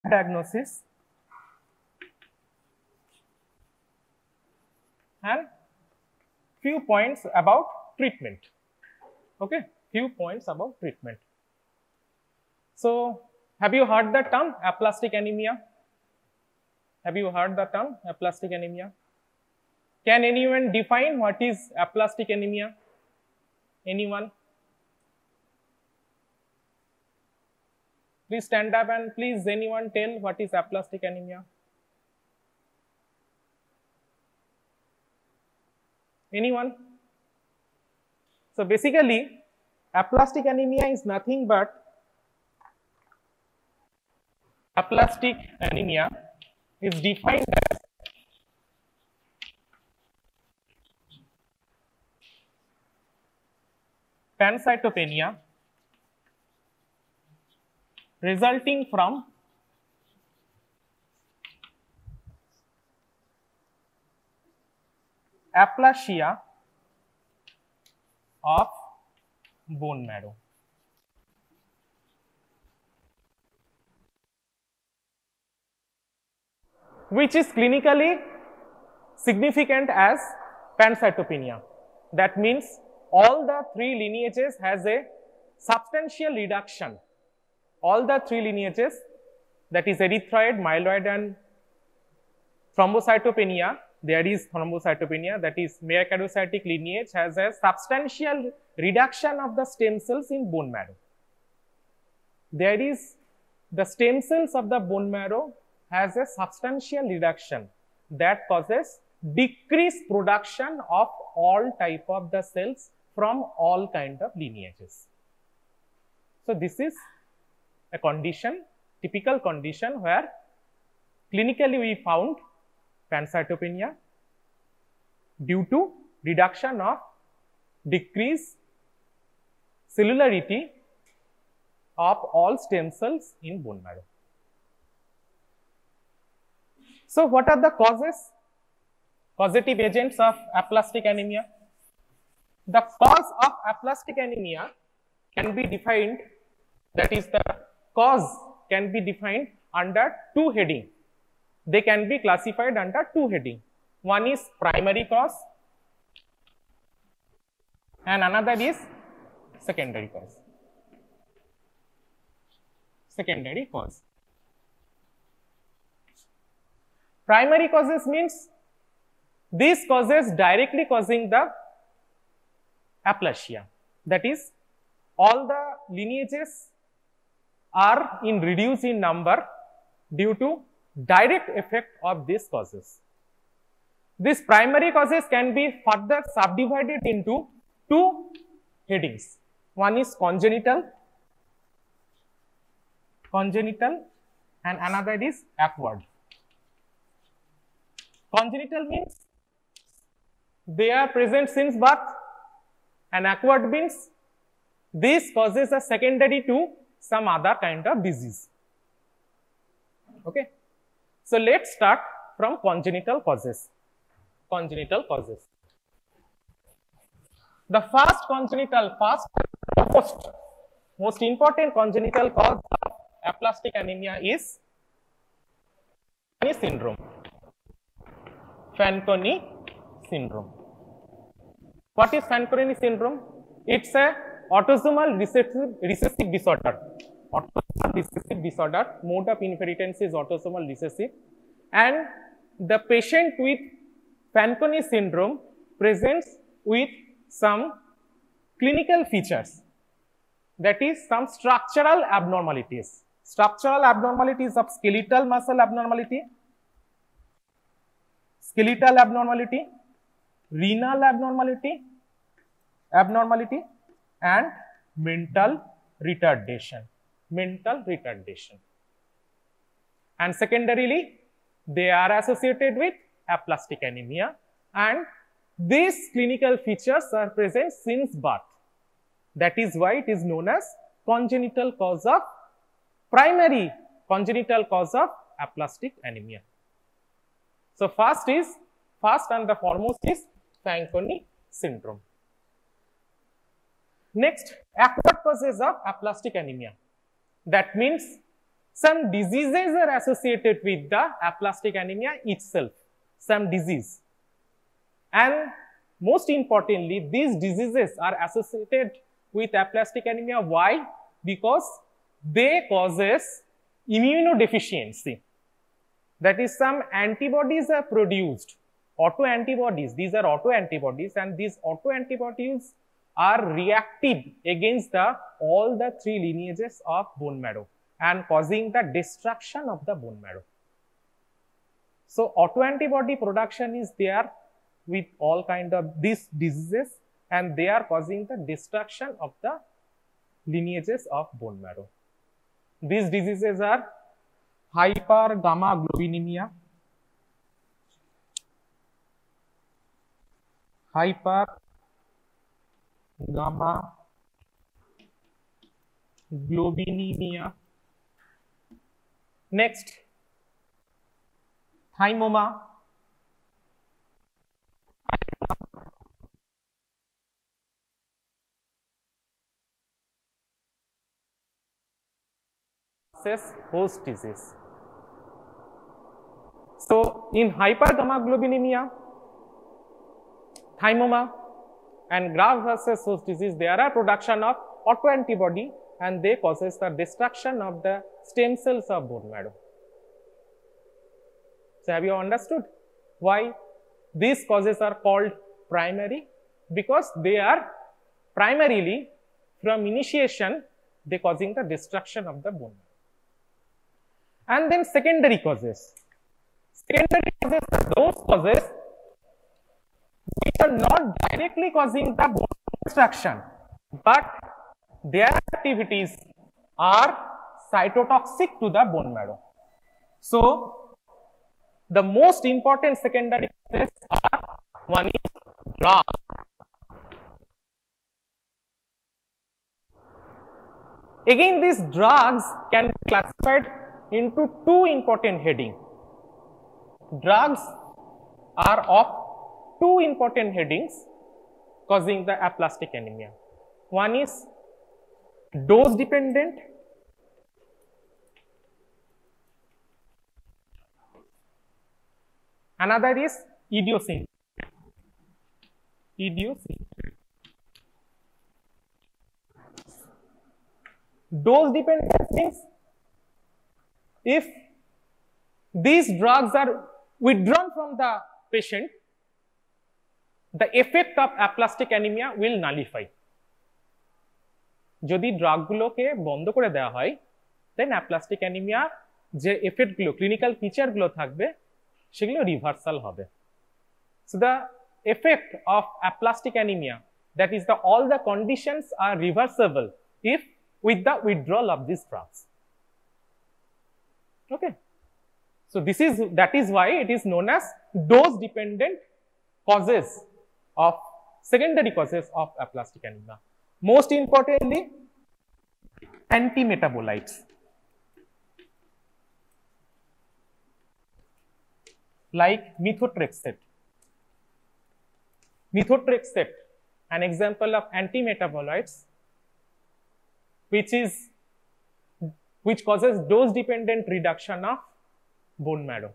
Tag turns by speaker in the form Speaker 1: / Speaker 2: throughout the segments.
Speaker 1: diagnosis and few points about treatment. Okay, few points about treatment. So, have you heard the term aplastic anemia? Have you heard the term aplastic anemia? Can anyone define what is aplastic anemia? Anyone? Please stand up and please anyone tell what is aplastic anemia? Anyone? So basically, aplastic anemia is nothing but aplastic anemia is defined as pancytopenia resulting from aplasia of bone marrow. Which is clinically significant as pancytopenia. That means all the three lineages has a substantial reduction. All the three lineages, that is erythroid, myeloid and thrombocytopenia, there is thrombocytopenia, that is megakaryocytic lineage has a substantial reduction of the stem cells in bone marrow. There is the stem cells of the bone marrow has a substantial reduction that causes decreased production of all type of the cells from all kind of lineages. So this is a condition, typical condition where clinically we found pancytopenia due to reduction of decreased cellularity of all stem cells in bone marrow. So what are the causes, causative agents of aplastic anemia? The cause of aplastic anemia can be defined, that is the cause can be defined under two headings. They can be classified under two headings. One is primary cause and another is secondary cause. Secondary cause. Primary causes means these causes directly causing the aplasia. That is, all the lineages are in reduced in number due to direct effect of these causes. These primary causes can be further subdivided into two headings. One is congenital and another is acquired. Congenital means they are present since birth and acquired means these causes are secondary to some other kind of disease. Okay. So let's start from congenital causes. Congenital causes. The most important congenital cause of aplastic anemia is Fanconi syndrome. Fanconi syndrome. What is Fanconi syndrome? It's a autosomal recessive disorder. Autosomal recessive disorder. Mode of inheritance is autosomal recessive, and the patient with Fanconi syndrome presents with some clinical features, that is some structural abnormalities. Structural abnormalities of skeletal muscle abnormality, renal abnormality, and mental retardation. And secondarily, they are associated with aplastic anemia, and these clinical features are present since birth. That is why it is known as congenital cause of primary congenital cause of aplastic anemia. So first and the foremost is Fanconi syndrome. Next, acquired causes of aplastic anemia. That means some diseases are associated with the aplastic anemia itself, some disease. And most importantly, these diseases are associated with aplastic anemia. Why? Because they causes immunodeficiency. That is, some antibodies are produced, autoantibodies. These are autoantibodies, and these autoantibodies are reactive against all the three lineages of bone marrow and causing the destruction of the bone marrow. So autoantibody production is there with all kind of these diseases, and they are causing the destruction of the lineages of bone marrow. These diseases are hypergammaglobulinemia, hypergammaglobulinemia. Next, thymoma, host disease. So, in hypergammaglobulinemia, thymoma, and graft versus host disease, there are production of autoantibody, and they causes the destruction of the stem cells of bone marrow. So, have you understood why these causes are called primary? Because they are primarily, from initiation, they causing the destruction of the bone marrow. And then secondary causes. Secondary causes are those causes which are not directly causing the bone destruction, but their activities are cytotoxic to the bone marrow. So, the most important secondary causes are, one is drug. Again, these drugs can be classified into two important headings. Drugs are of two important headings causing the aplastic anemia. One is dose dependent, another is idiosyncratic. Dose dependent means if these drugs are withdrawn from the patient, the effect of aplastic anemia will nullify. যদি ড্রাগগুলোকে বন্ধ করে দেওয়া হয়, দেন aplastic anaemia যে এফেক্টগুলো, clinical ফিচারগুলো থাকবে, সেগুলো reversal হবে। So the effect of aplastic anaemia, that is the all the conditions are reversible if with the withdrawal of these drugs. Okay, so that is why it is known as dose dependent causes of secondary causes of aplastic anemia. Most importantly, antimetabolites like methotrexate. Methotrexate, an example of antimetabolites which causes dose dependent reduction of bone marrow.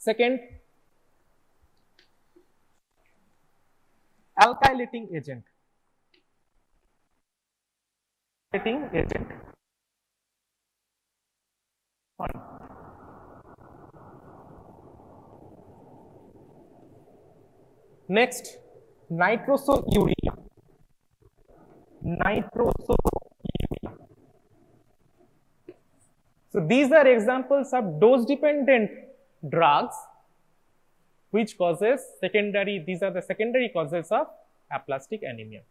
Speaker 1: Second, alkylating agent. Next, nitrosourea. So these are examples of dose dependent drugs which causes secondary, these are the secondary causes of aplastic anemia.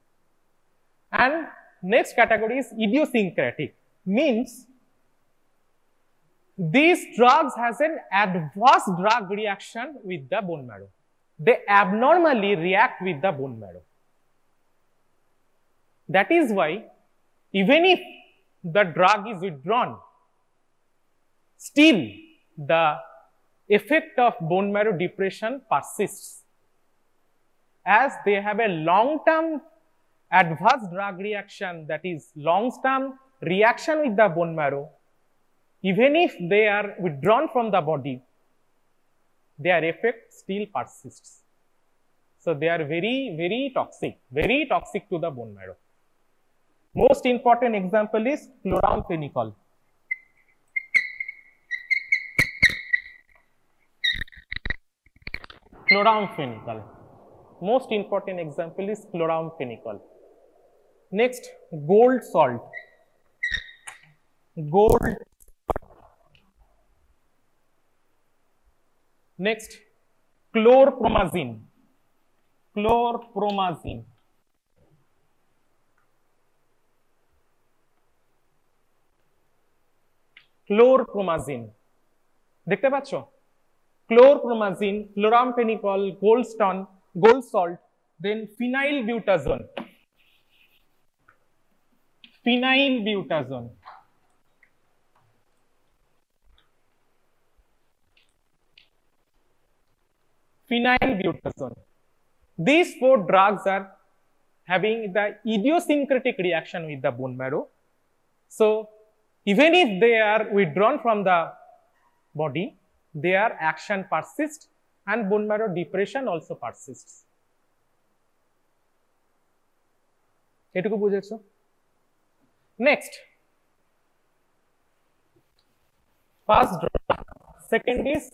Speaker 1: And next category is idiosyncratic, means these drugs has an adverse drug reaction with the bone marrow. They abnormally react with the bone marrow. That is why even if the drug is withdrawn, still the effect of bone marrow depression persists, as they have a long-term adverse drug reaction, that is long-term reaction with the bone marrow, even if they are withdrawn from the body, their effect still persists. So they are very toxic to the bone marrow. Most important example is chloramphenicol. Chloramphenicol. Most important example is chloramphenicol. Next, gold salt. Gold. Next, chlorpromazine. Chlorpromazine. Chlorpromazine. দেখতে পাচ্ছ? Chlorpromazine, chloramphenicol, gold salt, then phenylbutazone. Phenylbutazone. Phenylbutazone. These 4 drugs are having the idiosyncratic reaction with the bone marrow. So even if they are withdrawn from the body, their action persists and bone marrow depression also persists. এটুকু বুঝেছো? Next, first drug. Second is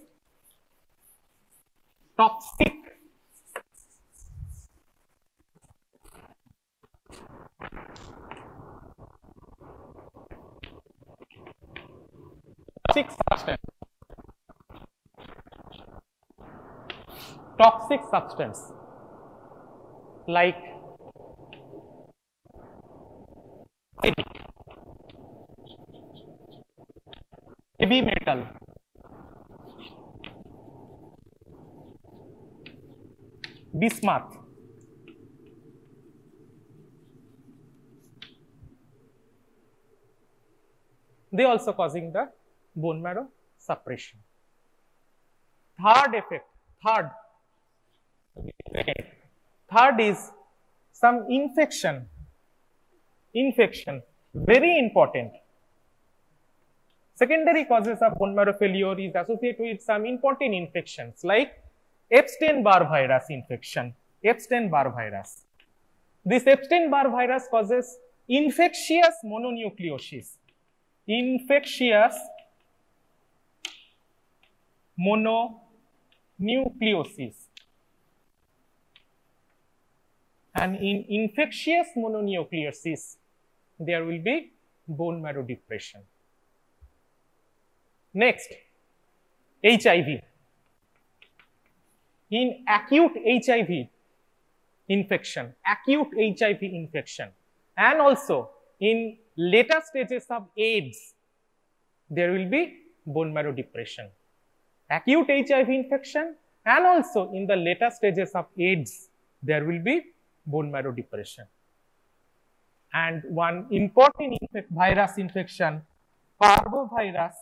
Speaker 1: toxic. Toxic substance. Toxic substance like heavy metal, bismuth, they also causing the bone marrow suppression. Third effect, third is some infection, very important. Secondary causes of bone marrow failure is associated with some important infections like Epstein-Barr virus infection. Epstein-Barr virus. This Epstein-Barr virus causes infectious mononucleosis. Infectious mononucleosis. And in infectious mononucleosis, there will be bone marrow depression. Next, HIV. In acute HIV infection, and also in later stages of AIDS, there will be bone marrow depression. Acute HIV infection and also in the later stages of AIDS, there will be bone marrow depression. And one important virus infection, parvovirus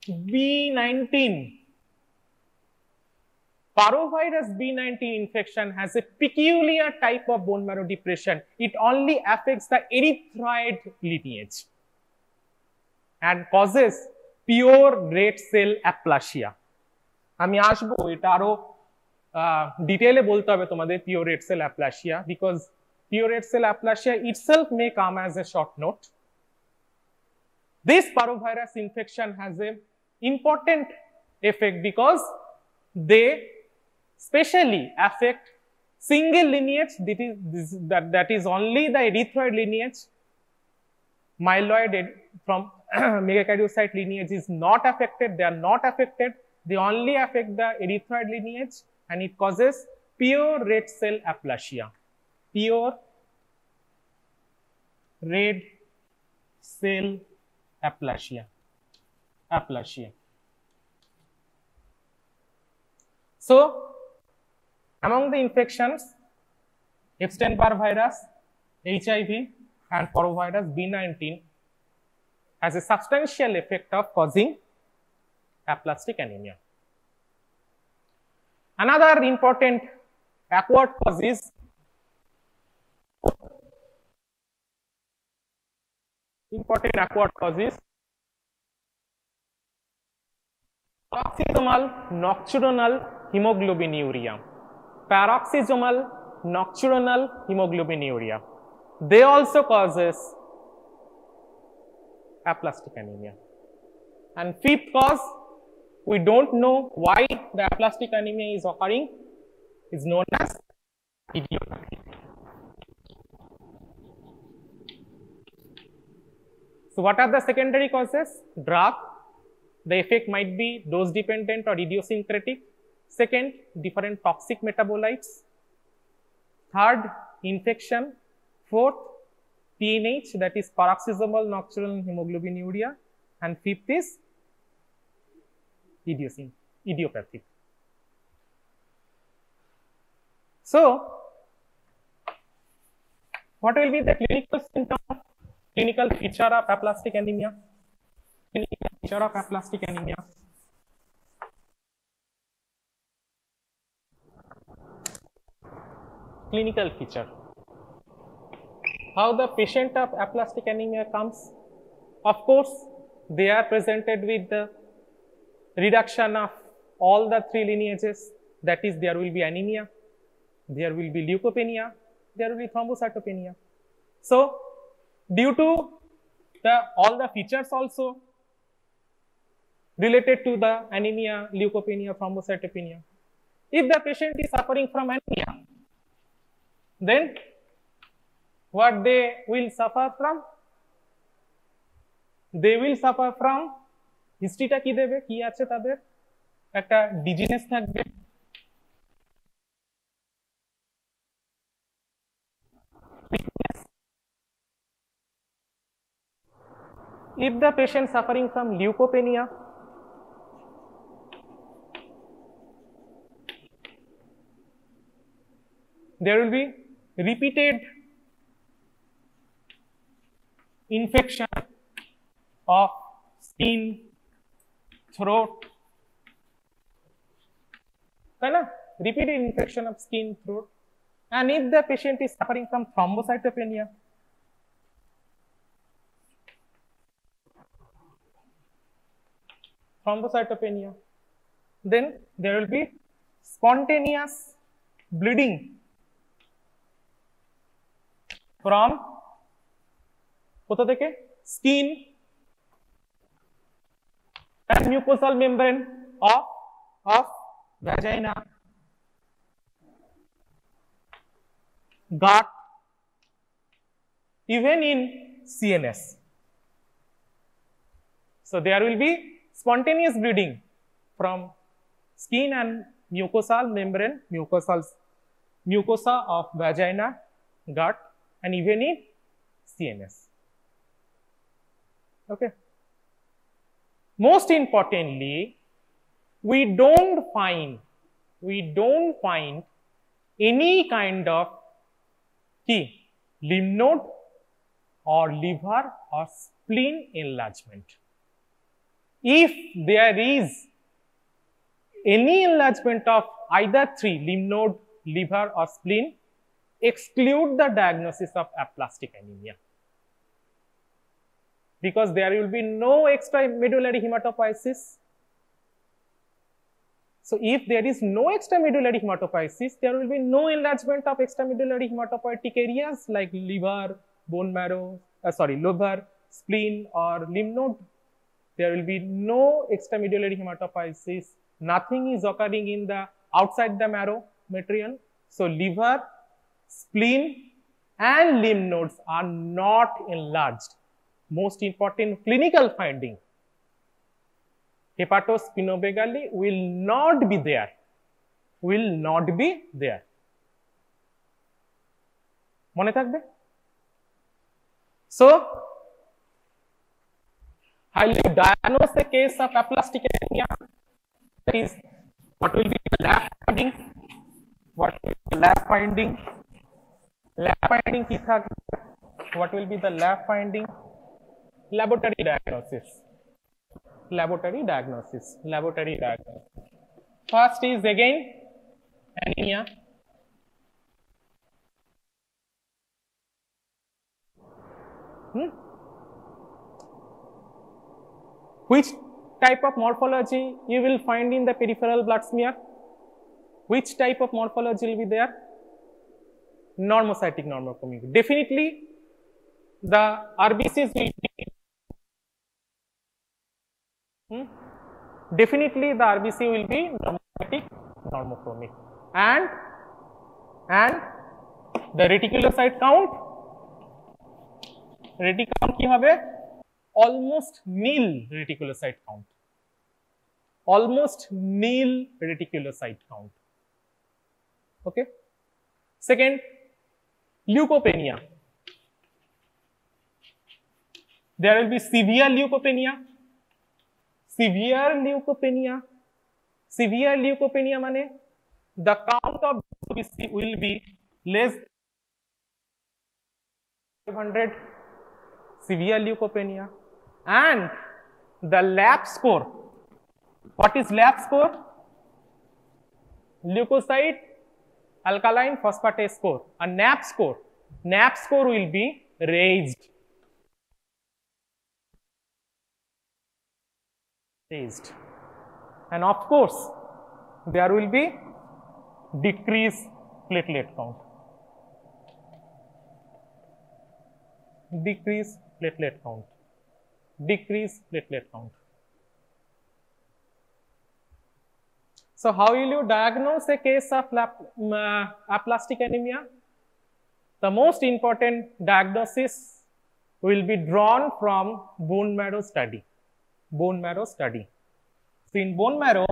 Speaker 1: B19. Parvovirus B19 infection has a peculiar type of bone marrow depression. It only affects the erythroid lineage and causes pure red cell aplasia. আমি আসবো এটা আরো ডিটেইলে বলতে হবে তোমাদের pure red cell aplasia, because pure red cell aplasia itself may come as a short note. This parvovirus infection has an important effect because they specially affect single lineage, that is only the erythroid lineage. Myeloid from megakaryocyte lineage is not affected, they are not affected. They only affect the erythroid lineage and it causes pure red cell aplasia. Pure red cell aplasia. So, among the infections, Epstein-Barr virus, HIV, and parvovirus B19 has a substantial effect of causing aplastic anemia. Another important acquired cause is important acquired causes: paroxysmal nocturnal hemoglobinuria, paroxysmal nocturnal hemoglobinuria. They also causes aplastic anemia. And fifth cause, we don't know why the aplastic anemia is occurring, is known as idiopathy. So what are the secondary causes? Drug. The effect might be dose dependent or idiosyncratic. Second, different toxic metabolites. Third, infection. Fourth, PNH, that is paroxysmal nocturnal hemoglobinuria. And fifth is idiopathic. So, what will be the clinical symptom, clinical feature of aplastic anemia? Clinical feature of aplastic anemia. Clinical feature. How the patient of aplastic anemia comes? Of course, they are presented with the reduction of all the three lineages. That is, there will be anemia, there will be leukopenia, there will be thrombocytopenia. So, due to all the features also related to the anemia, leukopenia, thrombocytopenia, if the patient is suffering from anemia, then what they will suffer from? They will suffer from হিস্ট্রিটা কি দেবে, কি আছে তাদের? একটা dizziness থাকবে, if the patient suffering from leukopenia, there will be repeated infection of skin, throat, repeated infection of skin, throat. And if the patient is suffering from thrombocytopenia, then there will be spontaneous bleeding from skin and mucosal membrane of vagina, gut, even in CNS. So there will be spontaneous bleeding from skin and mucosal membrane, mucosa of vagina, gut, and even in CNS. Okay. Most importantly, we don't find any kind of lymph node or liver or spleen enlargement. If there is any enlargement of either three, lymph node, liver or spleen, exclude the diagnosis of aplastic anemia, because there will be no extramedullary hematopoiesis. So if there is no extramedullary hematopoiesis, there will be no enlargement of extramedullary hematopoietic areas like liver, bone marrow, liver, spleen or lymph node. There will be no extramedullary hematopoiesis. Nothing is occurring in the outside the marrow material. So liver, spleen and lymph nodes are not enlarged. Most important clinical finding, hepatosplenomegaly will not be there. মনে থাকবে? So, how will you diagnose the case of aplastic anemia? That is, what will be the lab finding? What will be the lab finding? Lab finding কি থাকবে? What will be the lab finding? Laboratory diagnosis. First is again anemia. Which type of morphology you will find in the peripheral blood smear? Which type of morphology will be there? Normocytic normochromic. Definitely the RBCs will be definitely the RBC will be normocytic normochromic, and the reticulocyte count কি হবে? Almost nil reticulocyte count. Almost nil reticulocyte count. Okay. Second, leukopenia. There will be severe leukopenia. Severe leukopenia. Severe leukopenia mane the count of RBC will be less than 500. Severe leukopenia. And the lab score. What is lab score? Leukocyte alkaline phosphatase score. A NAP score. NAP score will be raised. And of course, there will be decreased platelet count. Decreased platelet count. Decreased platelet count. So how will you diagnose a case of aplastic anemia? The most important diagnosis will be drawn from bone marrow study. Bone marrow study. So in bone marrow,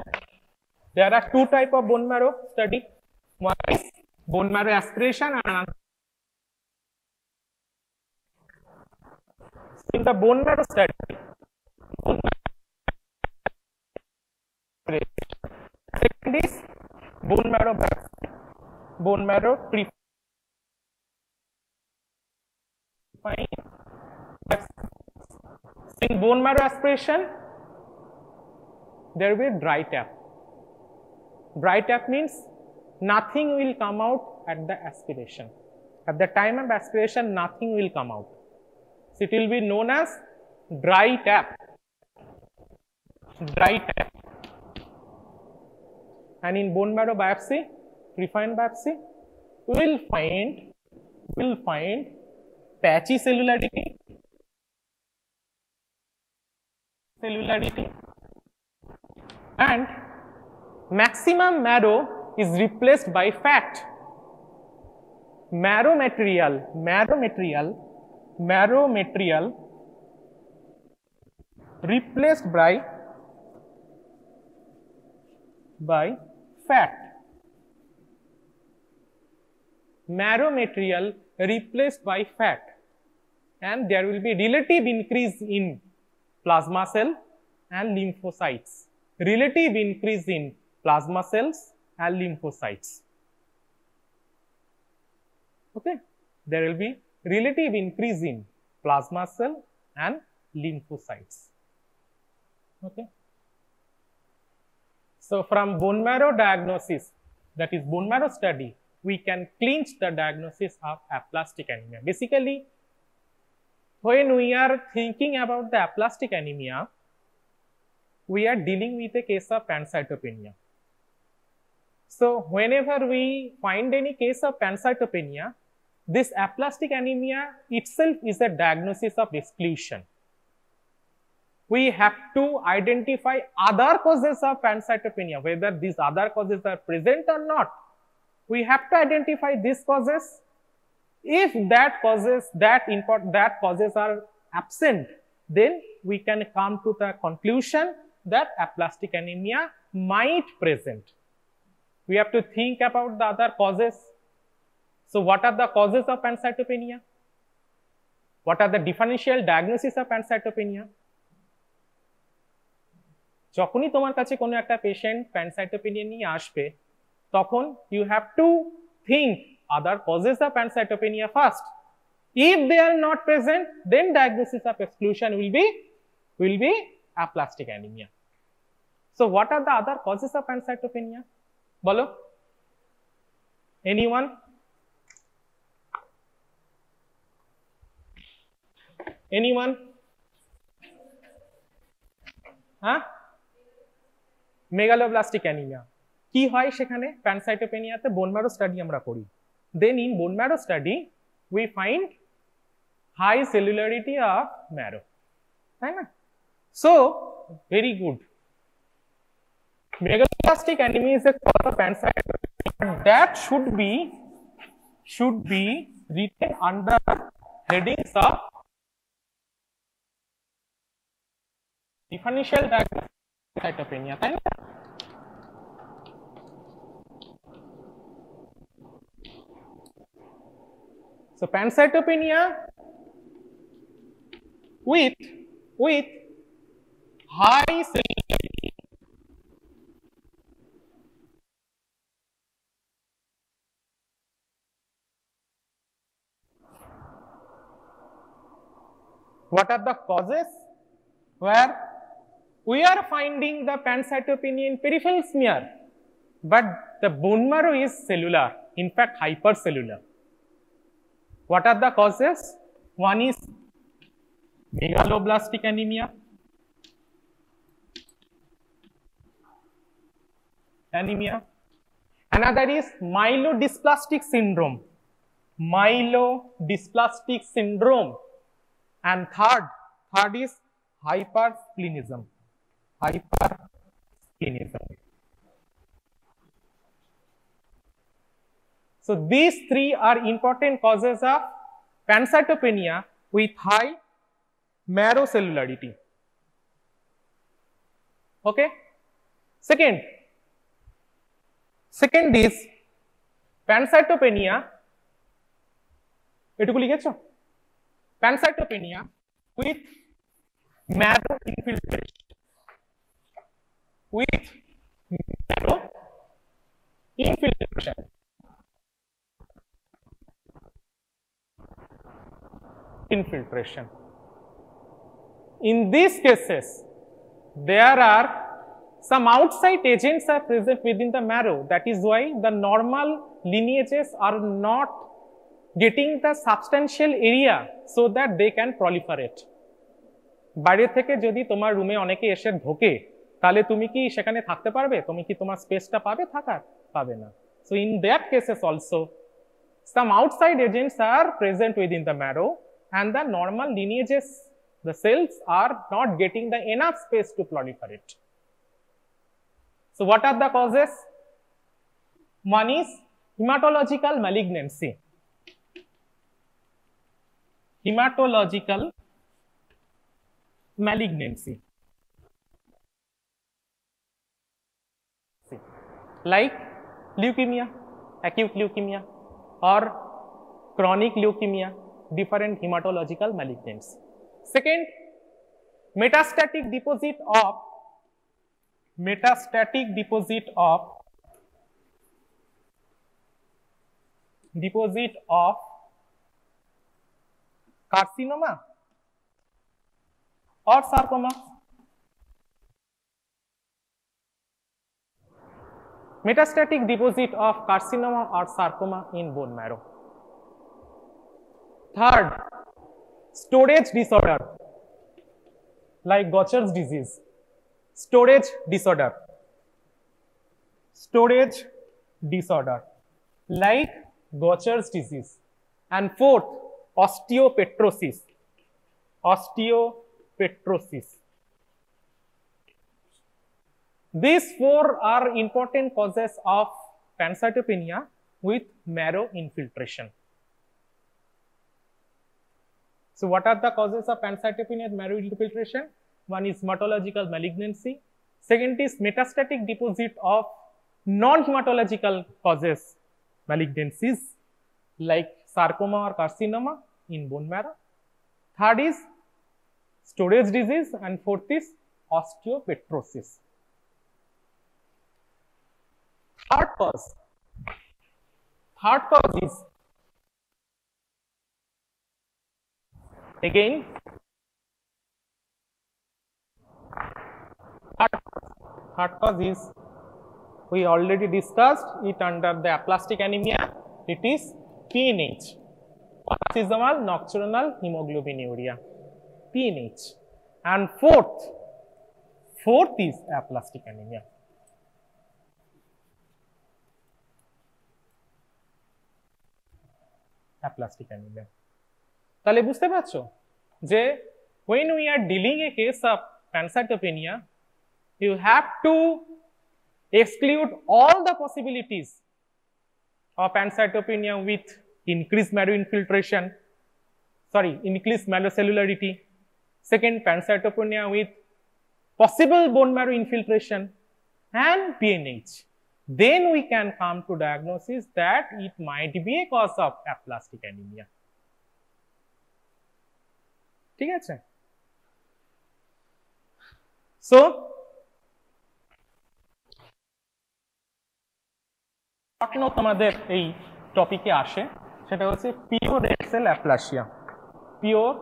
Speaker 1: there are two types of bone marrow study. One is bone marrow aspiration and another. In the bone marrow study, second is bone marrow biopsy. Bone marrow in bone marrow aspiration, there will be dry tap. Dry tap means nothing will come out at the aspiration. At the time of aspiration, nothing will come out. So it will be known as dry tap. Dry tap. And in bone marrow biopsy, refined biopsy, we will find patchy cellularity, and maximum marrow is replaced by fat. Marrow material replaced by fat. Marrow material replaced by fat, and there will be relative increase in plasma cell and lymphocytes. Relative increase in plasma cells and lymphocytes. Okay, there will be relative increase in plasma cell and lymphocytes. Okay. So from bone marrow diagnosis, that is bone marrow study, we can clinch the diagnosis of aplastic anemia. Basically, when we are thinking about the aplastic anemia, we are dealing with a case of pancytopenia. So whenever we find any case of pancytopenia, this aplastic anemia itself is a diagnosis of exclusion. We have to identify other causes of pancytopenia, whether these other causes are present or not. We have to identify these causes. If that causes are absent, then we can come to the conclusion that aplastic anemia might present. We have to think about the other causes. So what are the causes of pancytopenia? What are the differential diagnosis of pancytopenia? যখনই তোমার কাছে কোনো একটা patient pancytopenia নিয়ে আসবে, তখন you have to think other causes of pancytopenia first. If they are not present, then diagnosis of exclusion will be aplastic anemia. So what are the other causes of pancytopenia? Bolo? Anyone? হ্যাঁ, megaloblastic anaemia কি হয় সেখানে প্যানসাইটোপেনিয়াতে bone marrow study আমরা করি। Then in bone marrow study we find high cellularity of marrow, তাই না? So very good, megaloblastic anemia is a cause of pancytopenia that should be written under headings of differential diagnosis of pancytopenia, তাই না? So pancytopenia with high cellularity, what are the causes? Where we are finding the pancytopenia in peripheral smear, but the bone marrow is cellular, in fact hypercellular. What are the causes? One is megaloblastic anemia, another is myelodysplastic syndrome, and third is hypersplenism. So these three are important causes of pancytopenia with high marrow cellularity. Okay, second is pancytopenia, এটুকু লিখেছো, pancytopenia with marrow infiltration, infiltration. In these cases there are some outside agents are present within the marrow, that is why the normal lineages are not getting the substantial area so that they can proliferate. বাইরে থেকে যদি তোমার রুমে অনেকে এসে ঢোকে তাহলে তুমি কি সেখানে থাকতে পারবে? তুমি কি তোমার স্পেসটা পাবে? থাকার পাবে না। So in that cases also some outside agents are present within the marrow and the normal lineages, the cells are not getting the enough space to proliferate. So what are the causes? One is hematological malignancy. Like leukemia, acute leukemia or chronic leukemia, different hematological malignancy. Second, metastatic deposit of carcinoma or sarcoma. Metastatic deposit of carcinoma or sarcoma in bone marrow. Third, storage disorder like Gaucher's disease, storage disorder like Gaucher's disease. And fourth, osteopetrosis. These four are important causes of pancytopenia with marrow infiltration. So what are the causes of pancytopenia with marrow infiltration? One is hematological malignancy. Second is metastatic deposit of non-hematological causes malignancies like sarcoma or carcinoma in bone marrow. Third is storage disease, and fourth is osteopetrosis. Third cause is again third cause is, we already discussed it under the aplastic anemia. It is PNH, paroxysmal nocturnal hemoglobinuria, PNH. And Fourth is aplastic anemia. Aplastic anemia. তাহলে বুঝতে পারছো যে when we are dealing a case of pancytopenia, you have to exclude all the possibilities of pancytopenia with increased marrow infiltration, increased cellularity. Second, pancytopenia with possible bone marrow infiltration and PNH. Then we can come to diagnosis that it might be a cause of aplastic anemia. ঠিক আছে? So তোমাদের এই টপিকে আসে সেটা হচ্ছে pure red cell aplasia. Pure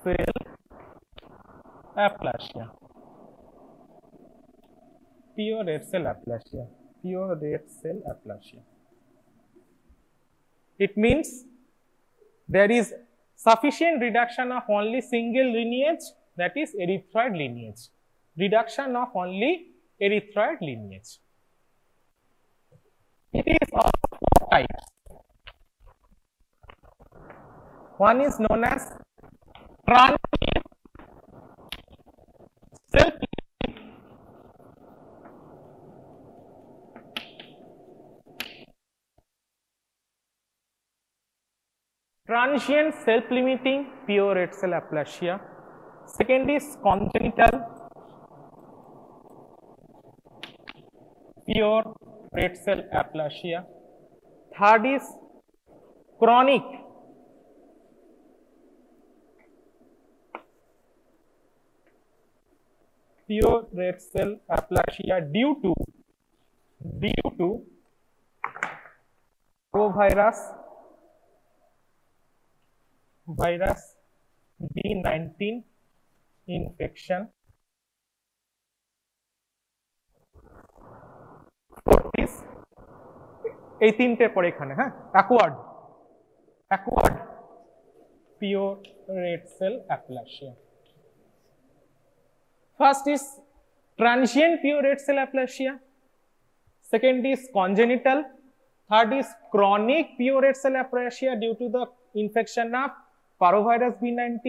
Speaker 1: cell aplasia. Pure red cell aplasia. Pure red cell aplasia. It means there is sufficient reduction of only single lineage, that is erythroid lineage. Reduction of only erythroid lineage. It is of four types. One is known as transient self-limiting pure red cell aplasia. Second is congenital pure red cell aplasia. Third is chronic pure red cell aplasia due to virus B19 infection. Fourth is এই তিনটে পরে এখানে হ্যাঁ acquired pure red cell aplasia. First is transient pure red cell aplasia. Second is congenital. Third is chronic pure red cell aplasia due to the infection of parvovirus B19.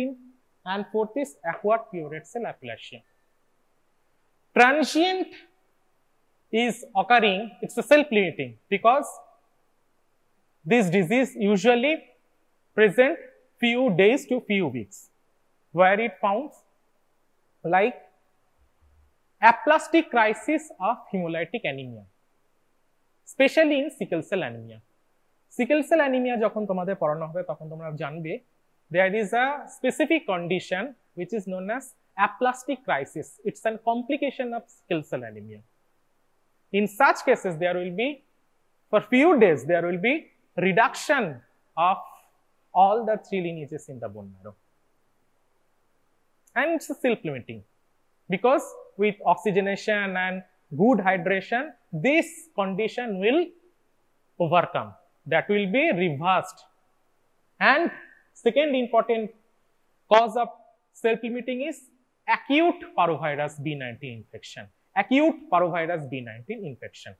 Speaker 1: And fourth is acquired pure red cell aplasia. Transient is occurring, it's a self-limiting because this disease usually present few days to few weeks, where it found like aplastic crisis of hemolytic anemia, especially in sickle cell anemia. Sickle cell anemia যখন তোমাদের পড়ানো হবে তখন তোমরা জানবে there is a specific condition which is known as aplastic crisis. It's a complication of sickle cell anemia. In such cases there will be for few days there will be reduction of all the three lineages in the bone marrow, and it's self-limiting because with oxygenation and good hydration this condition will overcome, that will be reversed. And second important cause of self-limiting is acute parvovirus B19 infection. Acute parvovirus B19 infection.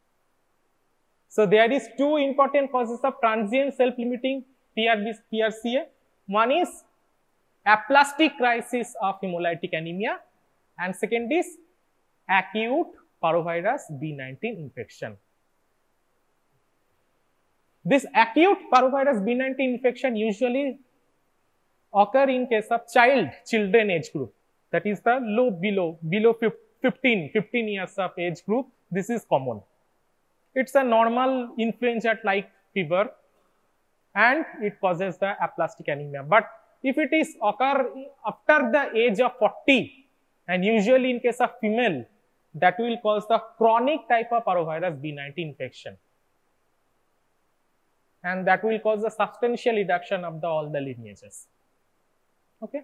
Speaker 1: So there is two important causes of transient self-limiting PRCA. One is aplastic crisis of hemolytic anemia, and second is acute parvovirus B19 infection. This acute parvovirus B19 infection usually occur in case of children age group, that is the below 15 years of age group. This is common. It's a normal influenza-like fever and it causes the aplastic anemia. But if it is occur after the age of 40 and usually in case of female, that will cause the chronic type of parvovirus B19 infection, and that will cause a substantial reduction of all the lineages. Okay.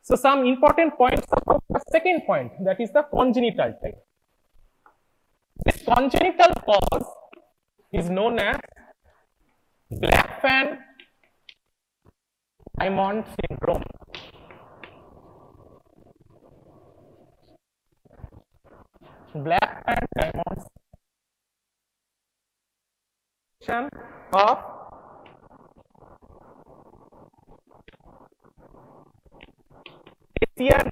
Speaker 1: So some important points about the second point, that is the congenital type. This congenital cause is known as Blackfan Diamond syndrome. Black and diamonds of SPR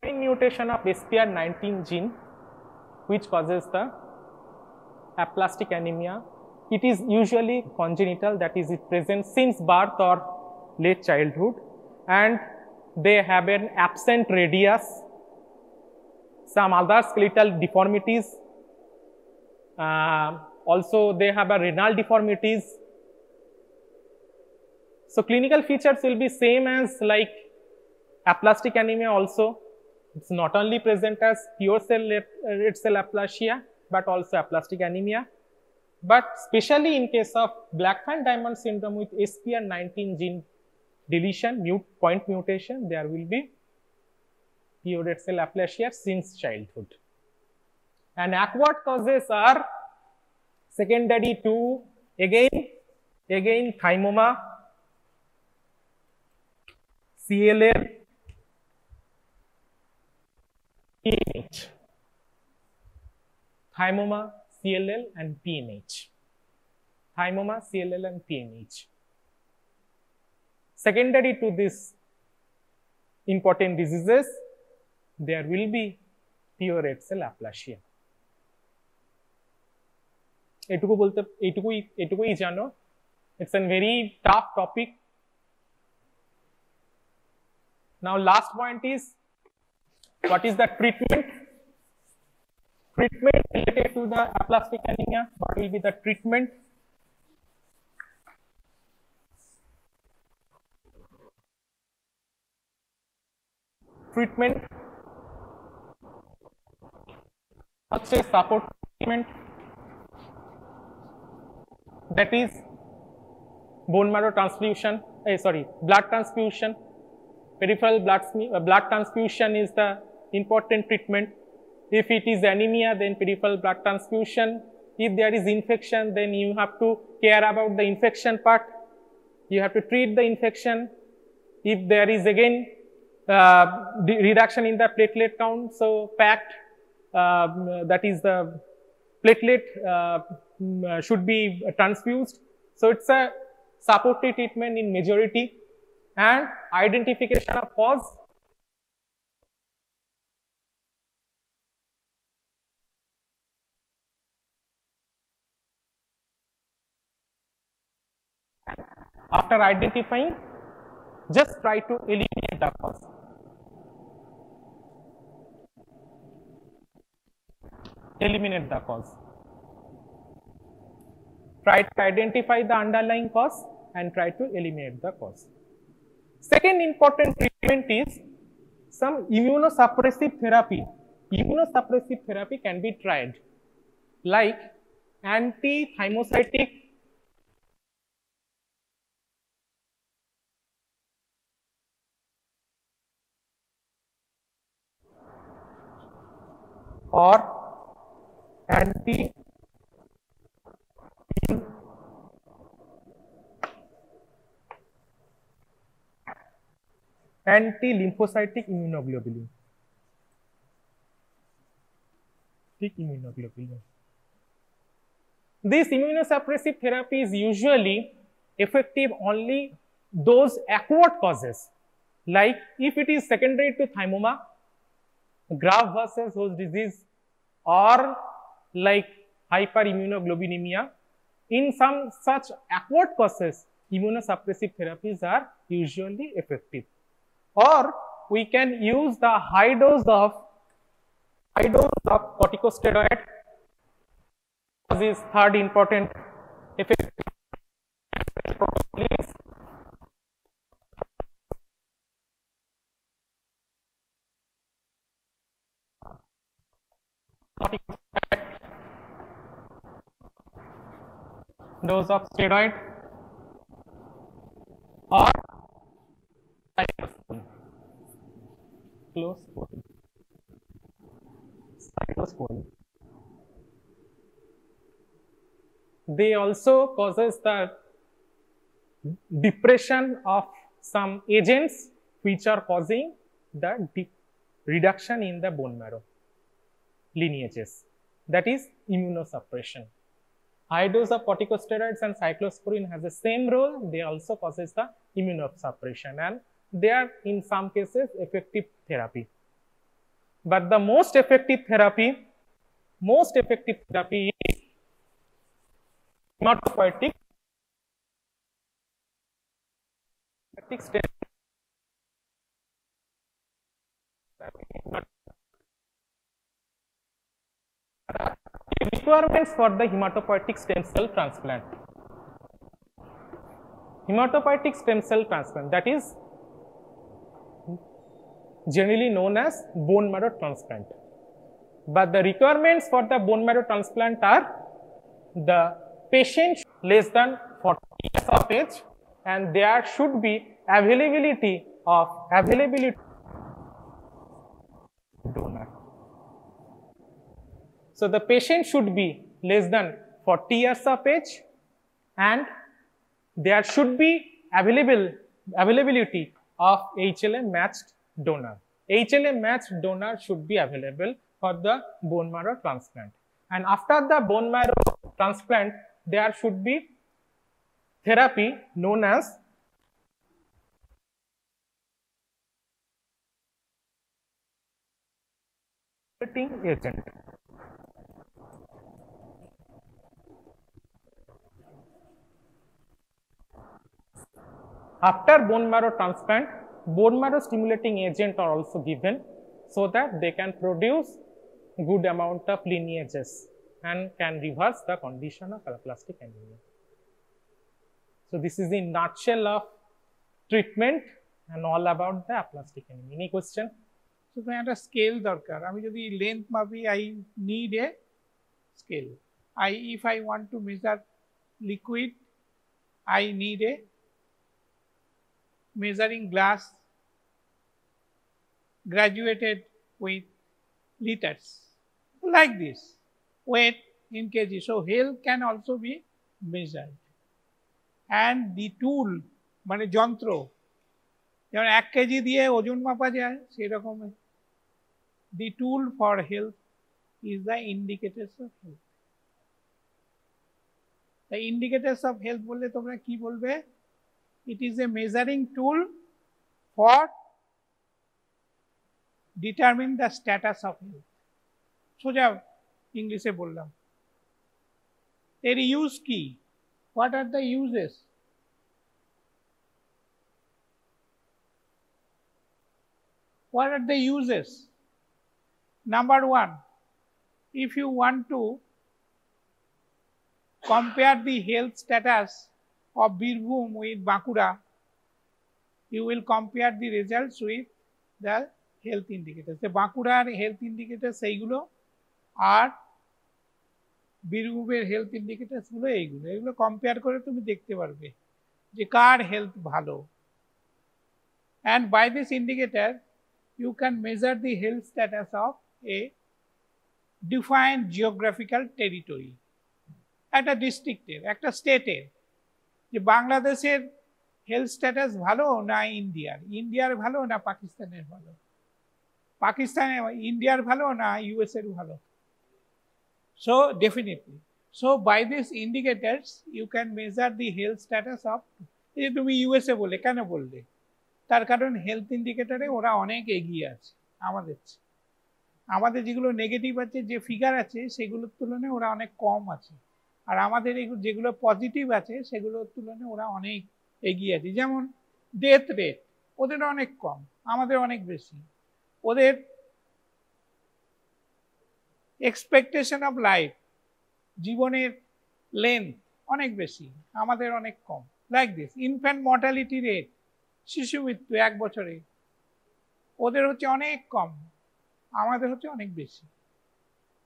Speaker 1: mutation of SPR19 gene, which causes the aplastic anemia. It is usually congenital, that is, it presents since birth or late childhood, and they have an absent radius, some other skeletal deformities. Also, they have a renal deformities. So, clinical features will be same as like aplastic anemia also. It's not only present as pure cell red cell aplasia, but also aplastic anemia. But especially in case of Blackfan diamond syndrome with SPR19 gene deletion, point mutation, there will be pure red cell aplasia since childhood. And acquired causes are secondary to again thymoma, CLL, PNH. Thymoma, CLL and PNH. Thymoma, CLL and PNH. Secondary to this important diseases, there will be pure red cell aplasia. এটুকুই জানো, it's a very tough topic. Now last point is, what is the treatment? Treatment related to the aplastic anemia, what will be the treatment? Treatment, support treatment, that is bone marrow transfusion, blood transfusion. Peripheral blood transfusion is the important treatment. If it is anemia, then peripheral blood transfusion. If there is infection, then you have to care about the infection part. You have to treat the infection. If there is again reduction in the platelet count, so packed, that is the platelet should be transfused. So it's a supportive treatment in majority, and identification of cause. After identifying, just try to eliminate the cause. Eliminate the cause. Try to identify the underlying cause and try to eliminate the cause. Second important treatment is some immunosuppressive therapy. Immunosuppressive therapy can be tried, like anti-thymocytic or anti-lymphocytic immunoglobulin. This immunosuppressive therapy is usually effective only those acquired causes, like if it is secondary to thymoma, graft versus host disease, or like hyperimmunoglobulinemia. In some such acquired causes, immunosuppressive therapies are usually effective. Or we can use the high dose of corticosteroid. This third important effect. Dose of steroid or cyclosporine. They also causes the depression of some agents which are causing the reduction in the bone marrow lineages, that is immunosuppression. High dose of corticosteroids and cyclosporine has the same role. They also causes the immunosuppression, and they are in some cases effective therapy. But the most effective therapy is hematopoietic stem. Requirements for the hematopoietic stem cell transplant. Hematopoietic stem cell transplant, that is generally known as bone marrow transplant. But the requirements for the bone marrow transplant are the patient less than 40 years of age, and there should be availability donor. So the patient should be less than 40 years of age, and there should be availability of HLA matched donor. HLA matched donor should be available for the bone marrow transplant. And after the bone marrow transplant, there should be therapy known as agent. After bone marrow transplant, bone marrow stimulating agent are also given so that they can produce good amount of lineages and can reverse the condition of aplastic anemia. So this is in nutshell of treatment and all about the aplastic anemia. Any question?
Speaker 2: So একটা scale দরকার, আমি যদি length মাপি, I need a scale. If I want to measure liquid, I need a measuring glass graduated with liters, like this, weight in kg. So health can also be measured, and the tool মানে যন্ত্র যেমন 1 KG দিয়ে ওজন মাপা যায় সেরকম, the tool for health is the indicators of health. The indicators of health বললে তোমরা কি বলবে? It is a measuring tool for determine the status of health. সোজা ইংলিশে বললাম। এর ইউজ কি? What are the uses? What are the uses? Number one, if you want to compare the health status of Birbhum with Bankura, you will compare the results with the health indicators. The Bankuraর health indicators এইগুলো আর বীরভূমের health indicators গুলো এইগুলো, এগুলো compare করে তুমি দেখতে পারবে যে কার health ভালো। And by this indicator, you can measure the health status of a defined geographical territory. একটা ডিস্ট্রিক্টের, একটা স্টেটের, যে বাংলাদেশের হেলথ স্ট্যাটাস ভালো না ইন্ডিয়ার ভালো না পাকিস্তানের ভালো, ইন্ডিয়ার ভালো না ইউএস এর ভালো। So definitely, so by these indicators you can measure the health status of, এই তুমি ইউএসএ বলে কেন বললে? তার কারণ হেলথ ইন্ডিকেটরে ওরা অনেক এগিয়ে আছে আমাদের যেগুলো নেগেটিভ আছে, যে ফিগার আছে সেগুলোর তুলনায় ওরা অনেক কম আছে, আর আমাদের যেগুলো পজিটিভ আছে সেগুলোর তুলনায় ওরা অনেক এগিয়ে আছে। যেমন ডেথ রেট ওদের অনেক কম, আমাদের অনেক বেশি। ওদের এক্সপেকটেশন অফ লাইফ, জীবনের লেন্থ অনেক বেশি, আমাদের অনেক কম। Like this infant mortality rate, শিশু মৃত্যু 1 বছরে ওদের হচ্ছে অনেক কম, আমাদের হচ্ছে অনেক বেশি।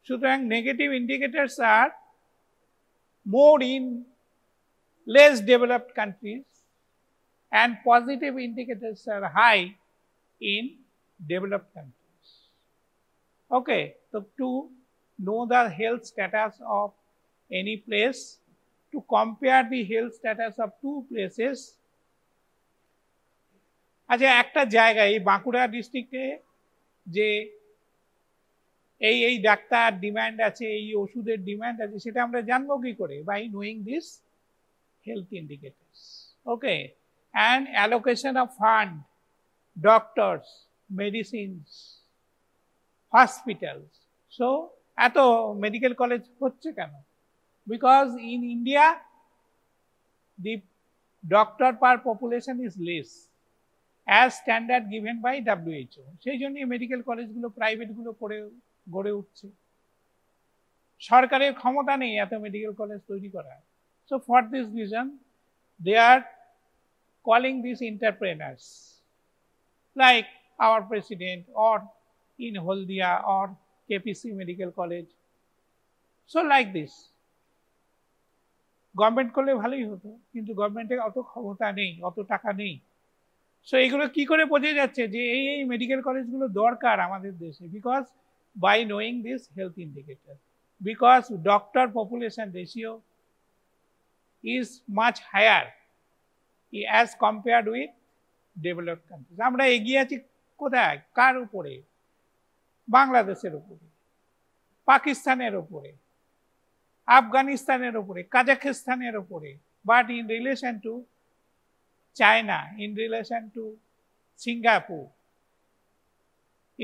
Speaker 2: সুতরাং negative indicators are more in less developed countries and positive indicators are high in developed countries. Okay, so to know the health status of any place, to compare the health status of two places. আচ্ছা, একটা জায়গায় এই বাঁকুড়া ডিস্ট্রিক্টে যে এই doctor demand আছে, এই ওষুধের ডিমান্ড আছে, সেটা আমরা জানবো কি করে? By knowing this health indicators. Okay, and allocation of fund, doctors, medicines, hospitals. So এত মেডিকেল কলেজ হচ্ছে কেন? Because in India the doctor per population is less as standard given by WHO. সেই জন্য মেডিকেল কলেজগুলো প্রাইভেটগুলো করে গড়ে উঠছে। সরকারের ক্ষমতা নেই এত মেডিকেল কলেজ তৈরি করার। So for this reason, they are calling these entrepreneurs, like our president, or in Holdia or KPC Medical College. So like this, government করলে ভালোই হতো, কিন্তু গভর্নমেন্টের অত ক্ষমতা নেই, অত টাকা নেই। সো এগুলো কি করে বোঝা যাচ্ছে যে এই মেডিকেল কলেজগুলো দরকার আমাদের দেশে? Because by knowing this health indicator, because doctor population ratio is much higher as compared with developed countries. আমরা এগিয়ে আছি কোথায়? কার উপরে? বাংলাদেশের উপরে, পাকিস্তানের উপরে, আফগানিস্তানের উপরে, কাজাখস্তানের উপরে, but in relation to China, in relation to Singapore,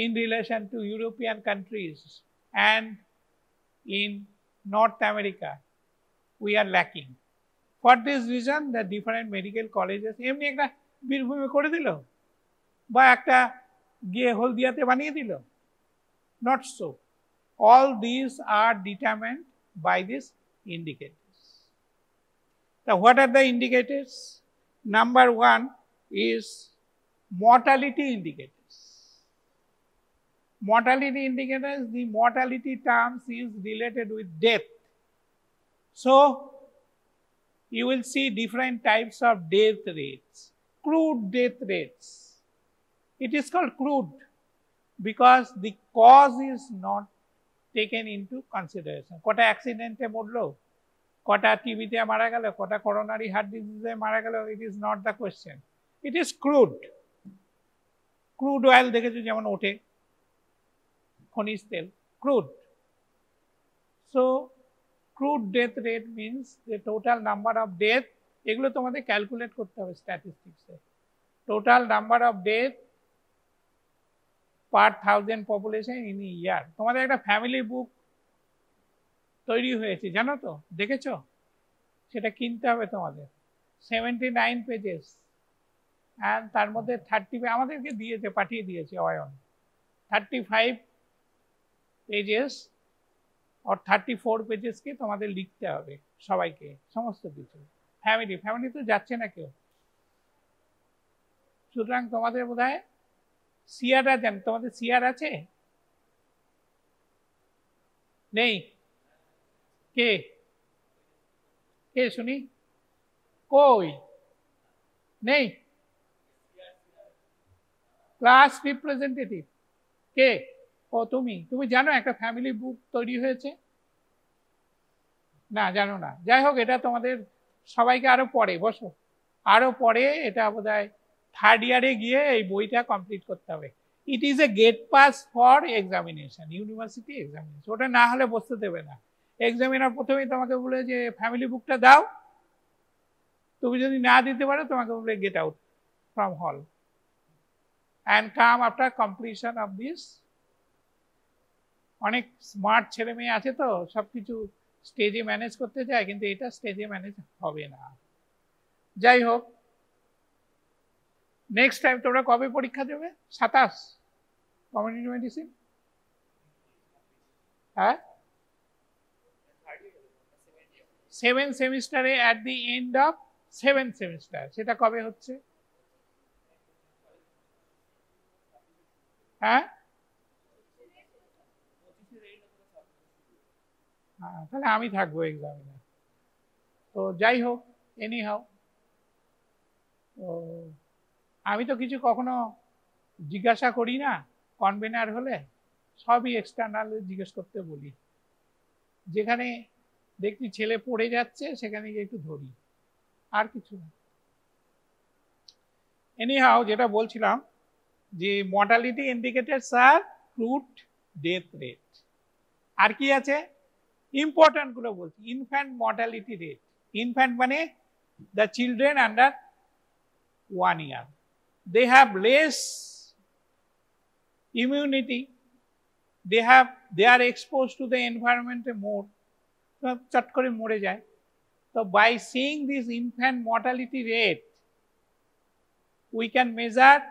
Speaker 2: in relation to European countries and in North America, we are lacking. For this reason, the different medical colleges এমনি একটা বীরভূমে করে দিল বা একটা গিয়ে হলদিয়াতে বানিয়ে দিল, not so. All these are determined by these indicators. Now, what are the indicators? Number one is mortality indicators. Mortality indicators, the mortality terms is related with death. So you will see different types of death rates. Crude death rates. It is called crude because the cause is not taken into consideration. Kota accident e morlo, kota TB te mara gelo, kota coronary heart disease e mara gelo, it is not the question. It is crude. Crude oil dekhecho jemon ote, খনিজ তেল, crude. So crude death rate means the total number of death, এগুলো তোমাদের calculate করতে হবে স্ট্যাটিস্টিক্সে। Total number of death per 1000 population in year. তোমাদের একটা family বুক তৈরি হয়েছে, জানো তো? দেখেছো? সেটা কিনতে হবে তোমাদের, 79 পেজেস, অ্যান্ড তার মধ্যে 30 আমাদেরকে দিয়েছে, পাঠিয়ে দিয়েছে অয়ন, 35 পেজেস और 34 পেজেস কে তোমাদের লিখতে হবে সবাইকে, সমস্ত কিছু। ফ্যামিলি তো যাচ্ছে না কেউ, সুতরাং তোমাদের বোধহয় সিআর আছে, তোমাদের সিআর আছে? নেই? কে কে শুনি? কই নেই? ক্লাস রিপ্রেজেন্টেটিভ কে? ও তুমি জানো একটা ফ্যামিলি বুক তৈরি হয়েছে? না, জানো না। যাই হোক, এটা তোমাদের সবাইকে আরো পরে, বসো, আরো পরে এটা বোধহয় থার্ড ইয়ারে গিয়ে এই বইটা কমপ্লিট করতে হবে। It is a gate pass for examination, university examination. ওটা না হলে বসতে দেবে না। এক্সামিনার প্রথমেই তোমাকে বলে যে ফ্যামিলি বুকটা দাও, তুমি যদি না দিতে পারো তোমাকে বলে get out from hall and come after completion of this. অনেক স্মার্ট ছেলে মেয়ে আছে তো, সবকিছু স্টেজে ম্যানেজ করতে চায়, কিন্তু এটা স্টেজে ম্যানেজ হবে না। যাই হোক, নেক্সট টাইম তোমরা কবে পরীক্ষা দেবে? 27 কমিউনিটি মেডিসিন, হ্যাঁ, 7 সেমিস্টারে at the end of 7 semester. সেটা কবে হচ্ছে? হ্যাঁ, তাহলে আমি থাকবো এক্সামিনে। তো যাই হোক, এনি হাউ, তো আমি তো কিছু কখনো জিজ্ঞাসা করি না, কনভেনার হলে সবই এক্সটার্নাল জিজ্ঞেস করতে বলি। যেখানে দেখছি ছেলে পড়ে যাচ্ছে, সেখানে গিয়ে একটু ধরি, আর কিছু না। এনিহাউ যেটা বলছিলাম যে মর্টালিটি ইন্ডিকেটরস আর ক্রুড ডেথ রেট। আর কি আছে ইম্পর্টেন্ট গুলো বলছি। ইনফ্যান্ট মর্টালিটি রেট, ইনফ্যান্ট মানে the children under 1 year, they have less immunity, they are exposed to the environment more, চট করে মরে যায়। তো by seeing this infant mortality rate we can measure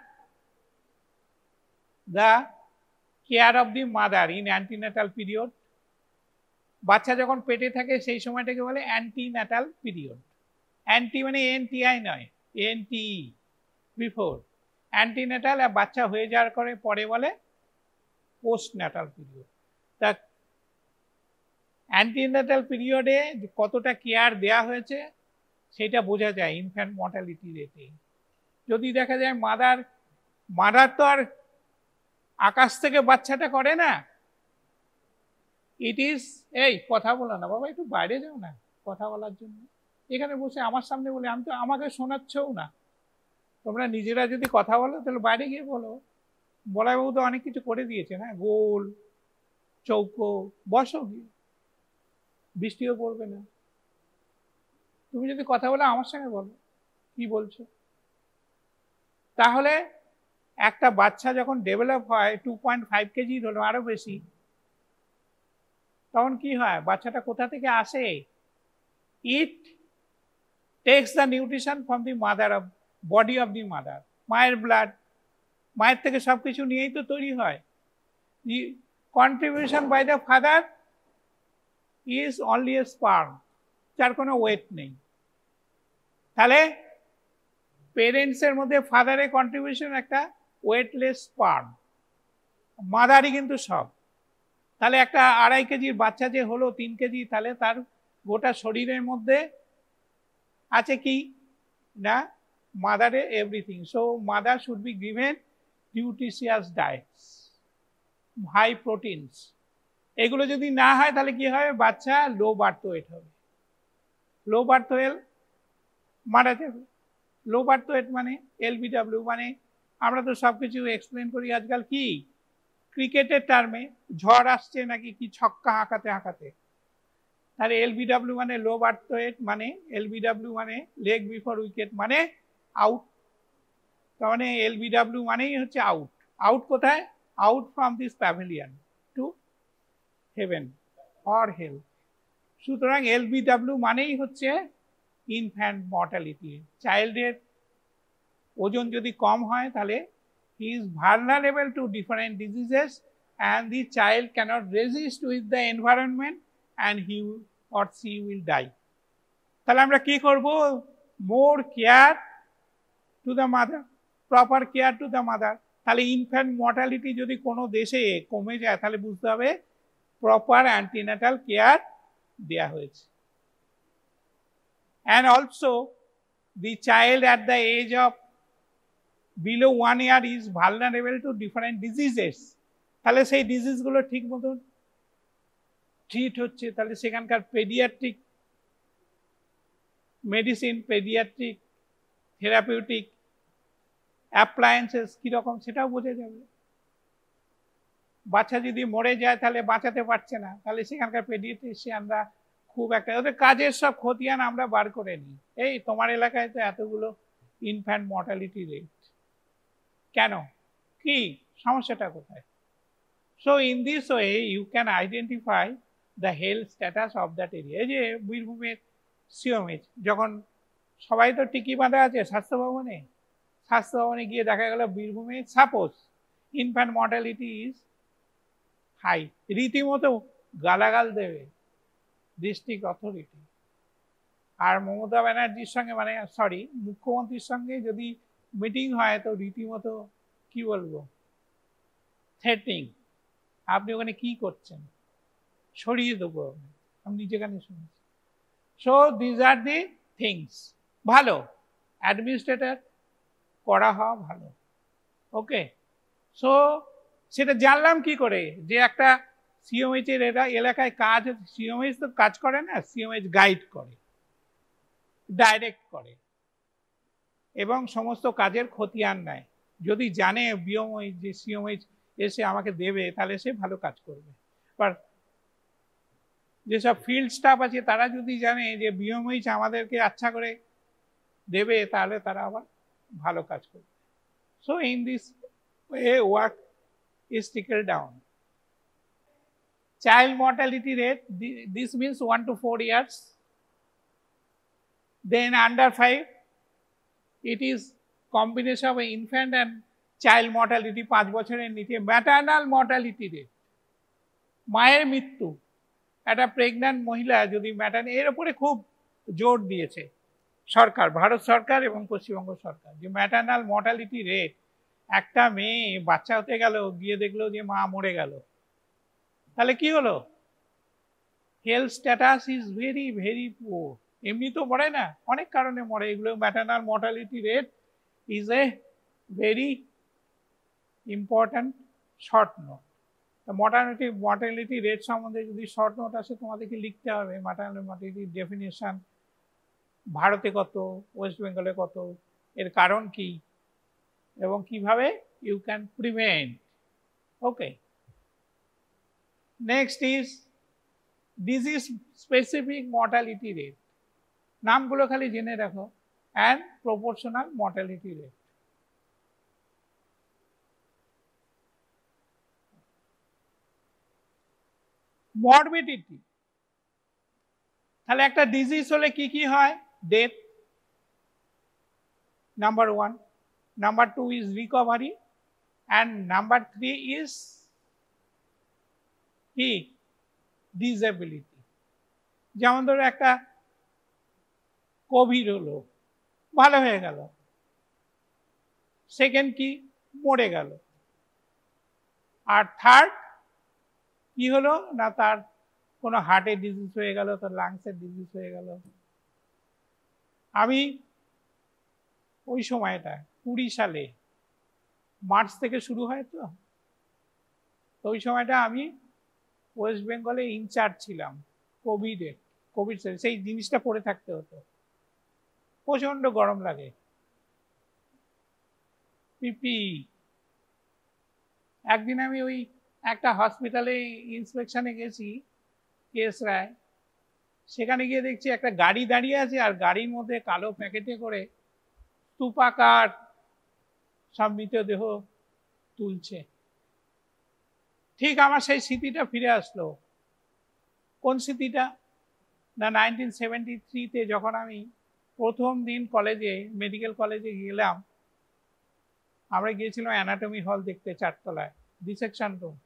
Speaker 2: the care of the mother in antenatal period। বাচ্চা যখন পেটে থাকে সেই সময়টাকে বলে অ্যান্টিন্যাটাল পিরিয়ড। অ্যান্টি মানে এনটিআই নয়, এনটি বিফোর। অ্যান্টিন্যাটাল আর বাচ্চা হয়ে যাওয়ার পরে বলে পোস্টন্যাটাল পিরিয়ড। তা অ্যান্টিন্যাটাল পিরিয়ডে কতটা কেয়ার দেয়া হয়েছে সেটা বোঝা যায় ইনফ্যান্ট মর্টালিটি রেটে। যদি দেখা যায় মাদার তো আর আকাশ থেকে বাচ্চাটা করে না, ইট ইজ, এই কথা বলো না বাবা, একটু বাইরে যাও না কথা বলার জন্য, এখানে বসে আমার সামনে বলে আমি তো, আমাকে শোনাচ্ছও না। তোমরা নিজেরা যদি কথা বলো তাহলে বাইরে গিয়ে বলো। বড়াইবাবু তো অনেক কিছু করে দিয়েছে না, গোল চৌকো, বসো গিয়ে, বৃষ্টিও পড়বে না। তুমি যদি কথা বলো আমার সঙ্গে বলো কি বলছো। তাহলে একটা বাচ্চা যখন ডেভেলপ হয় 2.5 কেজি হলো আরো বেশি, তখন কি হয়, বাচ্চাটা কোথা থেকে আসে? It takes the nutrition from the mother of body of the mother, মায়ের ব্লাড, মায়ের থেকে সবকিছু নিয়েই তো তৈরি হয়। Contribution by the father is only a sperm, যার কোনো ওয়েট নেই। তাহলে পেরেন্টসের মধ্যে ফাদারের কন্ট্রিবিউশন একটা ওয়েটলেস স্পার্ম, মাদারই কিন্তু সব। তাহলে একটা 2.5 কেজির বাচ্চা যে হলো 3 কেজি, তাহলে তার গোটা শরীরের মধ্যে আছে কি না, মাদারে everything. So mother should be given nutritious diets, high proteins. এগুলো যদি না হয় তাহলে কি হয়, বাচ্চা লো বার্থ ওয়েট হবে, লো বার্থ ওয়েট মারা যাবে। লো বার্থ ওয়েট মানে এলবিডব্লিউ, মানে আমরা তো সবকিছু এক্সপ্লেন করি আজকাল কি ক্রিকেটের টার্মে, ঝড় আসছে নাকি কি ছক্কা হাঁকাতে হাঁকাতে। তাহলে এলবিডব্লিউ মানে লো বার্থ ওয়েট, মানে এলবিডব্লিউ মানে লেগ বিফোর উইকেট, মানে আউট। তার মানে এলবিডব্লিউ মানেই হচ্ছে আউট। আউট কোথায়? Out from this pavilion to heaven or hell. সুতরাং এলবিডব্লিউ মানেই হচ্ছে ইনফ্যান্ট মর্টালিটি। চাইল্ডের ওজন যদি কম হয় তাহলে he is vulnerable to different diseases and the child cannot resist with the environment and he or she will die. তাহলে আমরা কি করব? more care to the mother, proper care to the mother. তাহলে infant mortality যদি কোনো দেশে কমে যায় তাহলে বুঝতে হবে প্রপার অ্যান্টিনাটাল কেয়ার দেয়া হয়েছে। and also the child at the age of below 1 year is vulnerable to different diseases. তাহলে সেই ডিজিজগুলো ঠিক মতন ট্রিট হচ্ছে, তাহলে সেখানকার paediatric medicine, paediatric therapeutic appliances কীরকম সেটাও বোঝা যাবে। বাচ্চা যদি মরে যায় তাহলে বাঁচাতে পারছে না, তাহলে সেখানকার পেডিয়াট্রিশিয়ানরা খুব একটা, ওদের কাজের সব খতিয়ান আমরা বার করে নিই, এই তোমার এলাকায় তো এতগুলো ইনফ্যান্ট মর্টালিটি রেট, কেন, কি সমস্যাটা কোথায়? So in this way you can identify the health status of that area. এই যে বীরভূমের সিওমএইচ, যখন সবাই তো টিকি বাঁধা আছে স্বাস্থ্যভবনে, স্বাস্থ্যভবনে গিয়ে দেখা গেল বীরভূমে suppose infant mortality is high, রীতিমতো গালাগাল দেবে ডিস্ট্রিক্ট অথরিটি। আর মমতা ব্যানার্জির সঙ্গে, মানে সরি মুখ্যমন্ত্রীর সঙ্গে যদি মিটিং হয় তো রীতিমতো কি বলবো, থ্রেটিং, আপনি ওখানে কি করছেন, সরিয়ে দেবো আমি যেখানে শুনেছি। So these are the things. ভালো অ্যাডমিনিস্ট্রেটর করা হওয়া ভালো, ওকে। সো সেটা জানলাম কি করে, যে একটা সিএমএইচ এর এলাকায় কাজ, সিএমএইচ তো কাজ করে না, সিএমএইচ গাইড করে, ডাইরেক্ট করে এবং সমস্ত কাজের খতিয়ান নেয়। যদি জানে বিএমএইচ যে সিএমএইচ এসে আমাকে দেবে, তাহলে সে ভালো কাজ করবে। বাট যেসব ফিল্ড স্টাফ আছে তারা যদি জানে যে বিএমএইচ আমাদেরকে আচ্ছা করে দেবে, তাহলে তারা আবার ভালো কাজ করবে। So in this way work is trickled down. Child mortality rate, this means 1 to 4 years. Then under 5, it is combination of infant and child mortality 5 বছরের নিচে। ম্যাটার্নাল মর্টালিটি রেট, মায়ের মৃত্যু, একটা প্রেগন্যান্ট মহিলা যদি এর উপরে খুব জোর দিয়েছে সরকার, ভারত সরকার এবং পশ্চিমবঙ্গ সরকার, যে ম্যাটার্নাল মর্টালিটি রেট, একটা মেয়ে বাচ্চা হতে গেল, গিয়ে দেখলো যে মা মরে গেল, তাহলে কি হলো? Health status is very very poor. এমনি তো মরে না, অনেক কারণে মরে। এগুলো maternal mortality rate is a very important short note. Mortality rate সম্বন্ধে যদি শর্ট নোট আসে, তোমাদেরকে লিখতে হবে ম্যাটার্নাল মর্টালিটি ডেফিনেশন, ভারতে কত, ওয়েস্ট বেঙ্গলে কত, এর কারণ কি, এবং কিভাবে you can prevent. Okay, next is disease specific mortality rate. নামগুলো খালি জেনে রাখো। And proportional mortality rate. Morbidity, তাহলে একটা ডিজিজ হলে কি কি হয়? Death number 1, number 2 is recovery, and number 3 is disability. যেমন ধরো একটা কোভিড হলো, ভালো হয়ে গেল, সেকেন্ড কি, মরে গেল, আর থার্ড কি হলো না, তার কোনো হার্টের ডিজিজ হয়ে গেল, তার লাংসের ডিজিজ হয়ে গেল। আমি ওই সময়টা 20 সালে মার্চ থেকে শুরু হয়, তো ওই সময়টা আমি ওয়েস্ট বেঙ্গলে ইনচার্জ ছিলাম কোভিড, সেই জিনিসটা পরে থাকতে হতো, প্রচন্ড গরম লাগে, পিপি। একদিন আমি ওই একটা হসপিটালে ইন্সপেকশনে গেছি, কেস রায়, সেখানে গিয়ে দেখছি একটা গাড়ি দাঁড়িয়ে আছে, আর গাড়ির মধ্যে কালো প্যাকেটে করে স্তূপাকার সব মৃতদেহ তুলছে। ঠিক আমার সেই স্মৃতিটা ফিরে আসলো। কোন স্মৃতিটা না, 1973-তে যখন আমি প্রথম দিন কলেজে, মেডিকেল কলেজে গেলাম, আমরা গিয়েছিলাম অ্যানাটমি হল দেখতে, 4 তলায় ডিসেকশন রুম।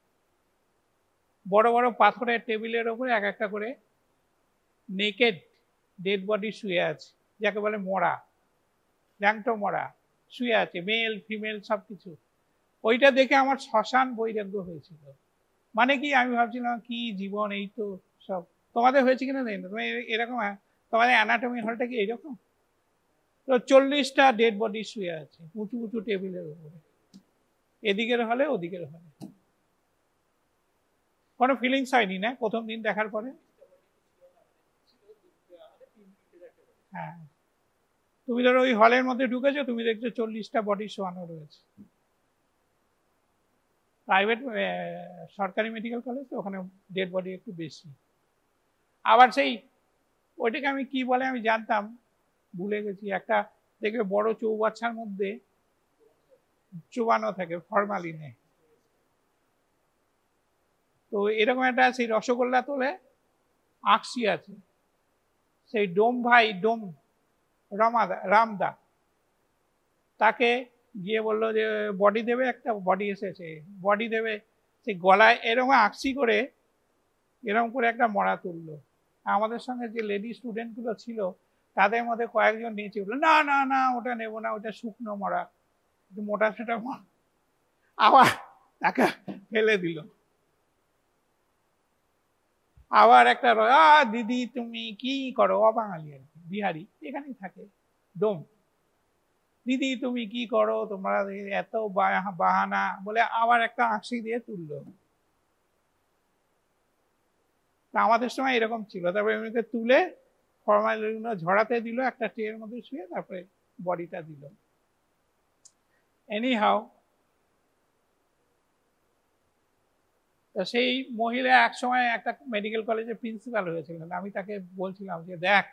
Speaker 2: বড় বড় পাথরের টেবিলের ওপরে এক একটা করে নেকেড ডেড বডি শুয়ে আছে, যাকে বলে মরা, ল্যাংটো মরা শুয়ে আছে, মেল ফিমেল সব কিছু। ওইটা দেখে আমার শ্মশান বৈরাগ্য হয়েছিল। মানে কি, আমি ভাবছিলাম কি জীবন, এই তো সব। তোমাদের হয়েছে কিনা জানি না, তুমি এরকম, তোমাদের অ্যানাটমি হলটা কি এইরকম? তো 40টা ডেড বডি শুয়ে আছে উঁচু উঁচু টেবিলের উপরে, এদিকের হলে ওদিকের হলে। কোনো ফিলিংস হয়নি না প্রথম দিন দেখার পরে? হ্যাঁ, তুমি ধরো ওই হলের মধ্যে ঢুকেছো, তুমি দেখছো 40টা বডি শোয়ানো রয়েছে। প্রাইভেট সরকারি মেডিকেল কলেজ তো, ওখানে ডেড বডি একটু বেশি। আবার সেই ওইটাকে আমি কি বলে আমি জানতাম, ভুলে গেছি। একটা দেখবে বড় চৌবাচ্চার মধ্যে চুবানো থাকে ফরমালিনে, তো এরকম একটা সেই রসগোল্লা তোলে আকশি আছে, সেই ডোম ভাই, ডোম রামদা, তাকে গিয়ে বললো যে বডি দেবে, একটা বডি এসেছে, বডি দেবে। সেই গলায় এরকম আকশি করে এরকম করে একটা মরা তুললো। আমাদের সঙ্গে যে লেডি স্টুডেন্টগুলো ছিল, তাদের মধ্যে কয়েকজন নিয়েছে, বললো না না না, ওটা নেবো না, ওটা শুকনো মরা, মোটা সোটা মরা। আবার তাকে ফেলে দিল। আবার একটা দিদি তুমি কি করো, অবাঙালি আর কি, বিহারি, এখানেই থাকে, ডোম, দিদি তুমি কি করো, তোমরা এত বাহানা বলে আবার একটা আঁকশি দিয়ে তুললো। আমাদের সময় এরকম ছিল। তারপরে এমনিতে তুলে ফর্মালিন ঝরাতে দিল একটা ট্রের মধ্যে শুয়ে, তারপরে বডিটা দিল। এনি হাউ, তো সেই মহিলা এক সময় একটা মেডিকেল কলেজে প্রিন্সিপাল হয়েছিলেন। আমি তাকে বলছিলাম যে দেখ,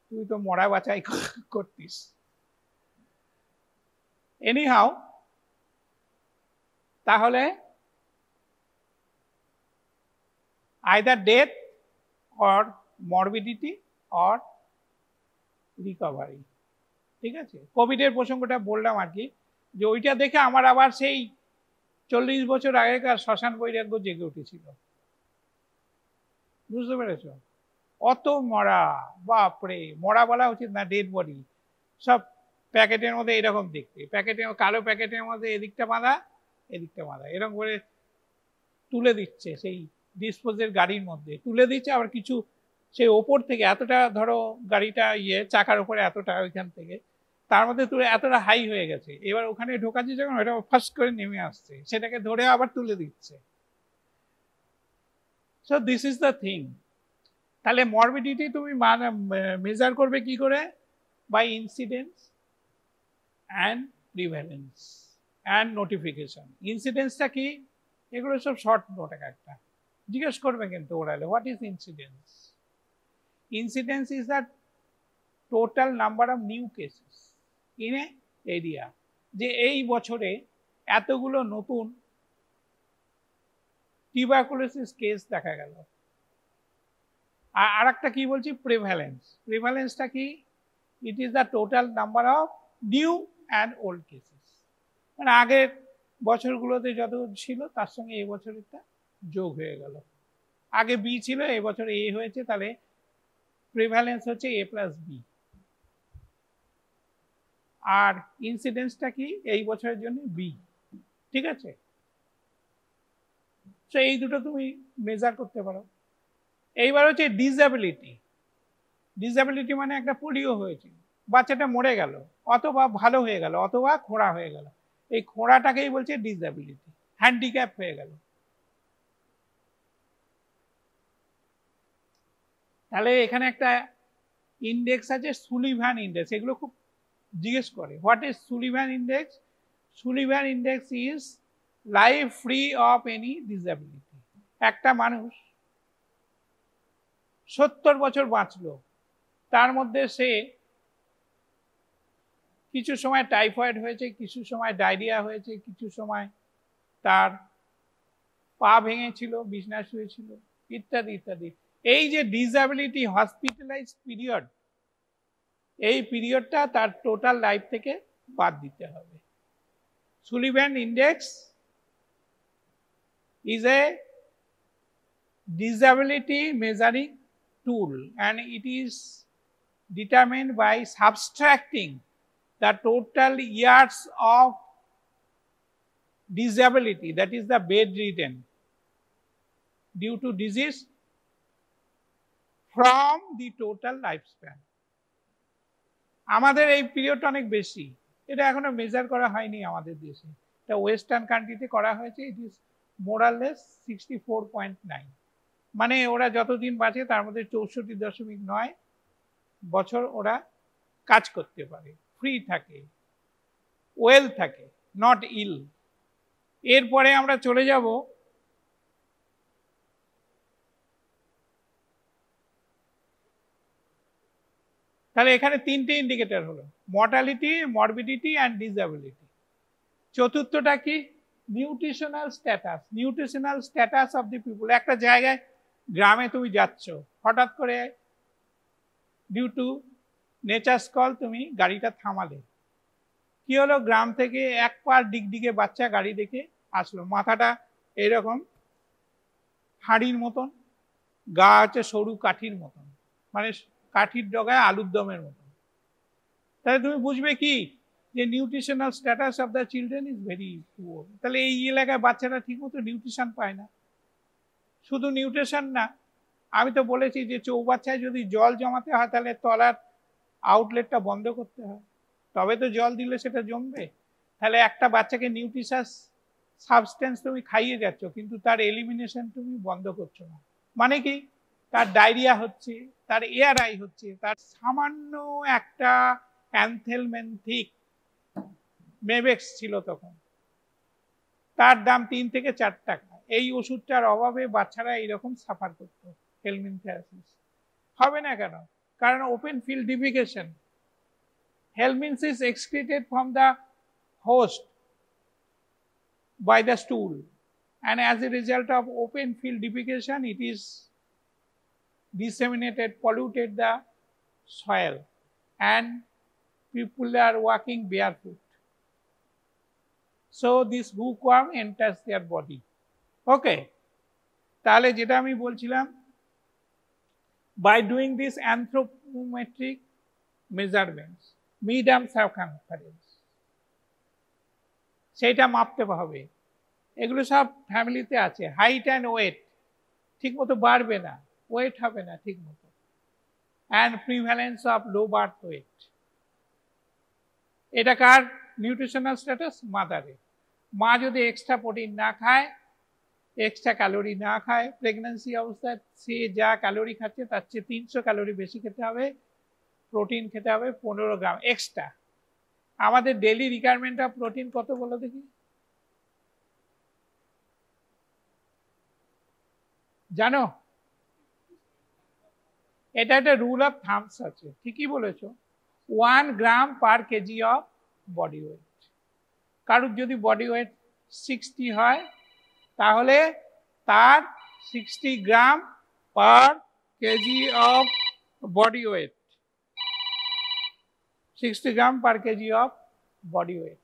Speaker 2: তুই তো মরা বাছাই করতিস। এনি হাউ, তাহলে either death or morbidity or recovery, ঠিক আছে। কোভিডের প্রসঙ্গটা বললাম আর কি, যে ওইটা দেখে আমার আবার সেই 40 বছর আগেকার শ্মশান বৈরাগ্য জেগে উঠেছিল, বুঝতে পেরেছ? অত মরা, বাপরে, মরা বলা উচিত না, ডেড বডি, সব প্যাকেটের মধ্যে এরকম দেখতে, প্যাকেটের কালো প্যাকেটের মধ্যে এদিকটা বাঁধা এদিকটা বাঁধা, এরকম করে তুলে দিচ্ছে সেই ডিসপোজের গাড়ির মধ্যে, তুলে দিচ্ছে। আবার কিছু সেই ওপর থেকে এতটা, ধরো গাড়িটা চাকার উপরে এতটা, ওইখান থেকে তার মধ্যে তুলে এতটা হাই হয়ে গেছে, এবার ওখানে ঢোকাচ্ছে যখন ওটা ফার্স্ট করে নেমে আসছে, সেটাকে ধরে আবার তুলে দিচ্ছে। So this is the thing. তাহলে মরবিডিটি তুমি মেজার করবে কি করে? By incidence and prevalence and notification. ইনসিডেন্সটা কি? এগুলো সব শর্ট নোট একটা জিজ্ঞেস করবে কিন্তু ওরালে, what is incidence? Incidence is the total number of new cases in a area, যে এই বছরে এতগুলো নতুন টিউবারকুলোসিস কেস দেখা গেল। আর একটা কি বলছি? প্রিভ্যালেন্স। প্রিভ্যালেন্সটা কি? It is the total number of new and old cases, মানে আগের বছরগুলোতে যত ছিল তার সঙ্গে এই বছরেরটা যোগ হয়ে গেল। আগে বি ছিল, এই বছর এ হয়েছে, তাহলে প্রিভ্যালেন্স হচ্ছে এ প্লাস বি। আর ইনসিডেন্সটা কি? এই বছরের জন্য বি, ঠিক আছে। তো এই দুটো তুমি মেজার করতে পারো। এইবার হচ্ছে ডিসএবিলিটি। ডিসএবিলিটি মানে একটা পোলিও হয়েছে, বাচ্চাটা মরে গেল, অথবা ভালো হয়ে গেল, অথবা খোঁড়া হয়ে গেল, এই খোঁড়াটাকেই বলছে ডিসএবিলিটি, হ্যান্ডিক্যাপ হয়ে গেল। তাহলে এখানে একটা ইন্ডেক্স আছে, সুলিভান ইন্ডেক্স, এগুলো খুব জিজ্ঞেস করে, what is Sullivan index? Sullivan index is life free of any disability. একটা মানুষ 70 বছর বাঁচলো, তার মধ্যে সে কিছু সময় টাইফয়েড হয়েছে, কিছু সময় ডায়রিয়া হয়েছে, কিছু সময় তার পা ভেঙেছিল, বিছনা শুয়েছিল, ইত্যাদি ইত্যাদি। এই যে ডিসএবিলিটি হসপিটালাইজ পিরিয়ড, এই পিরিয়ডটা তার টোটাল লাইফ থেকে বাদ দিতে হবে। Sullivan index is a disability measuring tool, and it is determined by subtracting the total years of disability, that is the bedridden due to disease, from the total lifespan. আমাদের এই পিরিয়ডটা অনেক বেশি, এটা এখনো মেজার করা হয়নি আমাদের দেশে, এটা ওয়েস্টার্ন কান্ট্রিতে করা হয়েছে। ইট ইজ মোরাললেস 64.9, মানে ওরা যতদিন বাঁচে তার মধ্যে 64.9 বছর ওরা কাজ করতে পারে, ফ্রি থাকে, ওয়েল থাকে, নট ইল। এরপরে আমরা চলে যাব তাহলে এখানে তিনটে ইন্ডিকেটর হলো, মর্টালিটি, মরবিডিটি অ্যান্ড ডিসএবিলিটি। চতুর্থটা কি? Nutritional status. Nutritional status of the people. একটা জায়গায় গ্রামে তুমি যাচ্ছ, হঠাৎ করে ডিউ টু নেচার্স কল তুমি গাড়িটা থামালে, কি হলো? গ্রাম থেকে এক পার ডিগডিগে বাচ্চা গাড়ি দেখে আসলো, মাথাটা এরকম হাঁড়ির মতন, গা হচ্ছে সরু কাঠির মতন, মানে কাঠির ডগায় আলুর দমের মতন। তাহলে তুমি বুঝবে কি? যে nutritional status of the children is very poor. তাহলে এই এলাকায় বাচ্চারা ঠিকমতো নিউট্রিশন পায় না। শুধু নিউট্রিশন না, আমি তো বলেছি যে চৌবাচ্চায় যদি জল জমাতে হয় তাহলে তলার আউটলেটটা বন্ধ করতে হয়, তবে তো জল দিলে সেটা জমবে। তাহলে একটা বাচ্চাকে নিউট্রিশাস সাবস্টেন্স তুমি খাইয়ে যাচ্ছ, কিন্তু তার এলিমিনেশন তুমি বন্ধ করছো না, মানে কি, তার ডায়রিয়া হচ্ছে, তার এআরআই হচ্ছে, তার সামান্য একটা অ্যানথেলমেন্থিক মেবেক্স ছিল তখন, তার দাম 3 থেকে 4 টাকা। এই ওষুধটার অভাবে বাচ্চারা এইরকম সাফার করতো হেলমিনথিয়াসিস। হবে না কেন? কারণ open field defecation, helminths is excreted from the host by the stool, and as a result of open field defecation it is disseminated, polluted the soil, and people are walking barefoot, so this hookworm enters their body. Okay, তাহলে যেটা আমি বলছিলাম, by doing this anthropometric measurements, medium circumference, সেটা মাপতে হবে। এগুলো সব ফ্যামিলিতে আছে। হাইট অ্যান্ড ওয়েট ঠিক মতো বাড়বে না, ওয়েট হবে না ঠিক মতো, and prevalence of low birth wait. এটা কার নিউট্রিশনাল স্ট্যাটাস? মাদারের। মা যদি এক্সট্রা প্রোটিন না খায়, এক্সট্রা ক্যালোরি না খায়, প্রেগন্যান্সি অবস্থায় সে যা ক্যালোরি খাচ্ছে তার চেয়ে 300 ক্যালোরি বেশি খেতে হবে, প্রোটিন খেতে হবে 15 গ্রাম এক্সট্রা। আমাদের ডেইলি রিকোয়ারমেন্ট অফ প্রোটিন কত বলো দেখি? জানো? এটা একটা রুল অফ থামস আছে, ঠিকই বলেছো, 1 gram per kg of body weight. কারোর যদি বডি ওয়েট 60 হয় তাহলে তার 60 gram per kg of body weight, 60 gram per kg of body weight.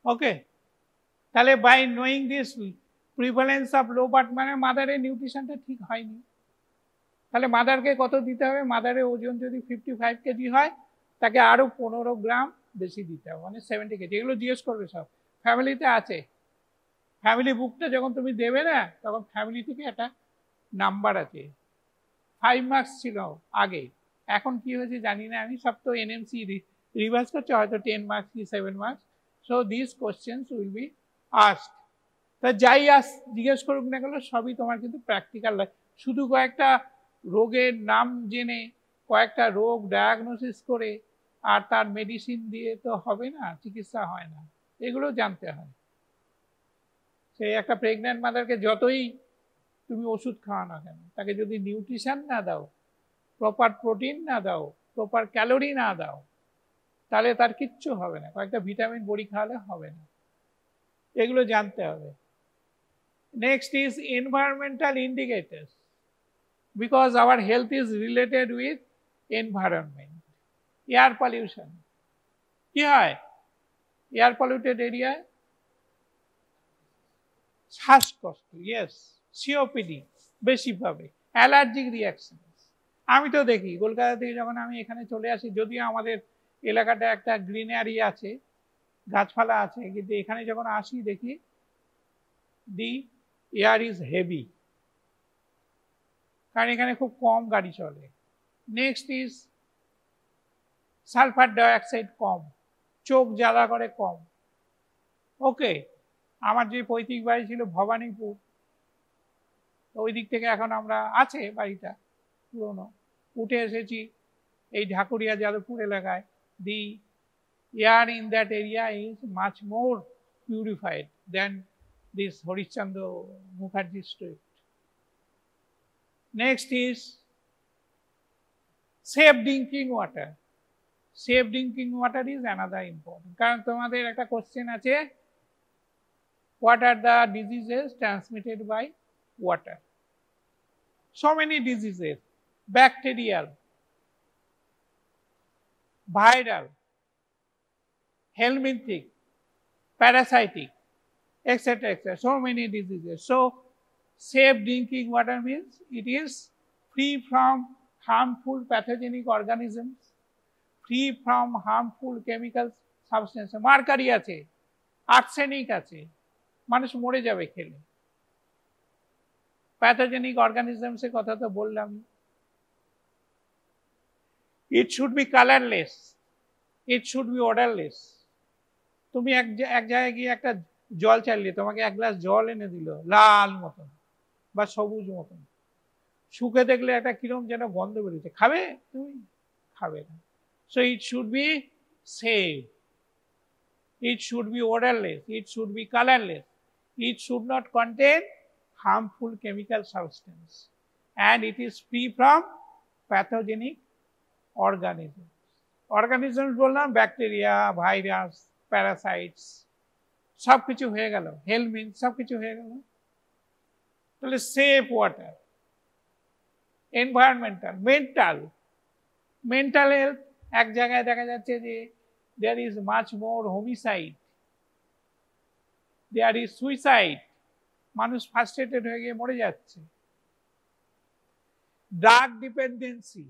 Speaker 2: Okay, তাহলে by knowing this prevalence of low birth, মানে মাদারের নিউট্রিশনটা ঠিক হয়নি, তাহলে মাদারকে কত দিতে হবে? মাদারের ওজন যদি 55 কেজি হয় তাকে আরো 15 গ্রাম বেশি দিতে হবে, মানে 70 কেজি। এগুলো জিজ্ঞেস করবে, সব ফ্যামিলিতে আছে। ফ্যামিলি বুকটা যখন তুমি দেবে না, তখন ফ্যামিলি থেকে একটা নাম্বার আছে। 5 মার্কস ছিল আগে, এখন কি হয়েছে জানি না আমি, সব তো এনএমসি রিভার্স করছে, হয়তো 10 মার্কস কি 7 marks. So this questions will be asked. তা যাই জিজ্ঞেস করুক না কেন, সবই তোমার কিন্তু প্র্যাকটিক্যাল। শুধু কয়েকটা রোগের নাম জেনে, কয়েকটা রোগ ডায়াগনোসিস করে আর তার মেডিসিন দিয়ে তো হবে না, চিকিৎসা হয় না, এগুলো জানতে হয়। সেই একটা প্রেগন্যান্ট মাদারকে যতই তুমি ওষুধ খাওয়া না কেন, তাকে যদি নিউট্রিশন না দাও, প্রপার প্রোটিন না দাও, প্রপার ক্যালোরি না দাও, তাহলে তার কিচ্ছু হবে না। কয়েকটা ভিটামিন বড়ি খাওয়ালে হবে না, এগুলো জানতে হবে। Next is environmental indicators, because our health is related with environment. Air pollution, কি হয়? এয়ার পলিউটেড এরিয়ায় শ্বাসকষ্ট, ইয়েস, সিওপিডি বেশি পাবে, অ্যালার্জিক রিয়াকশন। আমি তো দেখি কলকাতা থেকে যখন আমি এখানে চলে আসি, যদিও আমাদের এলাকাটা একটা গ্রিনারি আছে, গাছপালা আছে, কিন্তু এখানে যখন আসি দেখি দি এয়ার ইজ হেভি, কারণ এখানে খুব কম গাড়ি চলে। নেক্সট ইজ সালফার ডাইঅক্সাইড কম, চোখ জ্বালা করে কম। ওকে, আমার যে পৈতৃক বাড়ি ছিল ভবানীপুর, ওই দিক থেকে এখন আমরা আছে বাড়িটা পুরনো, উঠে এসেছি এই ঢাকুরিয়া যাদবপুর এলাকায়। The air in that area is much more purified then this Harishchandra Mukherjee street. Next is safe drinking water. Safe drinking water is another important. কারণ তোমাদের একটা কোশ্চেন আছে, what are the diseases transmitted by water? So many diseases, bacterial, viral, helminthic, parasitic, etc., etc. So many diseases. So safe drinking water means it is free from harmful pathogenic organisms, free from harmful chemical substances. Mercury আছে, arsenic আছে, মানুষ মরে যাবে খেলে। Pathogenic organisms এর কথা তো বললাম। It should be colorless, it should be odorless. তুমি এক জায়গায় গিয়ে একটা জল চাইলে তোমাকে এক গ্লাস জল এনে দিল লাল মতন বা সবুজ মতন, শুকে দেখলে একটা কিরম যেন গন্ধ বেরোচ্ছে, খাবে? তুমি খাবে না। So it should be safe, it should be odorless, it should be colorless, it should not contain harmful chemical substance, and it is free from pathogenic organisms. Organisms বললাম ব্যাকটেরিয়া, ভাইরাস, প্যারাসাইটস সব কিছু হয়ে গেল, হেলমিন সব কিছু হয়ে গেল। তাহলে safe water, environmental, mental health. এক জায়গায় দেখা যাচ্ছে যে there is much more homicide, there is suicide, মানুষ ফ্রাস্ট্রেটেড হয়ে গিয়ে মরে যাচ্ছে। ড্রাগ ডিপেন্ডেন্সি,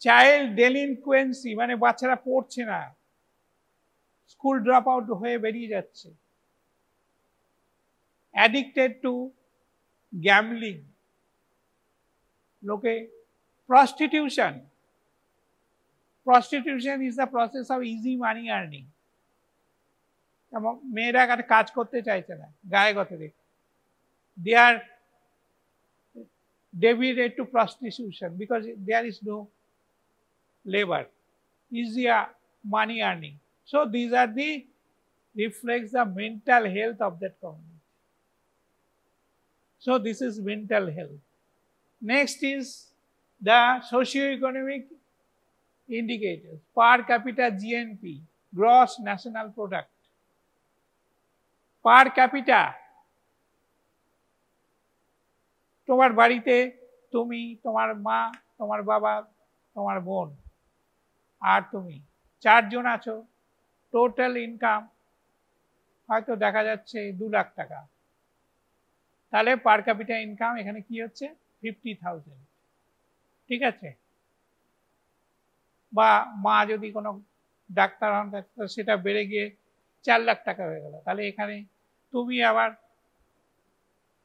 Speaker 2: চাইল্ড ডেলিনকুয়েন্সি, মানে বাচ্চারা পড়ছে না, স্কুল ড্রপ আউট হয়ে বেরিয়ে যাচ্ছে। অ্যাডিক্টেড টু গ্যামলিং, লোকে prostitution, prostitution is the process of easy money earning. এবং মেয়েরা কাজ করতে চাইছে না, গায়ে গতরে, they are devoted to prostitution because there is no labor, easier money earning. So these are the reflects the mental health of that community. So this is mental health. Next is the socio-economic indicators, per capita GNP, gross national product, per capita। তোমার বাড়িতে তুমি, তোমার মা, তোমার বাবা, তোমার বোন আর তুমি 4 জন আছো, টোটাল ইনকাম হয়তো দেখা যাচ্ছে 2 লাখ টাকা, তাহলে পার ক্যাপিটা ইনকাম এখানে কি হচ্ছে 50,000, ঠিক আছে? বা মা যদি কোনো ডাক্তার হন সেটা বেড়ে গিয়ে 4 লাখ টাকা হয়ে গেল, তাহলে এখানে তুমি আবার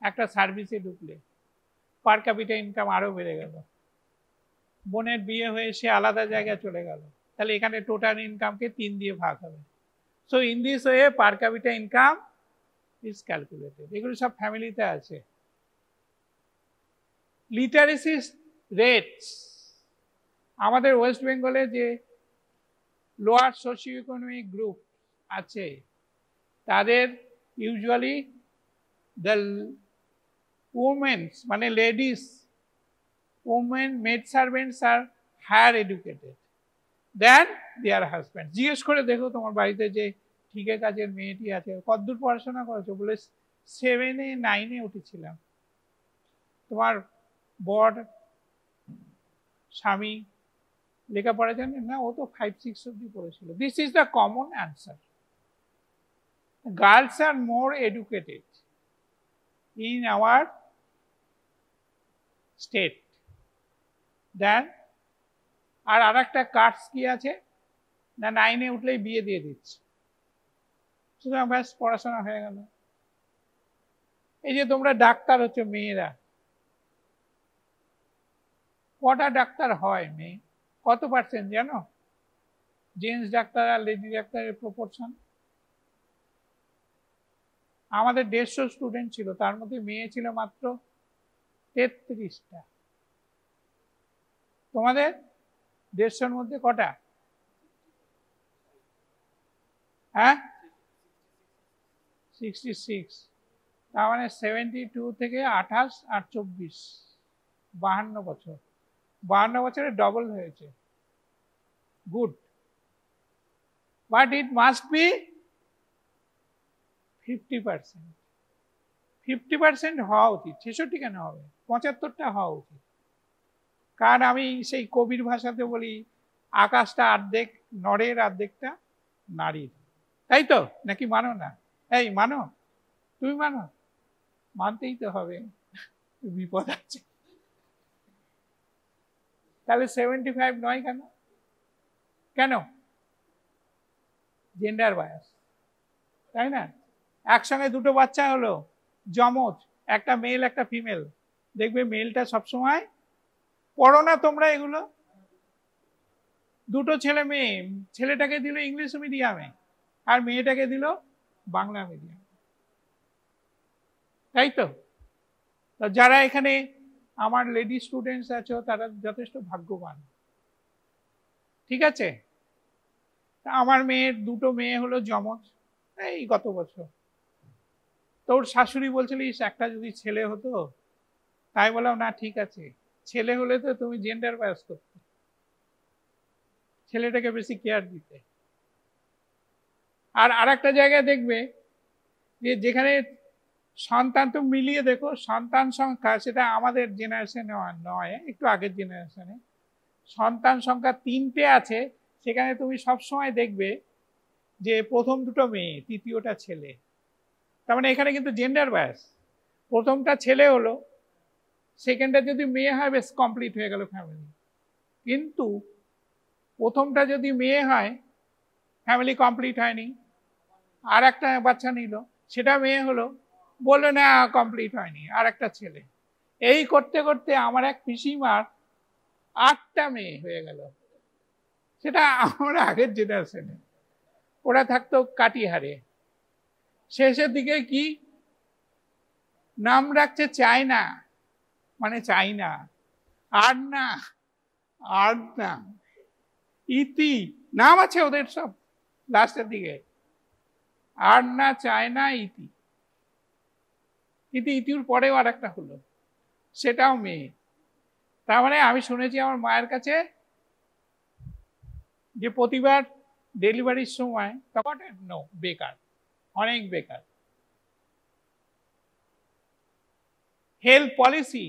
Speaker 2: একটা সার্ভিসে ঢুকলে পার ক্যাপিটা ইনকাম আরো বেড়ে গেল। বোনের বিয়ে হয়ে সে আলাদা জায়গায় চলে গেল, তাহলে এখানে টোটাল ইনকামকে 3 দিয়ে ভাগ হবে। So in this way per capital income is calculated. এগুলো সব ফ্যামিলিতে আছে। লিটারেসি রেটস, আমাদের ওয়েস্ট বেঙ্গলে যে লোয়ার সোশিও ইকোনমিক গ্রুপ আছে তাদের ইউজুয়ালি দ্য উমেন্স মানে লেডিস, উমেন মেড সার্ভেন্টস আর হায়ার এডুকেটেড দেন দেয়ার হাজব্যান্ড। জিজ্ঞেস করে দেখো তোমার বাড়িতে যে ঠিকে কাজের মেয়েটি আছে কতদূর পড়াশোনা করেছো, বলে 7 9 উঠেছিলাম। তোমার বর স্বামী লেখাপড়া জানেন না, ও তো 5 6 অব্দি পড়েছিল। This is the common answer. Girls are more educated in our state then. আর একটা কাটস কি আছে না, 9 উঠলেই বিয়ে দিয়ে দিচ্ছে, সুতরাং ব্যাস পড়াশোনা হয়ে গেল। এই যে তোমরা ডাক্তার হচ্ছে মেয়েরা, কটা ডাক্তার হয় মেয়ে, কত পার্সেন্ট জানো? জেন্টস ডাক্তার আর লেডি ডাক্তারের প্রপোর্শন। আমাদের 150 স্টুডেন্ট ছিল, তার মধ্যে মেয়ে ছিল মাত্র 33টা। তোমাদের 150-র মধ্যে কটা? হ্যাঁ 66। তার মানে 72 থেকে 28 আর 24, 52 বছর। 52 বছরে ডবল হয়েছে। Good, but it must B 50%। 50% হওয়া উচিত, 66 কেন হবে, 75টা হওয়া উচিত। কারণ আমি সেই কবির ভাষাতে বলি, আকাশটা অর্ধেক নরের, অর্ধেকটা নারীর, তাই তো? নাকি মানো না? এই মানো, তুমি মানো? মানতেই তো হবে, বিপদ আছে। তাহলে 75 নয় কেন? কেন? জেন্ডার বায়াস, তাই না? একসঙ্গে দুটো বাচ্চা হলো, যমজ, একটা মেল একটা ফিমেল, দেখবে মেলটা সবসময়, পড়ো না তোমরা এগুলো, দুটো ছেলে মেয়ে, ছেলেটাকে দিল ইংলিশ মিডিয়ামে, আর মেয়েটাকে দিল বাংলা মিডিয়াম। তাই তো? যারা এখানে আমার লেডি স্টুডেন্টস আছে তারা যথেষ্ট ভাগ্যবান। ঠিক আছে? আমার মেয়ের দুটো মেয়ে হলো যমজ, এই গত বছর। তোর শাশুড়ি বলছিল একটা যদি ছেলে হতো, তাই বললাম না ঠিক আছে, ছেলে হলে তো তুমি জেন্ডার ব্যাস করতে, ছেলেটাকে বেশি কেয়ার দিতে। আর আরেকটা জায়গায় দেখবে যে যেখানে সন্তান, তো মিলিয়ে দেখো সন্তান সংখ্যা, সেটা আমাদের জেনারেশনে নয়, একটু আগের জেনারেশনে সন্তান সংখ্যা 3টে আছে, সেখানে তুমি সবসময় দেখবে যে প্রথম দুটো মেয়ে, তৃতীয়টা ছেলে। তার মানে এখানে কিন্তু জেন্ডার ব্যাস। প্রথমটা ছেলে হলো, সেকেন্ডটা যদি মেয়ে হয় বেশ কমপ্লিট হয়ে গেল ফ্যামিলি। কিন্তু প্রথমটা যদি মেয়ে হয় ফ্যামিলি কমপ্লিট হয়নি, আর একটা বাচ্চা নিল, সেটা মেয়ে হলো, বললো না কমপ্লিট হয়নি, আর একটা ছেলে। এই করতে করতে আমার এক পিসিমার 8টা মেয়ে হয়ে গেল। সেটা আমরা আগের জেনারেশনে, ওরা থাকতো কাটিহারে। শেষের দিকে কি নাম রাখছে, চায়না, মানে চাইনা, আর না, আর না, ইতি নাম আছে ওদের সব লাস্টের দিকে, আর না, চায়না, ইতি। কিন্তু ইতির পরেও আর একটা হলো, সেটাও মেয়ে। তার মানে আমি শুনেছি আমার মায়ের কাছে যে প্রতিবার ডেলিভারির সময় তখন বেকার, অনেক বেকার। হেলথ পলিসি,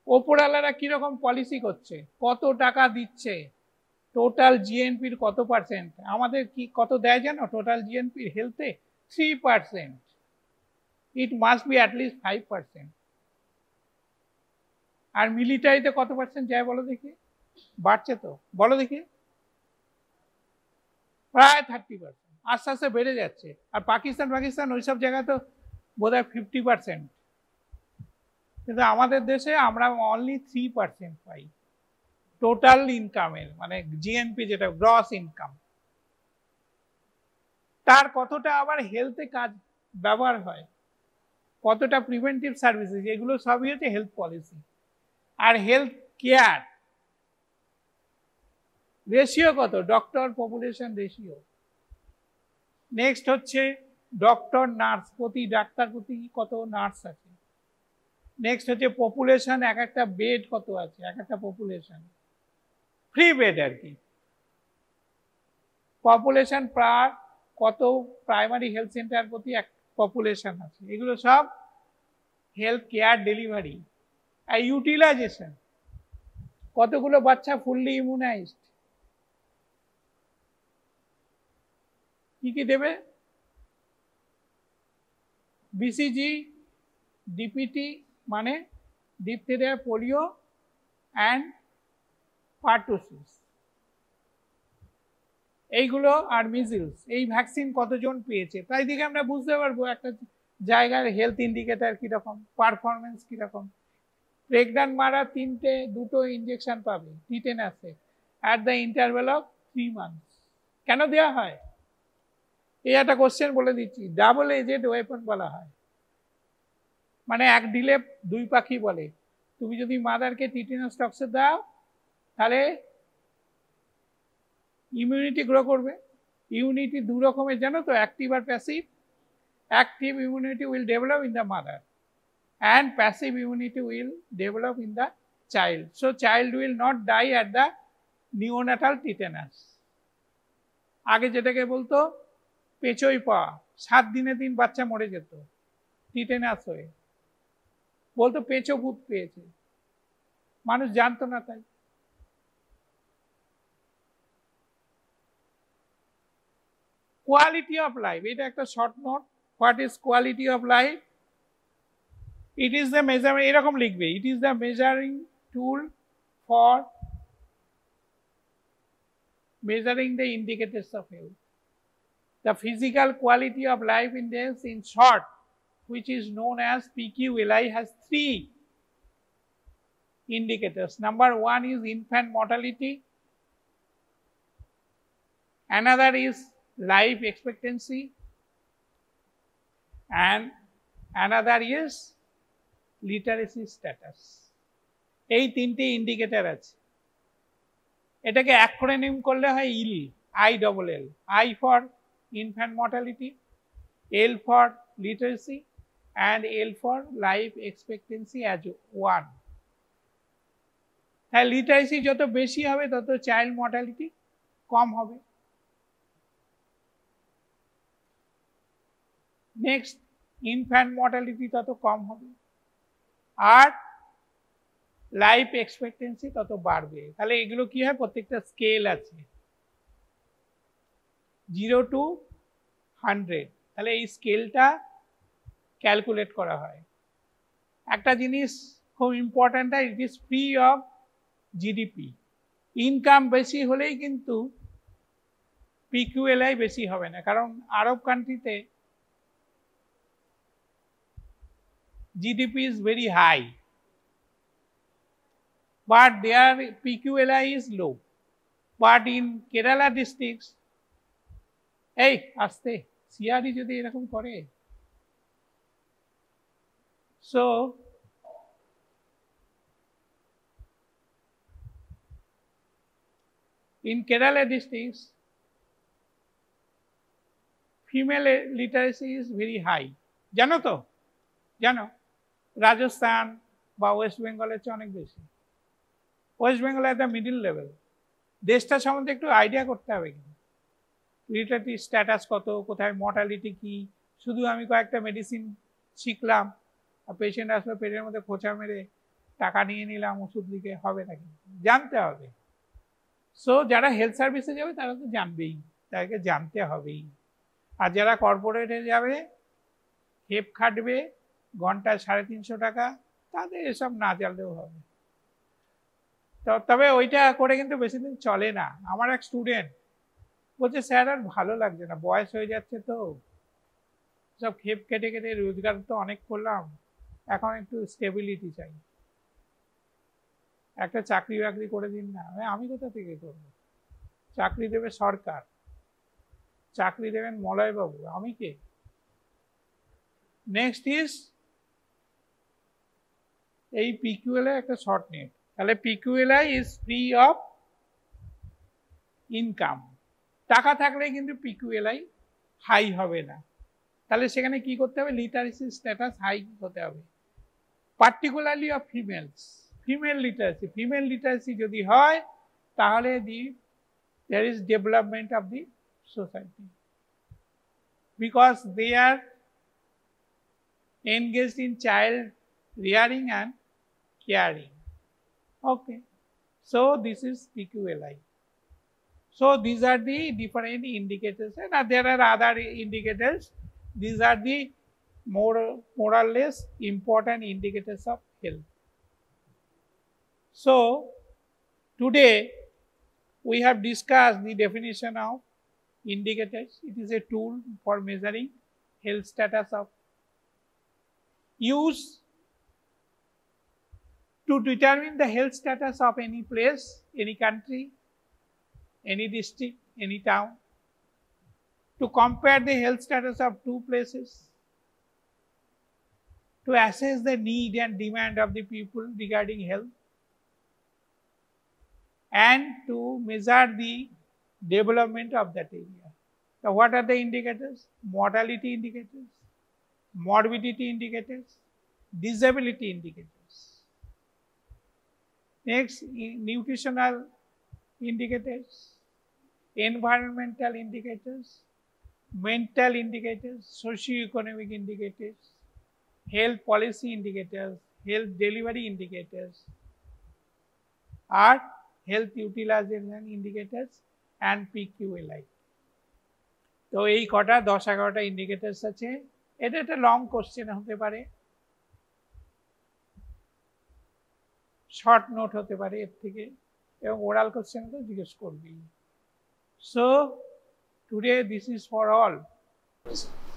Speaker 2: ওপরওয়ালারা কিরকম পলিসি করছে, কত টাকা দিচ্ছে, টোটাল জিএনপির কত পার্সেন্ট, আমাদের কি কত দেয় জানো টোটাল জিএনপির হেলথে? 3%। It must be at least 5%। আর মিলিটারিতে কত পার্সেন্ট যায় বলো দেখি? বাড়ছে তো, বলো দেখি। প্রায় 30%, আস্তে আস্তে বেড়ে যাচ্ছে। আর পাকিস্তান ওইসব জায়গায় তো বোধহয় 50%। কিন্তু আমাদের দেশে আমরা অনলি 3% পাই টোটাল ইনকামের, মানে জিএনপি যেটা গ্রস ইনকাম। তার কতটা আবার হেলথে কাজ ব্যবহার হয়, কতটা প্রিভেন্টিভ সার্ভিসেস, এগুলো সবই হচ্ছে হেলথ পলিসি। আর হেলথ কেয়ার রেশিও কত, ডক্টর পপুলেশন রেশিও। নেক্সট হচ্ছে ডক্টর নার্স, প্রতি ডাক্তার প্রতি কত নার্স আছে। নেক্সট হচ্ছে পপুলেশন, এক একটা বেড কত আছে, এক একটা পপুলেশন, ফ্রি বেড আর কি। পপুলেশন প্রায় কত প্রাইমারি হেলথ সেন্টার প্রতি এক পপুলেশন আছে, এগুলো সব হেলথ কেয়ার ডেলিভারি। আর ইউটিলাইজেশন, কতগুলো বাচ্চা ফুললি ইমিউনাইজড, কি কি দেবে, বিসিজি, ডিপিটি মানে ডিপথেরিয়া, পোলিও অ্যান্ড পার্টুসিস, এইগুলো, আর মিজলস, এই ভ্যাকসিন কতজন পেয়েছে, তাই দিকে আমরা বুঝতে পারবো একটা জায়গার হেলথ ইন্ডিকেটর কিরকম, পারফরমেন্স কিরকম। প্রেগন্যান্ট মারা 2 ইঞ্জেকশন পাবে টিটেনাসে at the interval of 3 months। কেন দেওয়া হয়? এই একটা কোশ্চেন বলে দিচ্ছি, ডাবল এজেড ওয়েপন বলা হয়, মানে এক ঢিলে 2 পাখি বলে। তুমি যদি মাদারকে টিটেনাস টক্সিন দাও তাহলে ইমিউনিটি গ্রো করবে। ইমিউনিটি 2 রকমের জানো তো, অ্যাক্টিভ আর passive. Active immunity will develop in the mother and passive immunity will develop in the child. So child will not die at the neonatal tetanus. আগে যেটাকে বলতো পেঁচোই পাওয়া, 7 দিনে 3 বাচ্চা মরে যেত টিটেনাস হয়ে, বলতো পেঁচো ভূত পেয়েছে, মানুষ জানতো না তাই। কোয়ালিটি অফ লাইফ, এটা একটা short note. What is quality of life? It is the measurement, এরকম লিখবে, it is the measuring tool for measuring the indicators of health. The physical quality of life index, in short, which is known as PQLI, has 3 indicators. Number 1 is infant mortality, another is life expectancy, and another is literacy status. এই তিনটি indicator আছে। এটাকে acronym করলে হয় ইল, ILL, I for infant mortality, L for literacy, and L for life expectancy as 1. তাই literacy যত বেশি হবে তত চাইল্ড মর্টালিটি কম হবে। নেক্সট, ইনফ্যান্ট মর্টালিটি তত কম হবে, আর লাইফ এক্সপেক্টেন্সি তত বাড়বে। তাহলে এগুলো কি হয়, প্রত্যেকটা স্কেল আছে 0 to 100। তাহলে এই স্কেলটা ক্যালকুলেট করা হয়। একটা জিনিস খুব important, it is free of GDP. Income বেশি হলেই কিন্তু PQLI বেশি হবে না, কারণ আরব কান্ট্রিতে GDP is very high, but their PQLI is low. But in Kerala districts, এই আস্তে সিআরই যদি এরকম করে, so in Kerala districts, female literacy is very high. জানো তো, জানো রাজস্থান বা ওয়েস্ট বেঙ্গলের চেয়ে অনেক বেশি। West Bengal at the middle level. দেশটা সম্বন্ধে একটু আইডিয়া করতে হবে, কিন্তু লিটারেসি স্ট্যাটাস কত, কোথায় মর্টালিটি কি। শুধু আমি কয়েকটা মেডিসিন শিখলাম আর পেশেন্ট আসলে পেটের মধ্যে খোঁচা মেরে টাকা নিয়ে নিলাম, ওষুধ লিখে হবে নাকি, জানতে হবে। সো যারা হেলথ সার্ভিসে যাবে তারা তো জানবেই, তাদেরকে জানতে হবেই। আর যারা কর্পোরেটে যাবে, হেপ খাটবে, ঘন্টায় 350 টাকা, তাদের এসব না জানলেও হবে। তবে ওইটা করে কিন্তু বেশি দিন চলে না। আমার এক স্টুডেন্ট বলছে, স্যার আর ভালো লাগছে না, বয়স হয়ে যাচ্ছে তো, সব খেপ কেটে কেটে রোজগার তো অনেক করলাম, এখন একটু স্টেবিলিটি চাই, একটা চাকরি বাকরি করে দিন না। আমি কোথা থেকে করবো? চাকরি দেবে সরকার, চাকরি দেবেন মলয়বাবু, আমি কে? নেক্সট ইজ এই PQLI একটা শর্ট নেট। তাহলে PQLI is free of income. টাকা থাকলে কিন্তু PQLI হাই হবে না। তাহলে সেখানে কি করতে হবে, লিটারেসি স্ট্যাটাস হাই হতে হবে, particularly of females. Female literacy যদি হয় তাহলে there is development of the society, because they are engaged in child rearing and caring. Okay, so this is PQLI. So these are the different indicators, and there are other indicators. These are the more or less important indicators of health. So today we have discussed the definition of indicators. It is a tool for measuring health status of use to determine the health status of any place, any country, any district, any town, to compare the health status of two places, to assess the need and demand of the people regarding health, and to measure the development of that area. So what are the indicators? Mortality indicators, morbidity indicators, disability indicators. Next, nutritional indicators, environmental indicators, mental indicators, socio-economic indicators, health policy indicators, health delivery indicators, are health utilization indicators and PQLI. তো এই কটা 10-11টা indicators আছে। এটা একটা long question হতে পারে, short note হতে পারে এর থেকে, এবং ওরাল কোশ্চেন তো জিজ্ঞেস করবি। So today this is for all.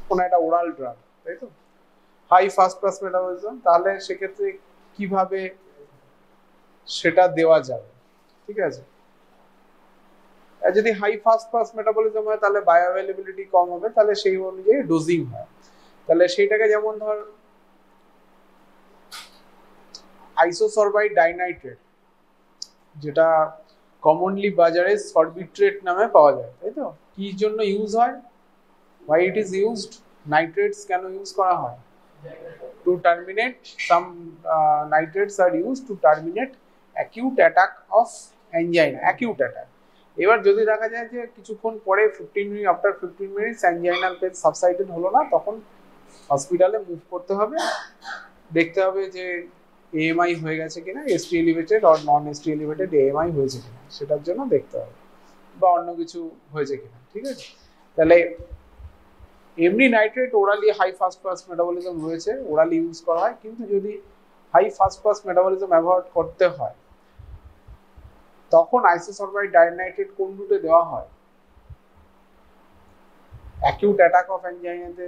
Speaker 3: কোন একটা ওরাল ড্রাগ, তাই তো, হাই ফাস্ট পাস মেটাবলিজম, তাহলে সেক্ষেত্রে কিভাবে সেটা দেওয়া যাবে? ঠিক আছে, আর যদি হাই ফাস্ট মেটাবলিজম হয় তাহলে বায়োঅ্যাভেলেবিলিটি কম হবে, তাহলে সেই অনুযায়ী ডোজিং হয়। তাহলে সেইটাকে যেমন ধর আইসোসরবাইড ডাইনাইট্রেট, যেটা কমনলি বাজারে সরবিট্রেট নামে পাওয়া যায়, তাই তো? কি জন্য ইউজ হয়? Why it is used? Nitrates কেন ইউজ করা হয়? To terminate, some nitrates are used to terminate acute attack of angina, acute attack. এবার যদি দেখা যায় যে কিছুক্ষণ পরে 15 minute, after 15 minutes anginal pain subsided হলো না, তখন হসপিটালে মুভ করতে হবে, দেখতে হবে যে এএমআই হয়ে গেছে কিনা, ST elevated or non ST elevated AMI হয়েছে কিনা সেটার জন্য দেখতে হবে, বা অন্য কিছু হয়েছে কিনা, ঠিক আছে? তাহলে এমনি nitrate orally high fast metabolism রয়েছে, ওরালি ইউজ করা হয়, কিন্তু যদি হাই ফাস্ট মেটাবলিজম অ্যাভয়েড করতে হয় তখন আইসোসরবাইড ডাইনাইট্রেট কোন রুটে দেওয়া হয়? অ্যাকিউট অ্যাটাক অফ অ্যাঞ্জাইনাতে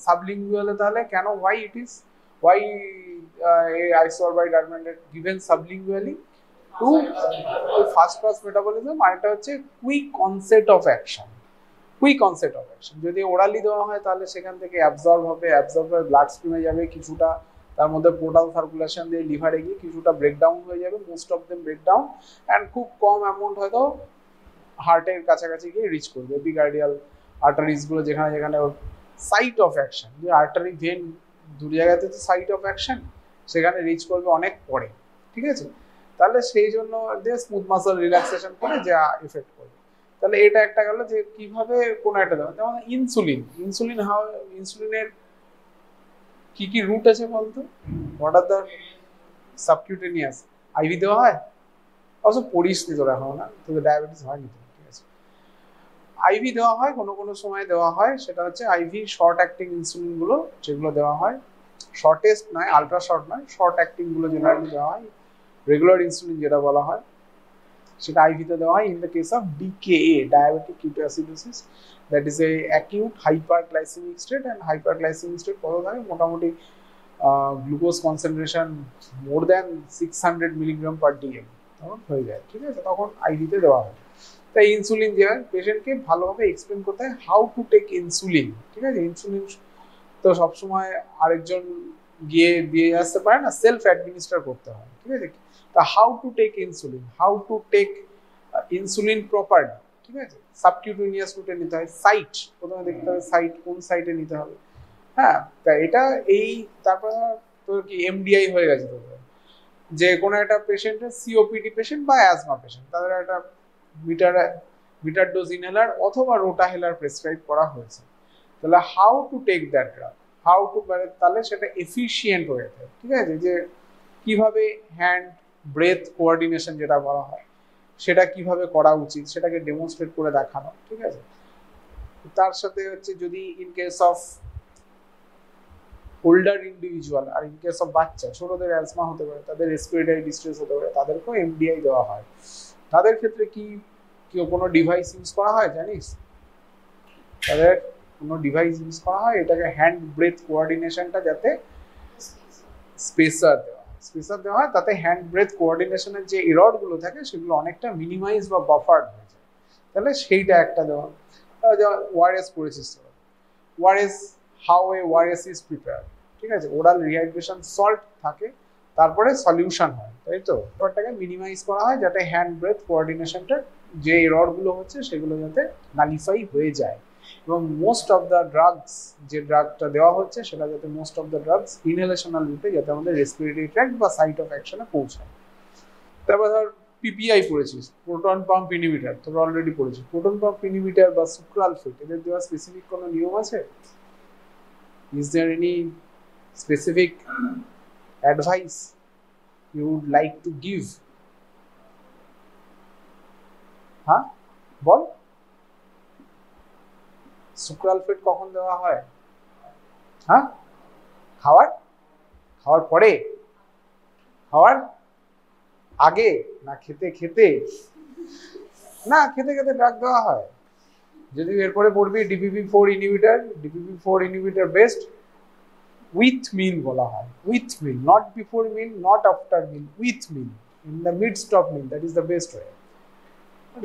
Speaker 3: সাবলিঙ্গুয়ালে। তাহলে কেন, why it is, why isosorbide dinitrate given sublingually? to fast metabolism, আর এটা হচ্ছে quick onset of action. Quick onset of action যদি ওরালি দেওয়া হয় তাহলে সেখান থেকে অ্যাবজর্ব হবে, ব্লাড স্ট্রিমে যাবে, কিছুটা তার মধ্যে পোর্টাল সার্কুলেশন দিয়ে লিভারে গিয়ে কিছুটা ব্রেকডাউন হয়ে যাবে, most of them breakdown, and খুব কম অ্যামাউন্ট হয়তো হার্টের কাছাকাছি গিয়ে রিচ করবে, এপিকার্ডিয়াল আর্টারিজগুলো যেখানে যেখানে সাইট অফ অ্যাকশন, যে আর্টারি ভেন দু জায়গাতে তো সাইট অফ অ্যাকশন, সেখানে রিচ করবে অনেক পরে, ঠিক আছে? তাহলে সেই জন্য দিয়ে স্মুথ মাসল রিল্যাক্সেশন করে যা এফেক্ট করবে। তাহলে এটা একটা গেল যে কিভাবে কোনো একটা দেওয়া, যেমন ইনসুলিনের কি কি রুট আছে বলতো? What are the subcutaneous? IV দেওয়া হয়? অবশ্য পড়িস নি তোরা এখন, না তোদের ডায়াবেটিস হয়নি, ঠিক আছে? আইভি দেওয়া হয়, কোনো কোনো সময় দেওয়া হয়, সেটা হচ্ছে আইভি শর্ট অ্যাক্টিং ইনসুলিন গুলো যেগুলো দেওয়া হয়, শর্টেস্ট নয়, আলট্রা শর্ট নয়, শর্ট অ্যাক্টিং গুলো জেনারেলি দেওয়া হয়, রেগুলার ইনসুলিন যেটা বলা হয় সেটা আইভিতে দেওয়া হয় in the case of DKA, diabetic ketoacidosis, that is a acute hyperglycemic state. And hyperglycemic state কত থাকে? মোটামুটি glucose concentration more than 600 milligram per DM তখন হয়ে যায়, ঠিক আছে? তখন আইভিতে দেওয়া হয়। তাই ইনসুলিন দেওয়া পেশেন্টকে ভালোভাবে এক্সপ্লেন করতে হয় হাউ টু টেক ইনসুলিন, ঠিক আছে? ইনসুলিন তো সবসময় আরেকজন গিয়ে দিয়ে আসতে পারে না, সেলফ অ্যাডমিনিস্টার করতে হয়, ঠিক আছে? তা how to take insulin, how to take insulin properly, ঠিক আছে? সাবকিউটেনিয়াস রুটে নিতে হয়, সাইট প্রথমে দেখতে হবে, সাইট কোন সাইটে নিতে হবে, হ্যাঁ? তা এটা এই তারপর তোর কি এমডিআই হয়ে গেছে তোদের, যে কোনো একটা পেশেন্টের সিওপিডি পেশেন্ট বা অ্যাজমা পেশেন্ট, তাদের একটা মিটার ডোজ ইনহেলার অথবা রোটাহেলার প্রেসক্রাইব করা হয়েছে, তাহলে how to take that drug, how to, তাহলে সেটা এফিশিয়েন্ট হয়ে যায়, ঠিক আছে? যে কিভাবে হ্যান্ড ব্রেথ কোঅর্ডিনেশন যেটা বলা হয় সেটা কিভাবে করা উচিত সেটাকে ডেমনস্ট্রেট করে দেখানো, ঠিক আছে? তার সাথে হচ্ছে যদি in case of older individual আর ইন কেস অফ বাচ্চা ছোটদের অ্যাজমা হতে পারে, তাদের রেসপিরেটরি ডিস্ট্রেস হতে পারে, তাদেরকেও এমডিআই দেওয়া হয়। তাদের ক্ষেত্রে কি কোনো ডিভাইস ইউজ করা হয় জানিস? তাদের কোনো ডিভাইস ইউজ করা হয়, এটাকে হ্যান্ড ব্রেথ কোঅর্ডিনেশনটা যাতে স্পেসার দেওয়া হয়, তাতে হ্যান্ড ব্রেথ কোঅর্ডিনেশনের যে এররগুলো থাকে সেগুলো অনেকটা মিনিমাইজ বা বাফার্ড হয়ে যায়, তাহলে সেইটা একটা দেওয়া। যেমন ওআরএস করেছিস, ORS, how A ORS is prepare, ঠিক আছে? ওরাল রিহাইড্রেশন সল্ট থাকে, তারপরে সলিউশন হয়, তাই তো? ব্যাপারটাকে মিনিমাইজ করা হয় যাতে হ্যান্ড ব্রেথ কোঅর্ডিনেশনটা যে এররগুলো হচ্ছে সেগুলো যাতে নালিফাই হয়ে যায়, এবং মোস্ট অফ দ্য ড্রাগস, যে ড্রাগটা দেওয়া হচ্ছে সেটা যাতে most of the drugs inhalational রুটে যাতে আমাদের রেসপিরেটরি ট্র্যাক্ট বা সাইট অফ অ্যাকশনে পৌঁছায়। তারপর ধর পিপিআই পড়েছিস, প্রোটন পাম্প ইনহিবিটর, তোর অলরেডি পড়েছিস। প্রোটন পাম্প ইনহিবিটর বা সুক্রালফেট, এদের দেওয়া স্পেসিফিক কোনো নিয়ম আছে? Is there any specific advice you would like to give? হ্যাঁ বল, সুক্রালফেট কখন দেওয়া হয়? হ্যাঁ, খাওয়ার পরে, খাওয়ার আগে, না খেতে খেতে? না, খেতে খেতে ড্রাগ দেওয়া হয়। যদি এরপরে পড়বি DPP-4 inhibitor best with meal বলা হয়, with meal, not before meal, not after meal, with meal, in the midst of meal, that is the best way.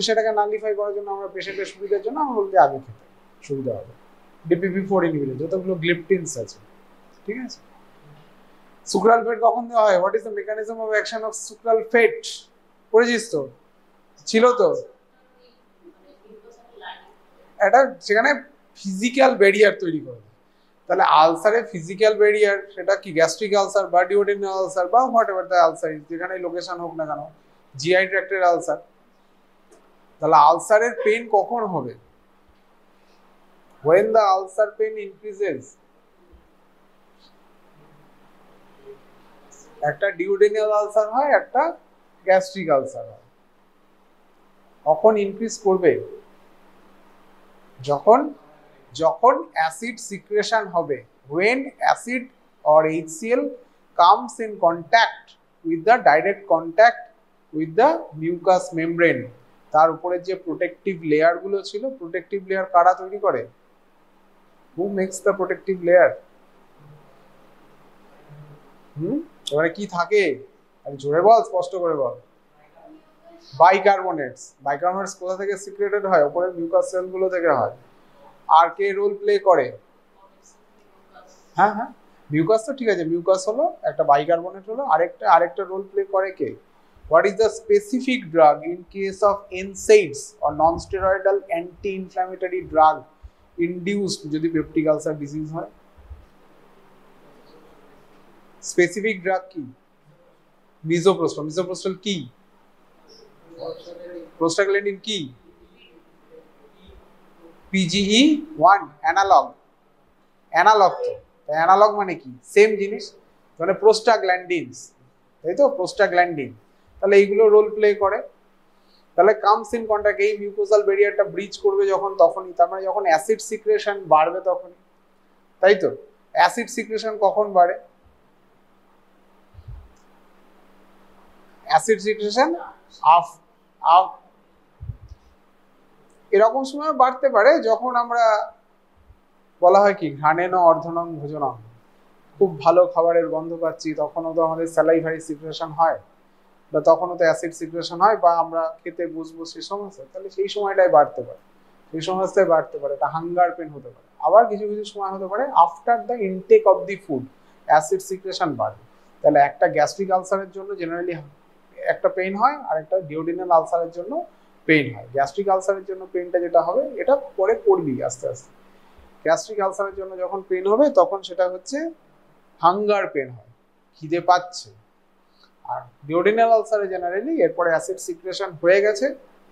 Speaker 3: সেটাকে নালিফাই করার জন্য আমরা পেশেন্টের সুবিধার জন্য আমরা বলতে আগে খেতে সুবিধা হবে। DPP-4 ইনহিবিটর যতগুলো গ্লিপটিনস আছে, ঠিক আছে। সুক্রালফেট কখন দেওয়া হয়? What is the mechanism of action of sucralfate? পড়েছিস তো, ছিল তো এটা, সেখানে ফিজিক্যাল ব্যারিয়ার তৈরি করে। তাহলে আলসারের ফিজিক্যাল ব্যারিয়ার সেটা কি গ্যাস্ট্রিক আলসার বা ডিওডেনাল আলসার বা হোয়াট এভার দ্য আলসার, যেখানে লোকেশন হোক না কেন, জিআই ট্র্যাক্টের আলসার। তাহলে আলসারের পেন কখন হবে? when the ulcer pain increases, একটা ডিওডেনাল আলসার হয়, একটা গ্যাস্ট্রিক আলসার হয়। কখন ইনক্রিজ করবে? যখন যখন অ্যাসিড সিক্রেশন হবে, when acid or HCl comes in contact with the direct contact with the mucous membrane, তার উপরে যে প্রোটেক্টিভ লেয়ার গুলো ছিল, প্রোটেক্টিভ লেয়ার কারা তৈরি করে? Who makes the protective layer? এবারে কি থাকে? আর জোরে বল, স্পষ্ট করে বল। বাইকার্বনেটস। বাইকার্বনেটস কোথা থেকে সিক্রেটেড হয়? উপরে মিউকাস সেল গুলো থেকে হয়। আর কে রোল প্লে করে? হ্যাঁ হ্যাঁ, মিউকাস তো ঠিক আছে, মিউকাস হলো একটা, বাইকার্বনেট হলো আরেকটা রোল প্লে করে কে? What is the specific drug in case of NSAIDs or non-steroidal anti-inflammatory drug induced যদি পেপটিক আলসার ডিজিজ হয়? স্পেসিফিক ড্রাগ কি? মিজোপ্রোস্টল। মিজোপ্রোস্টল কি? প্রোস্টাগ্ল্যান্ডিন কি? PGE1 analogue. অ্যানালগ তো, অ্যানালগ মানে কি? সেম জিনিস, মানে প্রোস্টাগ্ল্যান্ডিনস, তাই তো, প্রোস্টাগ্ল্যান্ডিন। তাহলে এইগুলো রোল প্লে করে। তাহলে কামস ইন কন্টাক্ট, এই মিউকোসাল ব্যারিয়ারটা ব্রিচ করবে যখন, তখনই, তার মানে যখন অ্যাসিড সিক্রেশন বাড়বে তখনই, তাই তো। অ্যাসিড সিক্রেশন কখন বাড়ে? অ্যাসিড সিক্রেশন এরকম সময় বাড়তে পারে যখন আমরা বলা হয় কি, ঘ্রাণেন অর্ধনং ভোজনং, খুব ভালো খাবারের গন্ধ পাচ্ছি, তখনও তো আমাদের স্যালাইভারি সিক্রেশন হয়, বা তখনও তো অ্যাসিড সিক্রেশন হয়, বা আমরা খেতে বসবো সে সমস্ত, তাহলে সেই সময়টাই বাড়তে পারে, সেই সমস্যায় বাড়তে পারে, এটা হাঙ্গার পেন হতে পারে। আবার কিছু কিছু সময় হতে পারে after the intake of the food acid secretion বাড়বে। তাহলে একটা গ্যাস্ট্রিক আলসারের জন্য জেনারেলি একটা পেইন হয়, আর একটা ডিওডিনাল আলসারের জন্য পেইন হয়। গ্যাস্ট্রিক আলসারের জন্য পেইনটা যেটা হবে, এটা পরে করবি আস্তে আস্তে। গ্যাস্ট্রিক আলসারের জন্য যখন পেইন হবে তখন সেটা হচ্ছে হাঙ্গার পেন হয়, খিদে পাচ্ছে। আর ডিওডিনাল আলসারে জেনারেলি এরপরে অ্যাসিড সিক্রেশন হয়ে গেছে,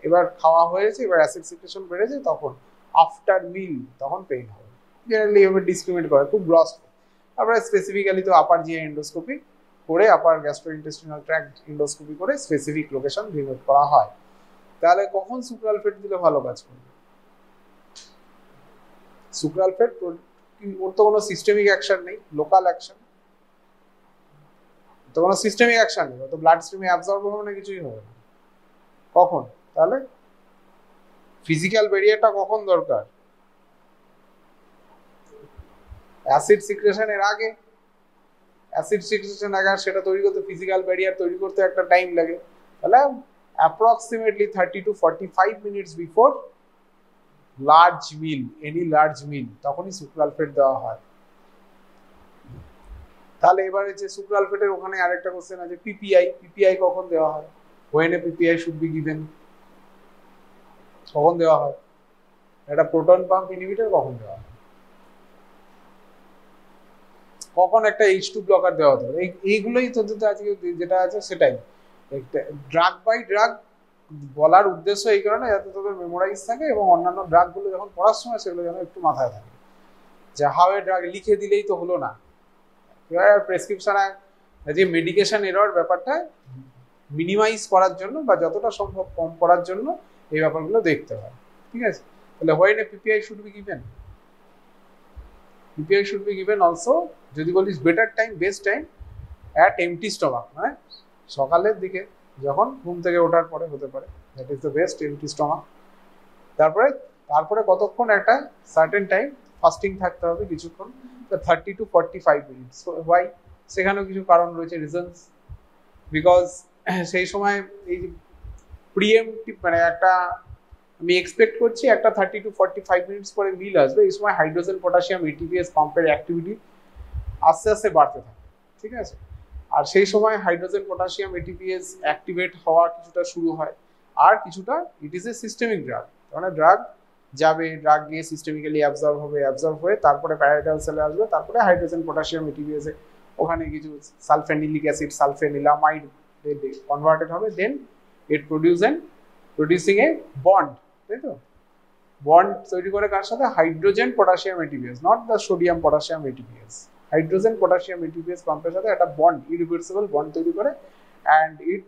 Speaker 3: এবার খাওয়া হয়েছে, এবার অ্যাসিড সিক্রেশন বেড়েছে, তখন আফটার মিল তখন পেইন হবে। জেনারেলি এভাবে ডিসক্রিমিনেট করে খুব গ্রস। তারপরে স্পেসিফিক্যালি তো আপার জিআই এন্ডোস্কোপি করে, আপার গ্যাস্ট্রোইন্টেস্টিনাল ট্র্যাক্ট এন্ডোস্কোপি করে স্পেসিফিক লোকেশন রিমুভ করা হয়। তাহলে কখন সুক্রালফেট দিলে ভালো কাজ করবে? সুক্রালফেট ওর তো কোনো সিস্টেমিক অ্যাকশন নেই, লোকাল অ্যাকশন, তো কোনো সিস্টেমিক অ্যাকশন নেই, তো ব্লাড স্ট্রিমে অ্যাবজর্ব হবে না, কিছুই হবে না। কখন? তাহলে ফিজিক্যাল ব্যারিয়ারটা কখন দরকার? অ্যাসিড সিক্রেশনের আগে। অ্যাসিড সিক্রেশন আগে সেটা তৈরি করতে, ফিজিক্যাল ব্যারিয়ার তৈরি করতে একটা টাইম লাগে। তাহলে approximately 30 to 45 minutes before large meal, any large meal, তখনই সুক্রালফেট দেওয়া হয়। তাহলে এবারে যে সুক্রালফেটের ওখানে আরেকটা কোশ্চেন আছে, পিপিআই কখন দেওয়া হয়? when a PPI should be given, কখন দেওয়া হয়? একটা প্রোটন পাম্প ইনহিবিটর কখন দেওয়া হয়? কখন একটা H2 ব্লকার দেওয়া হতে পারে? এইগুলোই তোদের আজকে যেটা আছে সেটাই। ড্রাগ বাই ড্রাগ বলার উদ্দেশ্য এই কারণে যাতে তোদের মেমোরাইজ থাকে, এবং অন্যান্য ড্রাগগুলো যখন পড়ার সময় সেগুলো যেন একটু মাথায় থাকে, যে হাউ এ ড্রাগ লিখে দিলেই তো হলো না। এবার প্রেসক্রিপশনে যে মেডিকেশন এরর ব্যাপারটা মিনিমাইজ করার জন্য বা যতটা সম্ভব কম করার জন্য এই ব্যাপারগুলো দেখতে হয়, ঠিক আছে। তাহলে when a PPI should be given, PPI should be given also, যদি বলিস better time, best time at empty stomach, মানে সকালের দিকে যখন ঘুম থেকে ওঠার পরে হতে পারে, that is the best, empty stomach. তারপরে কতক্ষণ একটা সার্টেন টাইম ফাস্টিং থাকতে হবে কিছুক্ষণ, 30 to 45 minutes। ওয়াই? সেখানেও কিছু কারণ রয়েছে, রিজনস, বিকজ সেই সময় এই প্রিএমটিভ মানে একটা আমি এক্সপেক্ট করছি একটা 30 to 45 মিনিটস পরে মিল আসবে, এই সময় হাইড্রোজেন পটাশিয়াম এটিপিএস পাম্পের অ্যাক্টিভিটি আস্তে আস্তে বাড়তে থাকে, ঠিক আছে। আর সেই সময় হাইড্রোজেন পটাশিয়াম এটিপিএস অ্যাক্টিভেট হওয়া কিছুটা শুরু হয়, আর কিছুটা ইট ইজ এ সিস্টেমিক ড্রাগ, মানে ড্রাগ যাবে, ড্রাগ গিয়ে সিস্টেমিক্যালি অ্যাবজর্ব হবে, অ্যাবজর্ব হয়ে তারপরে প্যারাইটাল সেলে আসবে, তারপরে হাইড্রোজেন পটাশিয়াম এটিপিএস এ ওখানে কিছু সালফেনিলিক অ্যাসিড সালফেনিলামাইড কনভার্টেড হবে, দেন ইট প্রডিউসিং এ বন্ড, তাই তো। বন্ড তৈরি করে কার সাথে? Hydrogen potassium ATPase, not the sodium potassium ATPase. Hydrogen potassium ATPase পাম্পের সাথে একটা বন্ড, ইরিভার্সিবল বন্ড তৈরি করে, and it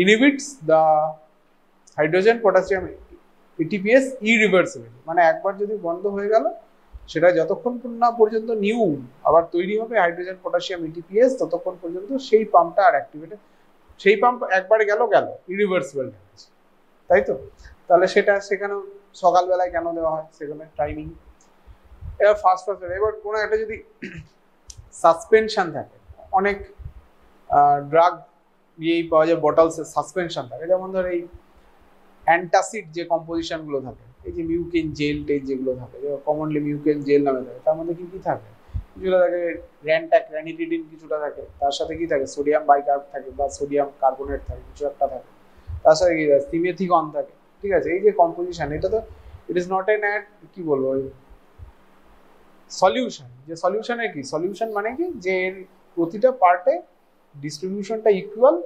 Speaker 3: inhibits the hydrogen potassium ATPase irreversibly, মানে একবার যদি বন্ধ হয়ে গেল সেটা যতক্ষণ না পর্যন্ত নিউ আবার তৈরি হবে হাইড্রোজেন পটাশিয়াম এটিপিএস, ততক্ষণ পর্যন্ত সেই পাম্পটা আর অ্যাক্টিভেটেড, সেই পাম্প একবার গেল ইরিভার্সিবল ড্যামেজ, তাই তো। তাহলে সেটা সেখানেও সকালবেলায় কেন দেওয়া হয়, সেখানে টাইমিং। এবার ফার্স্ট এবার কোনো একটা যদি সাসপেনশন থাকে, অনেক ড্রাগ দিয়েই পাওয়া যায় বটলসের সাসপেনশন থাকে, যেমন ধর এই অ্যান্টাসিড যে কম্পোজিশনগুলো থাকে, এই যে মিউকেন জেল টেল যেগুলো থাকে, কমনলি মিউকেন জেল নামে থাকে, তার মধ্যে কি কি থাকে? কিছুটা থাকে র্যানট্যাক র্যানিটিডিন, কিছুটা থাকে, তার সাথে কি থাকে? সোডিয়াম বাইকার্ব থাকে বা সোডিয়াম কার্বনেট থাকে, কিছু একটা থাকে, তার সাথে কি সিমেথিকন থাকে, ঠিক আছে। এই যে কম্পোজিশন, এটা তো ইট ইজ নট এন কি বলবো সলিউশন, যে সলিউশনের কি সলিউশন মানে কি, যে এর প্রতিটা পার্টে ডিস্ট্রিবিউশনটা ইকুয়াল,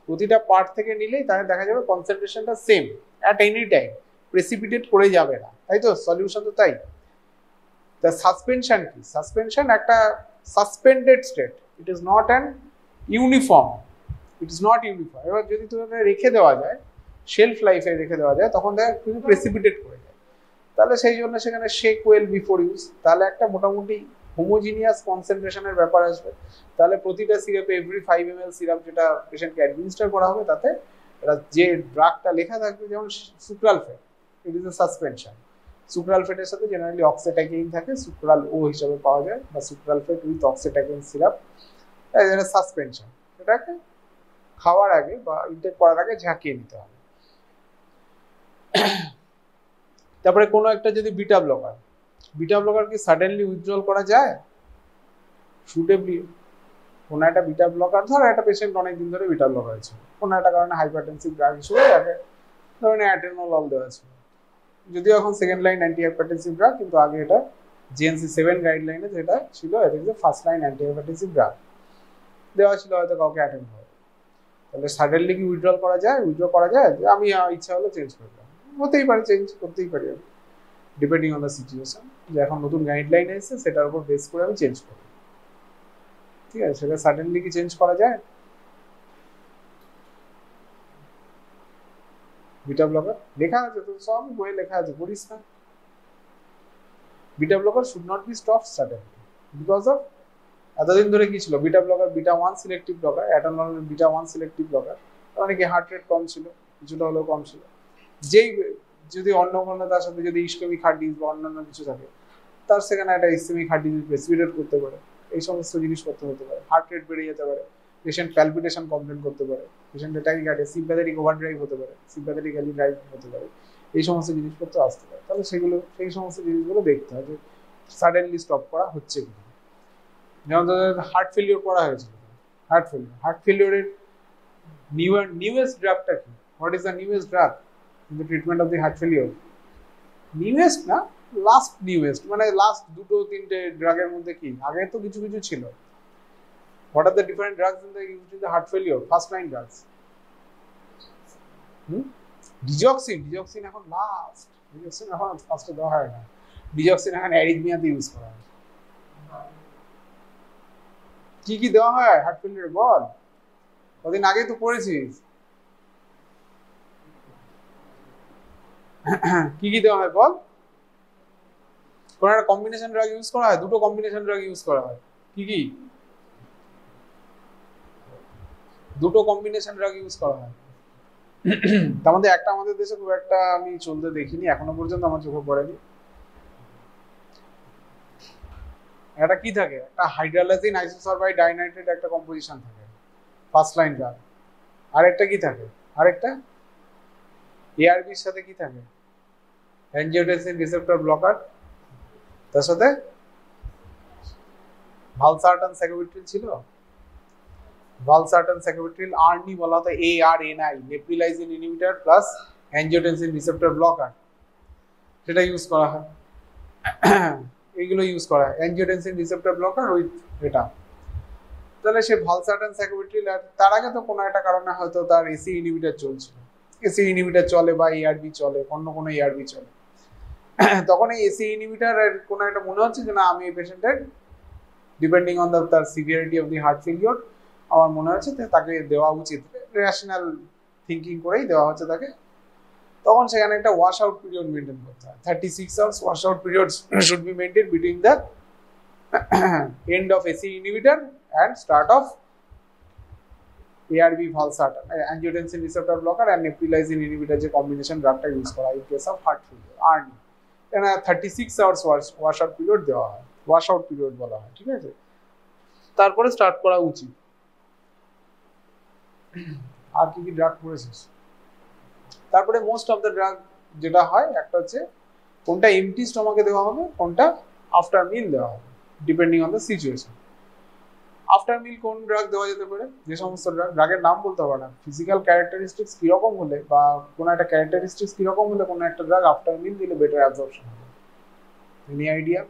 Speaker 3: প্রতিটা পার্ট থেকে নিলেই তাহলে দেখা যাবে কনসেন্ট্রেশনটা same at any time, precipitate করে যাবে না, তাই তো। সলিউশন তো তাই। তা সাসপেনশন কি? সাসপেনশন একটা suspended state, it is not an uniform, it is not uniform. এবার যদি তোমাকে রেখে দেওয়া যায়, শেলফ লাইফে রেখে দেওয়া যায়, তখন দেখা কিন্তু প্রেসিপিটেট করে যায়, তাহলে সেই জন্য সেখানে শেক ওয়েল বিফোর ইউজ, তাহলে একটা মোটামুটি হোমোজিনিয়াস কনসেন্ট্রেশনের ব্যাপার আসবে। তাহলে প্রতিটা সিরাপে এভরি 5 ml সিরাপ যেটা পেশেন্টকে অ্যাডমিনিস্টার করা হবে, তাতে এটা যে ড্রাগটা লেখা থাকবে, যেমন sucralfate, it is a suspension. সুক্রালফেটের সাথে জেনারেলি অক্সিটাইকিন থাকে, সুক্রাল ও হিসাবে পাওয়া যায়, বা সুক্রালফেট উইথ অক্সিটাইকিন সিরাপ, এটা সাসপেনশন। এটাকে খাওয়ার আগে বা ইনটেক করার আগে ঝাঁকিয়ে নিতে হবে। তারপরে কোনো একটা যদি বিটা ব্লকার কি সাডেনলি উইথড্রল করা যায়? সুটেবলি কোনো একটা বিটা ব্লকার, ধর একটা পেশেন্ট অনেকদিন ধরে বিটা ব্লকার আছে, কোনো একটা কারণে হাইপারটেনসিভ ড্রাগ হিসেবে তাকে ধরেন অ্যাটেনোলল দেওয়া ছিল, যদিও এখন second line anti hypertensive drug, কিন্তু আগে এটা জিএনসি 7 গাইডলাইনে যেটা ছিল, এটা হচ্ছে first line anti hypertensive drug দেওয়া ছিল, হয়তো কাউকে অ্যাটেন্ড হয়। তাহলে সাডেনলি কি উইথড্রল করা যায়? উইথড্র করা যায়, যে আমি ইচ্ছা হলো চেঞ্জ করলাম, হতেই পারে, চেঞ্জ করতেই পারি আমি, ডিপেন্ডিং অন দ্য সিচুয়েশন, যে এখন নতুন গাইডলাইন এসেছে সেটার উপর বেস করে আমি চেঞ্জ করি, ঠিক আছে। সেটা সাডেনলি কি চেঞ্জ করা যায়? বিটা ব্লকার লেখা আছে তো, সব বইয়ে লেখা আছে, পড়িস না। Beta blocker should not be stop suddenly because of, এতদিন ধরে কি ছিল, beta blocker beta 1 selective blocker, atenolol beta 1 selective blocker, অনেকে হার্ট রেট কম ছিল, কিছুটা হলেও কম ছিল, যেই যদি অন্য কোনো তার সাথে যদি ইস্কেমিক হার্ট ডিজিজ বা অন্যান্য কিছু থাকে, তার সেখানে একটা ইস্কেমিক হার্ট ডিজিজ প্রেসিপিটেট করতে পারে, এই সমস্ত জিনিসপত্র হতে পারে, হার্ট রেট বেড়ে যেতে পারে, পেশেন্ট প্যালপিটেশন কমপ্লেন করতে পারে, পেশেন্টের ট্যাকিকার্ডিয়া, সিম্প্যাথেটিক ওভারড্রাইভ হতে পারে, সিম্প্যাথেটিক্যালি ড্রাইভ হতে পারে, এই সমস্ত জিনিসপত্র আসতে পারে। তাহলে সেই সমস্ত জিনিসগুলো দেখতে হয় যে সাডেনলি স্টপ করা হচ্ছে কিনা। যেমন হার্ট ফেলিওর করা হয়েছিল, হার্ট ফেলিওরের নিউয়েস্ট ড্রাগটা কি? What is the newest drug in the treatment of the heart failure? Newest না, লাস্ট নিউয়েস্ট, মানে লাস্ট 2-3টে ড্রাগের মধ্যে কি, আগে তো কিছু কিছু ছিল। What are the different drugs used in the heart failure? First line drugs. Digoxin এখন লাস্ট, ডিজক্সিন এখন ফার্স্টে দেওয়া হয় না, ডিজক্সিন এখন অ্যারিথমিয়াতে ইউজ করা হয়। কি কি দেওয়া হয় হার্ট ফেলিওর বল? কদিন আগে তো পড়েছিস। কি কি দেওয়া হয় বল? কোন একটা কম্বিনেশন ড্রাগ ইউজ করা হয়, দুটো কম্বিনেশন ড্রাগ ইউজ করা হয়। কি কি? দুটো কম্বিনেশন ড্রাগ ইউজ করা হয়। তার মধ্যে একটা আমাদের দেশে খুব একটা আমি চলতে দেখিনি, এখনো পর্যন্ত আমার চোখে পড়েনি। এটা কি থাকে, একটা হাইড্রালাজিন আইসোসারবাইড ডাইনাইট্রেট একটা কম্পোজিশন থাকে, ফার্স্ট লাইন ড্রাগ। আরেকটা কি থাকে, আরেকটা এআরবির সাথে কি থাকে, অ্যাঞ্জিওটেনসিন রিসেপ্টর ব্লকার, তার সাথে ভালসারটান স্যাকুবিট্রিল ছিল, ভালসারটান স্যাকুবিট্রিল আরনি বলা হতো ARNI, neprilysin inhibitor plus angiotensin receptor blocker, সেটা ইউজ করা হয়। এইগুলো ইউজ করা হয়, অ্যাঞ্জিওটেনসিন রিসেপ্টর ব্লকার উইথ এটা। তাহলে সে ভালসারটান স্যাকুবিট্রিল, তার আগে তো কোনো একটা কারণে হয়তো তার এসি ইনহিবিটর চলছিল, এসি ইনহিবিটর চলে বা ARB চলে, অন্য কোনো ARB চলে, তখন এই এসি ইনহিবিটর কোনো একটা মনে হচ্ছে যে না আমি এই পেশেন্টের ডিপেন্ডিং অন তার severity of the heart failure আমার মনে হচ্ছে তাকে দেওয়া উচিত, রেশনাল থিঙ্কিং করেই দেওয়া হচ্ছে তাকে, তখন সেখানে একটা ওয়াশ আউট পিরিয়ড মেনটেন করতে হয়। 36 hours wash out period should be maintain between the end of ACE inhibitor and start of ARB valsartan, angiotensin receptor blocker and neprilysin inhibitor যে কম্বিনেশন ড্রাগটা ইউজ করা হয় in case of heart failure ARNI, এখানে 36 hours wash out period দেওয়া হয়, wash out period বলা হয়, ঠিক আছে, তারপরে স্টার্ট করা উচিত। আর কি কি ড্রাগ পড়েছিস? তারপরে মোস্ট অফ দ্য ড্রাগ যেটা হয় একটা হচ্ছে কোনটা এমটি স্টমাকে দেওয়া হবে, কোনটা আফটার মিল দেওয়া হবে, depending on the situation. After মিল কোন ড্রাগ দেওয়া যেতে পারে, যে সমস্ত ড্রাগের নাম বলতে হবে না, ফিজিক্যাল ক্যারেক্টারিস্টিক্স কিরকম হলে বা কোনো একটা ক্যারেক্টারিস্টিক্স কিরকম হলে কোনো একটা ড্রাগ আফটার মিল দিলে বেটার অ্যাবজর্পশন হবে, এনি আইডিয়া?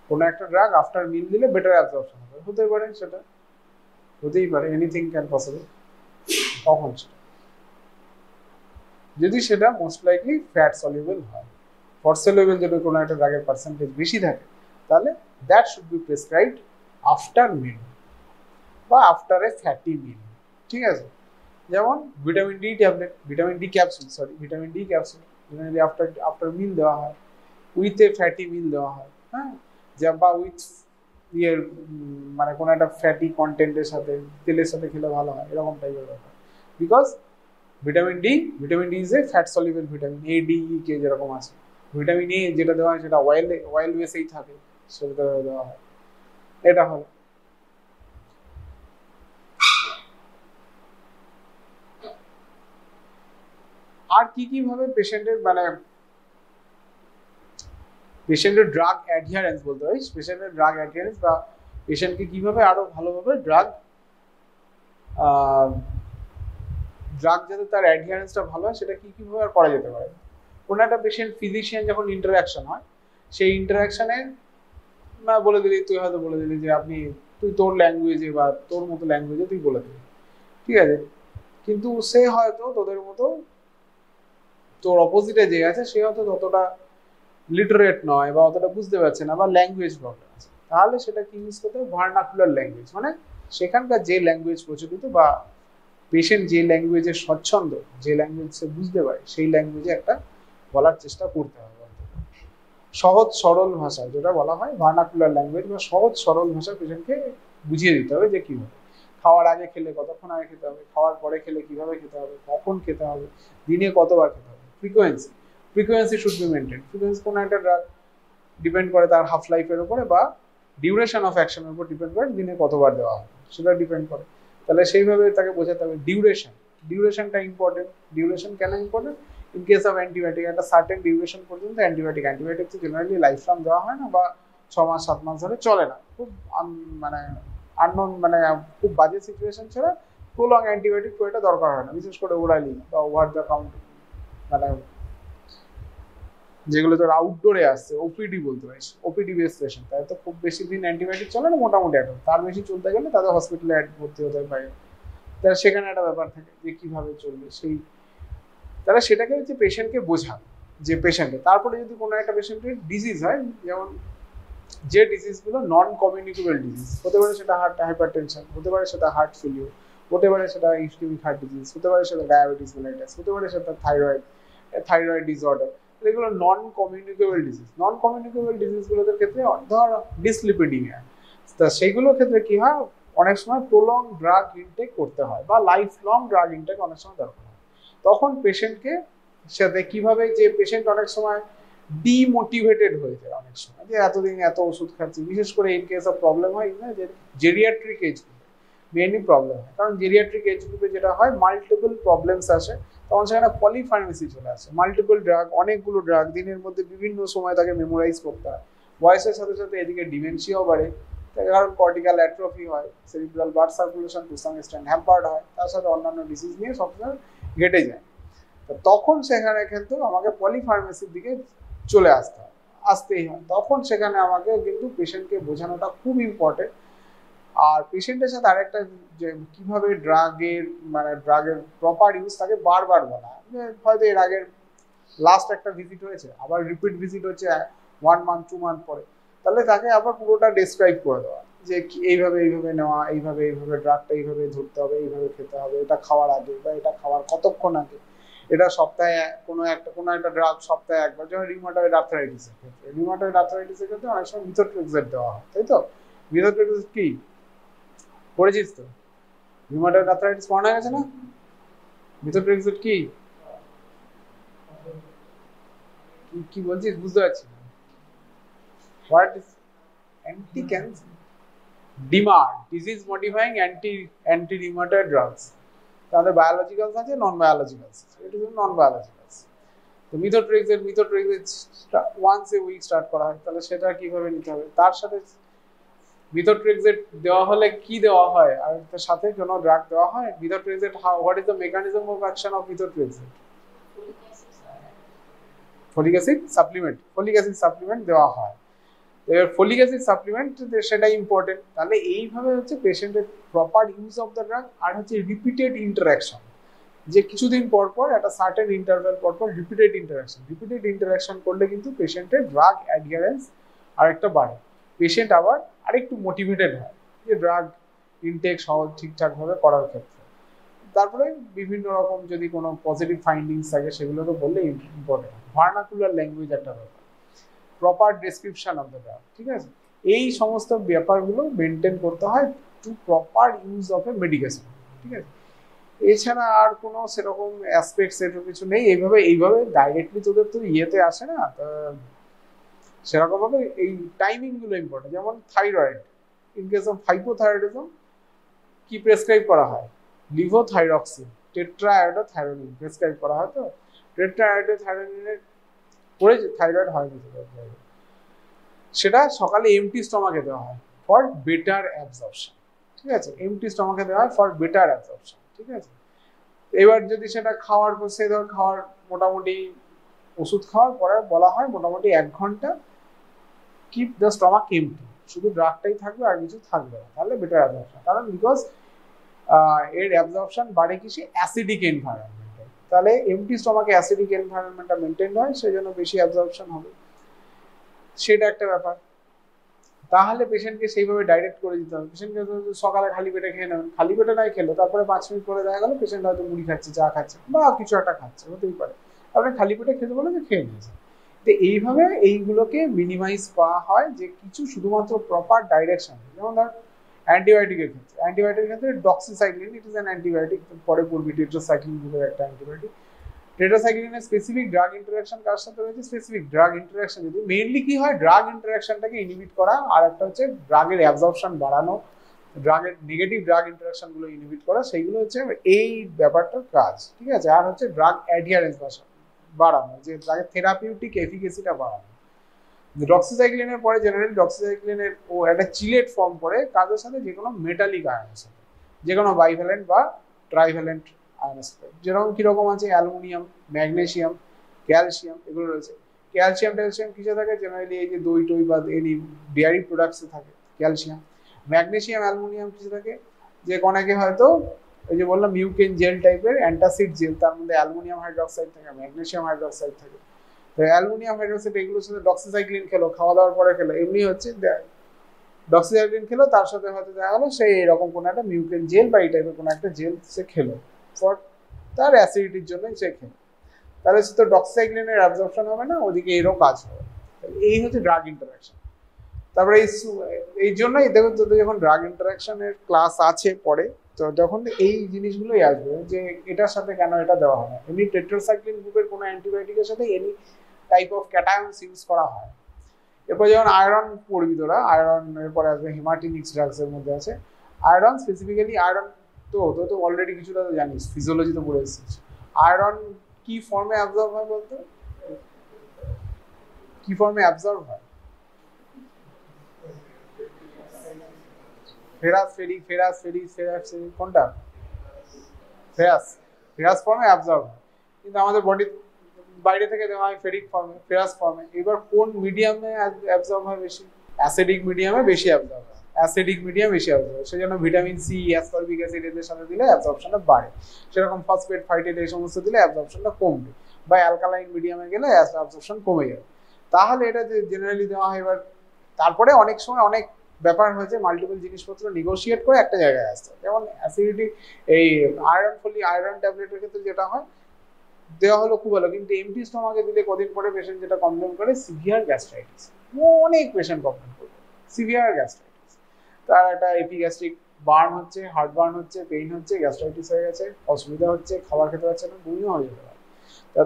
Speaker 3: কোনো একটা ড্রাগ আফটার মিল দিলে বেটার অ্যাবজর্পশন হবে, হতে পারে, সেটা হতেই পারে, এনিথিং ক্যান পসিবল। কখন সেটা, যদি সেটা মোস্ট লাইকলি ফ্যাট সলিউবল হয়, ফট সলিউবল যদি কোনো একটা ড্রাগের পার্সেন্টেজ বেশি থাকে তাহলে that should be prescribed after মিল বা আফটার এ ফ্যাটি মিল, ঠিক আছে? যেমন vitamin D tablet, vitamin D capsule, generally after মিল দেওয়া হয়, উইথ এ ফ্যাটি মিল দেওয়া হয়, হ্যাঁ, যা বা উইথ ইয়ের মানে কোনো একটা ফ্যাটি কন্টেন্টের সাথে, তেলের সাথে খেলে ভালো হয়, এরকম টাইপের ব্যাপার। Because vitamin D is a fat soluble vitamin, ADEK যেরকম আছে, ভিটামিন এ যেটা দেওয়া হয় সেটা অয়েল বেসেই থাকে, সেটা দেওয়া হয়, এটা হলো। আর কি কি ভাবে পেশেন্টের মানে পেশেন্টের ড্রাগ অ্যাডহিয়ারেন্স বলতে হয়, পেশেন্টের ড্রাগ অ্যাডহিয়ারেন্স বা পেশেন্টকে কিভাবে আরো ভালোভাবে ড্রাগ যাতে তার অ্যাডহিয়ারেন্সটা ভালো হয় সেটা কি কিভাবে আর করা যেতে পারে। কোনো একটা পেশেন্ট ফিজিশিয়ান যখন ইন্টারাকশন হয়, সেই ইন্টারাকশনে বলে দিলি, তুই হয়তো বলে দিলি যে তুই তোর ল্যাঙ্গুয়েজে বা তোর মতো ল্যাঙ্গুয়েজে তুই বলে দিলি, ঠিক আছে, কিন্তু সে হয়তো তোদের মতো, তোর অপোজিটে যে আছে সে হয়তো ততটা লিটারেট নয় বা অতটা বুঝতে পারছে না বা ল্যাঙ্গুয়েজ প্রবলেম আছে, তাহলে সেটা কি ইউজ করতে হবে, ভার্নাকুলার ল্যাঙ্গুয়েজ, মানে সেখানকার যে ল্যাঙ্গুয়েজ প্রচলিত বা পেশেন্ট যে ল্যাঙ্গুয়েজে স্বচ্ছন্দ, যে ল্যাঙ্গুয়েজ সে বুঝতে পারে সেই ল্যাঙ্গুয়েজে একটা বলার চেষ্টা করতে হবে, সহজ সরল ভাষা যেটা বলা হয় ভার্নাকুলার ল্যাঙ্গুয়েজ, বা সহজ সরল ভাষা পেশেন্টকে বুঝিয়ে দিতে হবে যে কীভাবে খাওয়ার আগে খেলে কতক্ষণ আগে খেতে হবে, খাওয়ার পরে খেলে কিভাবে খেতে হবে, কখন খেতে হবে, দিনে কতবার খেতে হবে, frequency should be maintain. Frequency কোনো একটা ড্রাগ ডিপেন্ড করে তার হাফ লাইফের উপরে বা ডিউরেশন অফ অ্যাকশনের উপর ডিপেন্ড করে দিনে কতবার দেওয়া হবে সেটা ডিপেন্ড করে, তাহলে সেইভাবে তাকে বোঝাতে হবে। ডিউরেশনটা ইম্পর্টেন্ট। ডিউরেশন কেন important? In case of antibiotic একটা সার্টেন ডিউরেশন পর্যন্ত অ্যান্টিবায়োটিক তো জেনারেলি লাইফ টাইম দেওয়া হয় না বা 6 মাস 7 মাস ধরে চলে না, খুব মানে আননোন মানে খুব বাজে সিচুয়েশন ছাড়া প্রলং অ্যান্টিবায়োটিক খুব একটা দরকার হয় না, বিশেষ করে ওরালি বা ওভার দ্য কাউন্টার মানে যেগুলো তোর আউটডোরে আসছে, ওপিডি বলতে পারিস, ওপিডি বেস পেশেন্ট, তাই তো খুব বেশি দিন অ্যান্টিবায়োটিক চলে না, মোটামুটি একটা, তার বেশি চলতে গেলে তাদের হসপিটালে ভর্তি হতে পারে, তাহলে সেখানে একটা ব্যাপার থাকে যে কিভাবে চলবে সেই, তাহলে সেটাকে হচ্ছে পেশেন্টকে বোঝা যে পেশেন্টে। তারপরে যদি কোনো একটা পেশেন্টের ডিজিজ হয়, যেমন যে ডিজিজগুলো নন কমিউনিকেবল ডিজিজ, হতে পারে সেটা হার্ট হাইপারটেনশন, হতে পারে সেটা হার্ট ফেলিওর, হতে পারে সেটা ইসকেমিক হার্ট ডিজিজ, হতে পারে সেটা ডায়াবেটিস মেলাইটাস, হতে পারে সেটা থাইরয়েড ডিসঅর্ডার, এগুলো non communicable disease. Non communicable ডিজিজগুলোদের ক্ষেত্রে ধর ডিসলিপিডিমিয়া, তা সেইগুলোর ক্ষেত্রে কি হয়, অনেক সময় প্রলং ড্রাগ ইনটেক করতে হয় বা লাইফ লং ড্রাগ ইনটেক অনেক সময় দরকার হয়। তখন পেশেন্টকে সাথে কিভাবে, যে পেশেন্ট অনেক সময় ডিমোটিভেটেড হয়ে যায় অনেক সময়, যে এতদিন এত ওষুধ খাচ্ছি, বিশেষ করে ইন কেস অফ প্রবলেম হয় না যে জেরিয়াট্রিক এজ, মেইনলি প্রবলেম হয়, কারণ জেরিয়াট্রিক এজ গ্রুপে যেটা হয় মাল্টিপল প্রবলেমস আসে, তখন সেখানে পলিফার্মেসি চলে আসে, মাল্টিপল ড্রাগ, অনেকগুলো ড্রাগ দিনের মধ্যে বিভিন্ন সময় তাকে মেমোরাইজ করতে হয়। বয়সের সাথে সাথে এদিকে ডিমেনশিয়াও বাড়ে, তার কারণ কর্টিক্যাল অ্যাট্রফি হয়, cerebral blood circulation to some extent hampered হয়, তার সাথে অন্যান্য ডিজিজ নিয়ে সবসময় ঘেটে যায়। তো তখন সেখানে কিন্তু আমাকে পলিফার্মেসির দিকে চলে আসতেই হয়। তখন সেখানে আমাকে কিন্তু পেশেন্টকে বোঝানোটা খুব ইম্পর্টেন্ট। আর পেশেন্টের সাথে আরেকটা যে কিভাবে ড্রাগের প্রপার ইউজ তাকে বারবার বলা, হয়তো এর আগের লাস্ট একটা ভিজিট হয়েছে, আবার রিপিট ভিজিট হচ্ছে 1 মান্থ 2 মান্থ পরে, তাহলে তাকে আবার পুরোটা ডেসক্রাইব করে দেওয়া যে এইভাবে নেওয়া, এইভাবে ড্রাগটা এইভাবে ধরতে হবে, এইভাবে খেতে হবে, এটা খাওয়ার আগে বা এটা খাওয়ার কতক্ষণ আগে, এটা সপ্তাহে কোনো একটা ড্রাগ সপ্তাহে একবার, যেমন রিউমাটয়েড আর্থ্রাইটিসের ক্ষেত্রে অনেক সময় মিথোট্রেক্সেট দেওয়া হয়, তাই তো? মিথোট্রেক্সেট কি পড়েছিস তো? রিউমাটয়েড আর্থ্রাইটিস পড়া গেছে না? মিথোট্রেক্সেট কি কি বলছিস বুঝতে পারছি না। What is anti cancer demand disease modifying anti rheumatoid drugs, তাদের বায়োলজিক্যালস আছে, নন বায়োলজিক্যালস আছে, এটা হলো নন বায়োলজিক্যালস। তো methotrexate once a week start করা হয়, তাহলে সেটা কিভাবে নিতে হবে, তার সাথে মিথোট্রেক্সেট দেওয়া হলে কি দেওয়া হয়, আর তার সাথে কোনো ড্রাগ দেওয়া হয়। Methotrexate what is the mechanism of action of methotrexate? Folic acid supplement দেওয়া হয়। এবার ফলিক অ্যাসিড সাপ্লিমেন্ট সেটা ইম্পর্টেন্ট। তাহলে এইভাবে হচ্ছে পেশেন্টের proper use of the drug, আর হচ্ছে রিপিটেড ইন্টারাকশন, যে কিছুদিন পর পর একটা সার্টেন ইন্টারভ্যাল পর পর রিপিটেড ইন্টারাকশন করলে কিন্তু পেশেন্টের ড্রাগ অ্যাডহিয়ারেন্স আরেকটা বাড়ে, পেশেন্ট আবার আরেকটু মোটিভেটেড হয় যে ড্রাগ ইনটেক সহজ ঠিকঠাকভাবে করার ক্ষেত্রে। তারপরে বিভিন্ন রকম যদি কোনো পজিটিভ ফাইন্ডিংস থাকে সেগুলো তো বললে ইম্পর্টেন্ট। ভার্নাকুলার ল্যাঙ্গুয়েজ একটা ব্যাপার, proper description of the drug, ঠিক আছে? এই সমস্ত ব্যাপারগুলো মেনটেন করতে হয় to proper use of a medication, ঠিক আছে? এছাড়া আর কোনো সেরকম অ্যাসপেক্টস এরকম কিছু নেই। এইভাবে ডাইরেক্টলি তোদের তো ইয়েতে আসে না, সেরকমভাবে এই টাইমিংগুলো ইম্পর্টেন্ট। যেমন thyroid, in case of hypothyroidism কি প্রেসক্রাইব করা হয়? লিভোথাইরক্সিন, টেট্রাআয়োডোথাইরোনিন প্রেসক্রাইব করা হয়। তো টেট্রাআয়োডোথাইরোনিনের পরে থাইরয়েড হয় না, সেটা সকালে এমটি স্টমাকে দেওয়া হয় ফর বেটার অ্যাবজর্পশন, ঠিক আছে? এমটি স্টমাকে দেওয়া হয় ফর বেটার অ্যাবজর্পশন, ঠিক আছে? এবার যদি সেটা খাওয়ার পর খাওয়ার মোটামুটি ওষুধ খাওয়ার পরে বলা হয় মোটামুটি 1 ঘন্টা কিপ দ্য স্টমাক এমটি, শুধু ড্রাগটাই থাকবে আর কিছু থাকবে না, তাহলে বেটার অ্যাবজর্পশন। কারণ বিকজ এর অ্যাবজর্পশন বাড়ে কিছু অ্যাসিডিক এনভায়রনমেন্টে, তাহলে এমটি স্টমাকে অ্যাসিডিক এনভায়রনমেন্টটা মেনটেন হয়, সেই জন্য বেশি অ্যাবজর্পশন হবে, সেটা একটা ব্যাপার। তাহলে পেশেন্টকে সেইভাবে ডাইরেক্ট করে দিতে হবে। পেশেন্টকে সকালে খালি পেটে খেয়ে নেবেন, খালি পেটে নাই খেলো, তারপরে 5 মিনিট পরে দেখা গেলো পেশেন্ট হয়তো মুড়ি খাচ্ছে, চা খাচ্ছে বা কিছু একটা খাচ্ছে, হতেই পারে, আপনি খালি পেটে খেতে বলে যে খেয়ে নিয়েছে। তো এইভাবে এইগুলোকে মিনিমাইজ করা হয়, যে কিছু শুধুমাত্র প্রপার ডাইরেকশন। যেমন ধর অ্যান্টিবায়োটিকের ক্ষেত্রে doxycycline, it is an antibiotic, পরে পড়বি টেট্রাসাইক্লিন বলে একটা অ্যান্টিবায়োটিক। টেট্রাসাইক্লিনের স্পেসিফিক ড্রাগ ইন্টারাকশন কার সাথে রয়েছে? Specific drug interaction. যদি মেইনলি কি হয়, ড্রাগ ইন্টারাকশনটাকে ইনহিবিট করা, আর একটা হচ্ছে ড্রাগের অ্যাবজর্পশন বাড়ানো, ড্রাগের নেগেটিভ ড্রাগ ইন্টারাকশনগুলো ইনহিবিট করা, সেইগুলো হচ্ছে এই ব্যাপারটার কাজ, ঠিক আছে? আর হচ্ছে ড্রাগ অ্যাডহিয়ারেন্স বাড়ানো, যে ড্রাগের থেরাপিউটিক এফিকেসিটা বাড়ানো। ডক্সিসাইক্লিনের পরে জেনারেলি ডক্সিসাইক্লিনের একটা চিলেট ফর্ম করে কাজের সাথে যে কোনো মেটালিক আয়নের সাথে, যে কোনো বাইভ্যালেন্ট বা ট্রাইভ্যালেন্ট আয়নের সাথে। যেরকম কিরকম আছে, অ্যালুমিনিয়াম, ম্যাগনেসিয়াম, ক্যালসিয়াম, এগুলো রয়েছে। ক্যালসিয়াম কিসে থাকে? জেনারেলি এই যে দই টই বা এনি ডেয়ারি প্রোডাক্টসে থাকে ক্যালসিয়াম। ম্যাগনেসিয়াম, অ্যালুমিনিয়াম কিসে থাকে? যে অনেকে হয়তো এই যে বললাম মিউকেন জেল টাইপের অ্যান্টাসিড জেল, তার মধ্যে অ্যালুমিনিয়াম হাইড্রক্সাইড থাকে, ম্যাগনেসিয়াম হাইড্রক্সাইড থাকে। তো অ্যালুমিনিয়াম হাইড্রক্সাইড এগুলোর সাথে ডক্সিসাইক্লিন খেলো, খাওয়া দাওয়ার পরে খেলো, এমনি হচ্ছে ডক্সিসাইক্লিন খেলো, তার সাথে হয়তো দেখা গেলো সেই এরকম কোনো একটা মিউকেন জেল বা এই টাইপের কোনো একটা জেল সে খেলো ফর তার অ্যাসিডিটির জন্যই সে খেলো, তাহলে সে তো ডক্সিসাইক্লিনের অ্যাবজর্পশন হবে না, ওদিকে এরও কাজ হবে। এই হচ্ছে ড্রাগ ইন্টারাকশন। তারপরে এই জন্যই দেখো, তোদের যখন ড্রাগ ইন্টারাকশনের ক্লাস আছে পরে, তো তখন এই জিনিসগুলোই আসবে যে এটার সাথে কেন এটা দেওয়া হয় না। এমনি টেট্রাসাইক্লিন গ্রুপের কোনো অ্যান্টিবায়োটিকের সাথে এনি টাইপ অফ ক্যাটায়নস ইউজ করা হয়। এরপর যেমন আয়রন পড়বি তোরা, আয়রন, এরপরে আসবে হেমাটিনিক্স ড্রাগসের মধ্যে আছে আয়রন স্পেসিফিক্যালি আয়রন তো তো অলরেডি কিছুটা তো জানিস, ফিজিওলজি তো পড়ে এসেছিস। আয়রন কি ফর্মে অ্যাবজর্ব হয় বলতো, কি ফর্মে অ্যাবজর্ব হয়? Ferrous ferric, ferrous ferric, ferrous কোনটা? ফেরাস, ফেরাস ফর্মে অ্যাবজর্ব হয়, কিন্তু আমাদের বডি বাইরে থেকে দেওয়া হয় ফেরিক ফর্মে, ফেরাস ফর্মে। এবার কোন মিডিয়ামে অ্যাবজর্ব হয় বেশি? অ্যাসিডিক মিডিয়ামে বেশি অ্যাবজর্ব হয়, অ্যাসিডিক মিডিয়াম বেশি অ্যাবজর্ব হয়, সেজন্য ভিটামিন সি, অ্যাসকর্বিক অ্যাসিড এদের সাথে দিলে অ্যাবজর্পশনটা বাড়ে। সেরকম ফসফেট, ফাইটেট এই সমস্ত দিলে অ্যাবজর্পশনটা কমবে, বা অ্যালকালাইন মিডিয়ামে গেলে অ্যাবজর্পশন কমে যাবে। তাহলে এটা যে জেনারেলি দেওয়া হয়। এবার তারপরে অনেক সময় অনেক ব্যাপার হয়েছে, মাল্টিপল জিনিসপত্র নেগোশিয়েট করে একটা জায়গায় আসতে হয়। যেমন অ্যাসিডিটি, এই আয়রন ফলি আয়রন ট্যাবলেটের ক্ষেত্রে যেটা হয়, দেওয়া হলো খুব ভালো, কিন্তু এমটি স্টমাকে দিলে কদিন পরে পেশেন্ট যেটা কমপ্লেন করে, সিভিয়ার গ্যাস্ট্রাইটিস। অনেক পেশেন্ট কমপ্লেন করবে সিভিয়ার গ্যাস্ট্রাইটিস, তার একটা এপিগ্যাস্ট্রিক বার্ন হচ্ছে, হার্ট বার্ন হচ্ছে, পেইন হচ্ছে, গ্যাস্ট্রাইটিস হয়ে গেছে, অসুবিধা হচ্ছে, খাবার খেতে পারছে না, বমিও হয়ে যেতে পারে।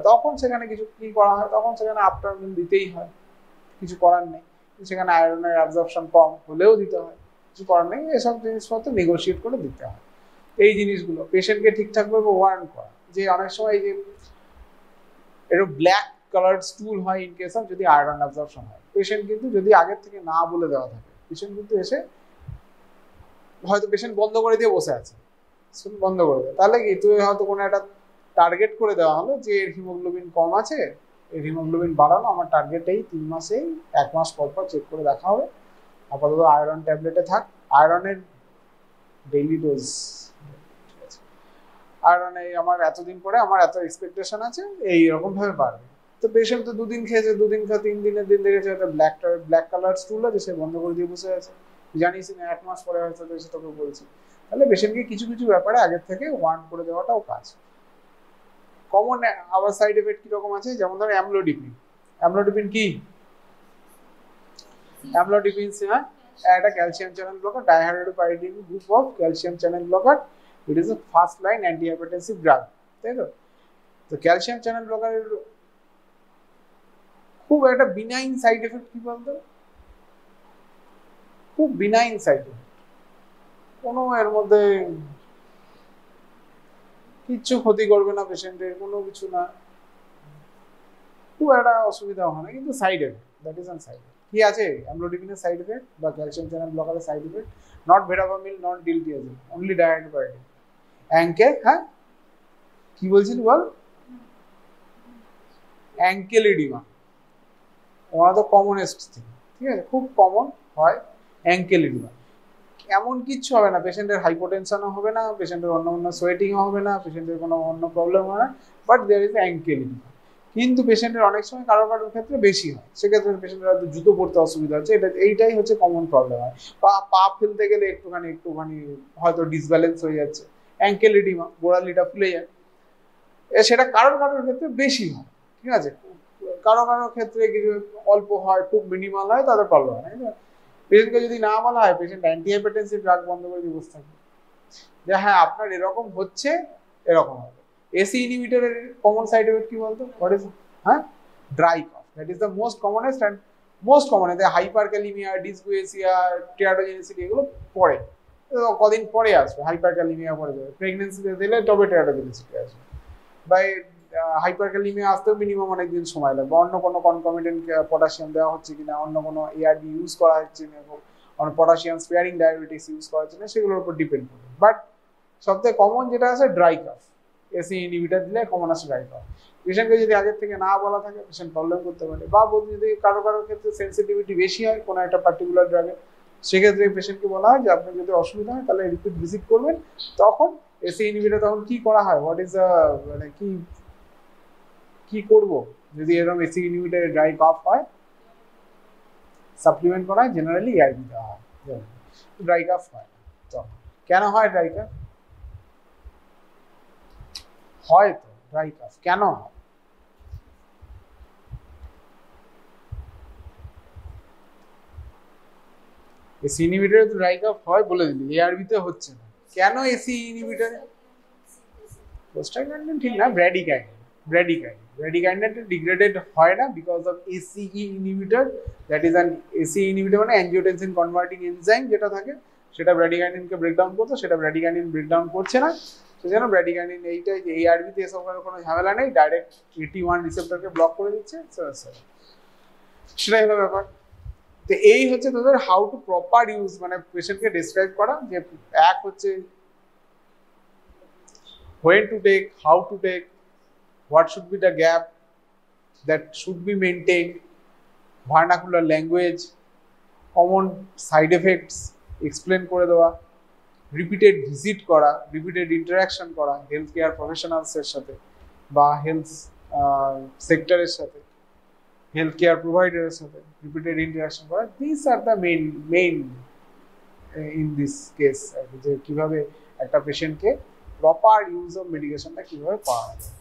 Speaker 3: তখন সেখানে কিছু কি করা হয়, তখন সেখানে আফটারনুন দিতেই হয়, কিছু করার নেই। সেখানে আয়রনের অ্যাবজর্পশন কম হলেও দিতে হয়, কিছু করার নেই। এসব জিনিসপত্র নেগোশিয়েট করে দিতে হয়। এই জিনিসগুলো পেশেন্টকে ঠিকঠাকভাবে ওয়ার্ন করা, যে অনেক সময় এই যে এরকম ব্ল্যাক কালার্ড স্টুল হয় ইন কেস অফ যদি আয়রন অ্যাবজর্পশন হয়, পেশেন্ট কিন্তু যদি আগের থেকে না বলে দেওয়া থাকে, পেশেন্ট কিন্তু এসে হয়তো পেশেন্ট বন্ধ করে দিয়ে বসে আছে, বন্ধ করে দেয়, তাহলে কি তুই হয়তো কোনো একটা টার্গেট করে দেওয়া হলো যে এর হিমোগ্লোবিন কম আছে, এর হিমোগ্লোবিন বাড়ানো, আমার টার্গেট এই 3 মাসেই 1 মাস পর পর চেক করে দেখা হবে, আপাতত আয়রন ট্যাবলেটে থাক, আয়রনের ডেইলি ডোজ, আয়রনে আমার এতদিন পরে আমার এত এক্সপেকটেশন আছে, এইরকম ভাবে বাড়বে। তো পেশেন্ট তো 2 দিন খেয়েছে, 2 দিন খেয়ে 3 দিনের দিন দেখেছে একটা ব্ল্যাক কালার স্টুল আছে, সে বন্ধ করে দিয়ে বসে আছে, জানিস না 1 মাস পরে হয়তো এসে তোকে বলছি। তাহলে পেশেন্টকে কিছু কিছু ব্যাপারে আগের থেকে ওয়ার্ন করে দেওয়াটাও কাজ। কমন আবার সাইড এফেক্ট কিরকম আছে, যেমন ধর অ্যামলোডিপিন। অ্যামলোডিপিন কি? অ্যামলোডিপিন একটা calcium channel blocker, dihydropyridine group of calcium channel blocker. It is A first line antihypertensive drug, তাই তো? তো ক্যালসিয়াম চ্যানেল ব্লকারের খুব একটা বিনাইন সাইড এফেক্ট কি বলতো, খুব বিনাইন সাইড এফেক্ট, কোনো এর মধ্যে কিচ্ছু ক্ষতি করবে না পেশেন্টের, কোনো কিছু না, খুব একটা অসুবিধা হয় না, কিন্তু side effect, that is an side effect. কি আছে অ্যামলোডিপিনের সাইড এফেক্ট বা ক্যালসিয়াম চ্যানেল ব্লকারের side effect? Not verapamil, not diltiazem, only dihydropyridine. Ankle, হ্যাঁ কি বলছিস বল? অ্যাঙ্কেল এডিমা, ওরা তো কমনেস্ট থিং, ঠিক আছে, খুব কমন হয় অ্যাঙ্কেল এডিমা। এমন কিচ্ছু হবে না, পেশেন্টের হাইপোটেনশনও হবে না, পেশেন্টের অন্য সোয়েটিংও হবে না, পেশেন্টের কোনো অন্য প্রবলেম হয় না, but there is ankle oedema. কিন্তু পেশেন্টের অনেক সময় কারোর ক্ষেত্রে বেশি হয়, সেক্ষেত্রে পেশেন্টের হয়তো জুতো পরতে অসুবিধা হচ্ছে, এইটাই হচ্ছে কমন প্রবলেম হয়। পা ফেলতে গেলে একটুখানি হয়তো ডিসব্যালেন্স হয়ে যাচ্ছে, অ্যাঙ্কেল এডিমা, গোড়ালিটা ফুলে যায়, সেটা কারোর ক্ষেত্রে বেশি হয়, ঠিক আছে। কারো ক্ষেত্রে কিছু অল্প হয়, খুব মিনিমাল হয়, তাদের প্রবলেম হয় না। পেশেন্টকে যদি না বলা হয়, পেশেন্ট অ্যান্টিহাইপারটেনসিভ ড্রাগ বন্ধ করে দিয়ে বসে থাকবে, যে হ্যাঁ আপনার এরকম হচ্ছে, এরকম হবে। এসি ইনহিবিটরের কমন সাইড এফেক্ট কি বলতো? What is? হ্যাঁ, dry cough, that is the most commonest and most common. এতে হাইপারক্যালিমিয়া, ডিসগুয়েসিয়া, টেরাটোজেনিসিটি এগুলো পরে, কদিন পরে আসবে, হাইপারক্যালিমিয়া পরে যাবে, প্রেগনেন্সিতে দিলে তবে টেরাটোজেনিসিটি আসবে, বা হাইপারক্যালিমিয়া আসতেও মিনিমাম অনেকদিন সময় লাগবে, অন্য কোনো কনকমিটেন্ট পটাশিয়াম দেওয়া হচ্ছে কিনা, অন্য কোনো এআরডি ইউজ করা হচ্ছে না, এবং পটাশিয়াম স্পেয়ারিং ডায়াবেটিক্স ইউজ করা হচ্ছে না, সেগুলোর উপর ডিপেন্ড করবে। বাট সবথেকে কমন যেটা আছে ড্রাই কাফ, এসি ইনহিবিটর দিলে কমন আছে ড্রাই কাফ। পেশেন্টকে যদি আগের থেকে না বলা থাকে, পেশেন্ট প্রবলেম করতে পারে, বা যদি কারো ক্ষেত্রে সেন্সিটিভিটি বেশি হয় কোনো একটা পার্টিকুলার ড্রাগে, সেক্ষেত্রে পেশেন্টকে বলা হয় যে আপনার যদি অসুবিধা হয় তাহলে রিপিট ভিজিট করবেন। তখন এসি ইনহিবিটর তখন কি করা হয়, হোয়াট ইজ মানে কি করব যদি এরকম এসি ইনহিবিটরে ড্রাই কফ হয়, সাপ্লিমেন্ট করা হয়, জেনারেলি এআরবি দেওয়া হয়, ড্রাই কফ হয়। তো কেন হয় ড্রাই কফ? হয় তো ড্রাই কফ কেন হয়? এসি ইনহিবিটরে তো ড্রাই কফ হয় বলে দিলি, এআরবি তে হচ্ছে না কেন? এসি ইনহিবিটরে প্রোস্টাগ্ল্যান্ডিন ঠিক না, ব্র্যাডিকাইনিন ডিগ্রেডেড হয় না because of এসিই inhibitor, that is an AC inhibitor মানে অ্যাঞ্জিওটেনসিন কনভার্টিং এনজাইম যেটা থাকে, সেটা ব্র্যাডিকাইনিনকে ব্রেকডাউন করতো, সেটা ব্র্যাডিকাইনিন ব্রেকডাউন করছে না, সেজন্য ব্র্যাডিকাইনিন এইটাই যে ARB-তে এসব কোনো ঝামেলা নেই, ডাইরেক্ট AT1 রিসেপ্টরকে ব্লক করে দিচ্ছে, সেটাই হলো ব্যাপার। তো এই হচ্ছে তোদের হাউ টু প্রপার ইউজ, মানে পেশেন্টকে ডিসক্রাইব করা, যে এক হচ্ছে when to take, how to take, what should be the gap that should be maintained, vernacular language, common side effects explain করে দেওয়া, রিপিটেড ভিজিট করা, রিপিটেড ইন্টারাকশন করা হেলথ কেয়ার প্রফেশনালসের সাথে বা হেলথ সেক্টরের সাথে, হেলথ কেয়ার প্রোভাইডারের সাথে রিপিটেড ইন্টারাকশন করা। This are the main in this case, যে কিভাবে একটা পেশেন্টকে প্রপার ইউজ অফ মেডিকেশনটা কিভাবে পাওয়া যায়।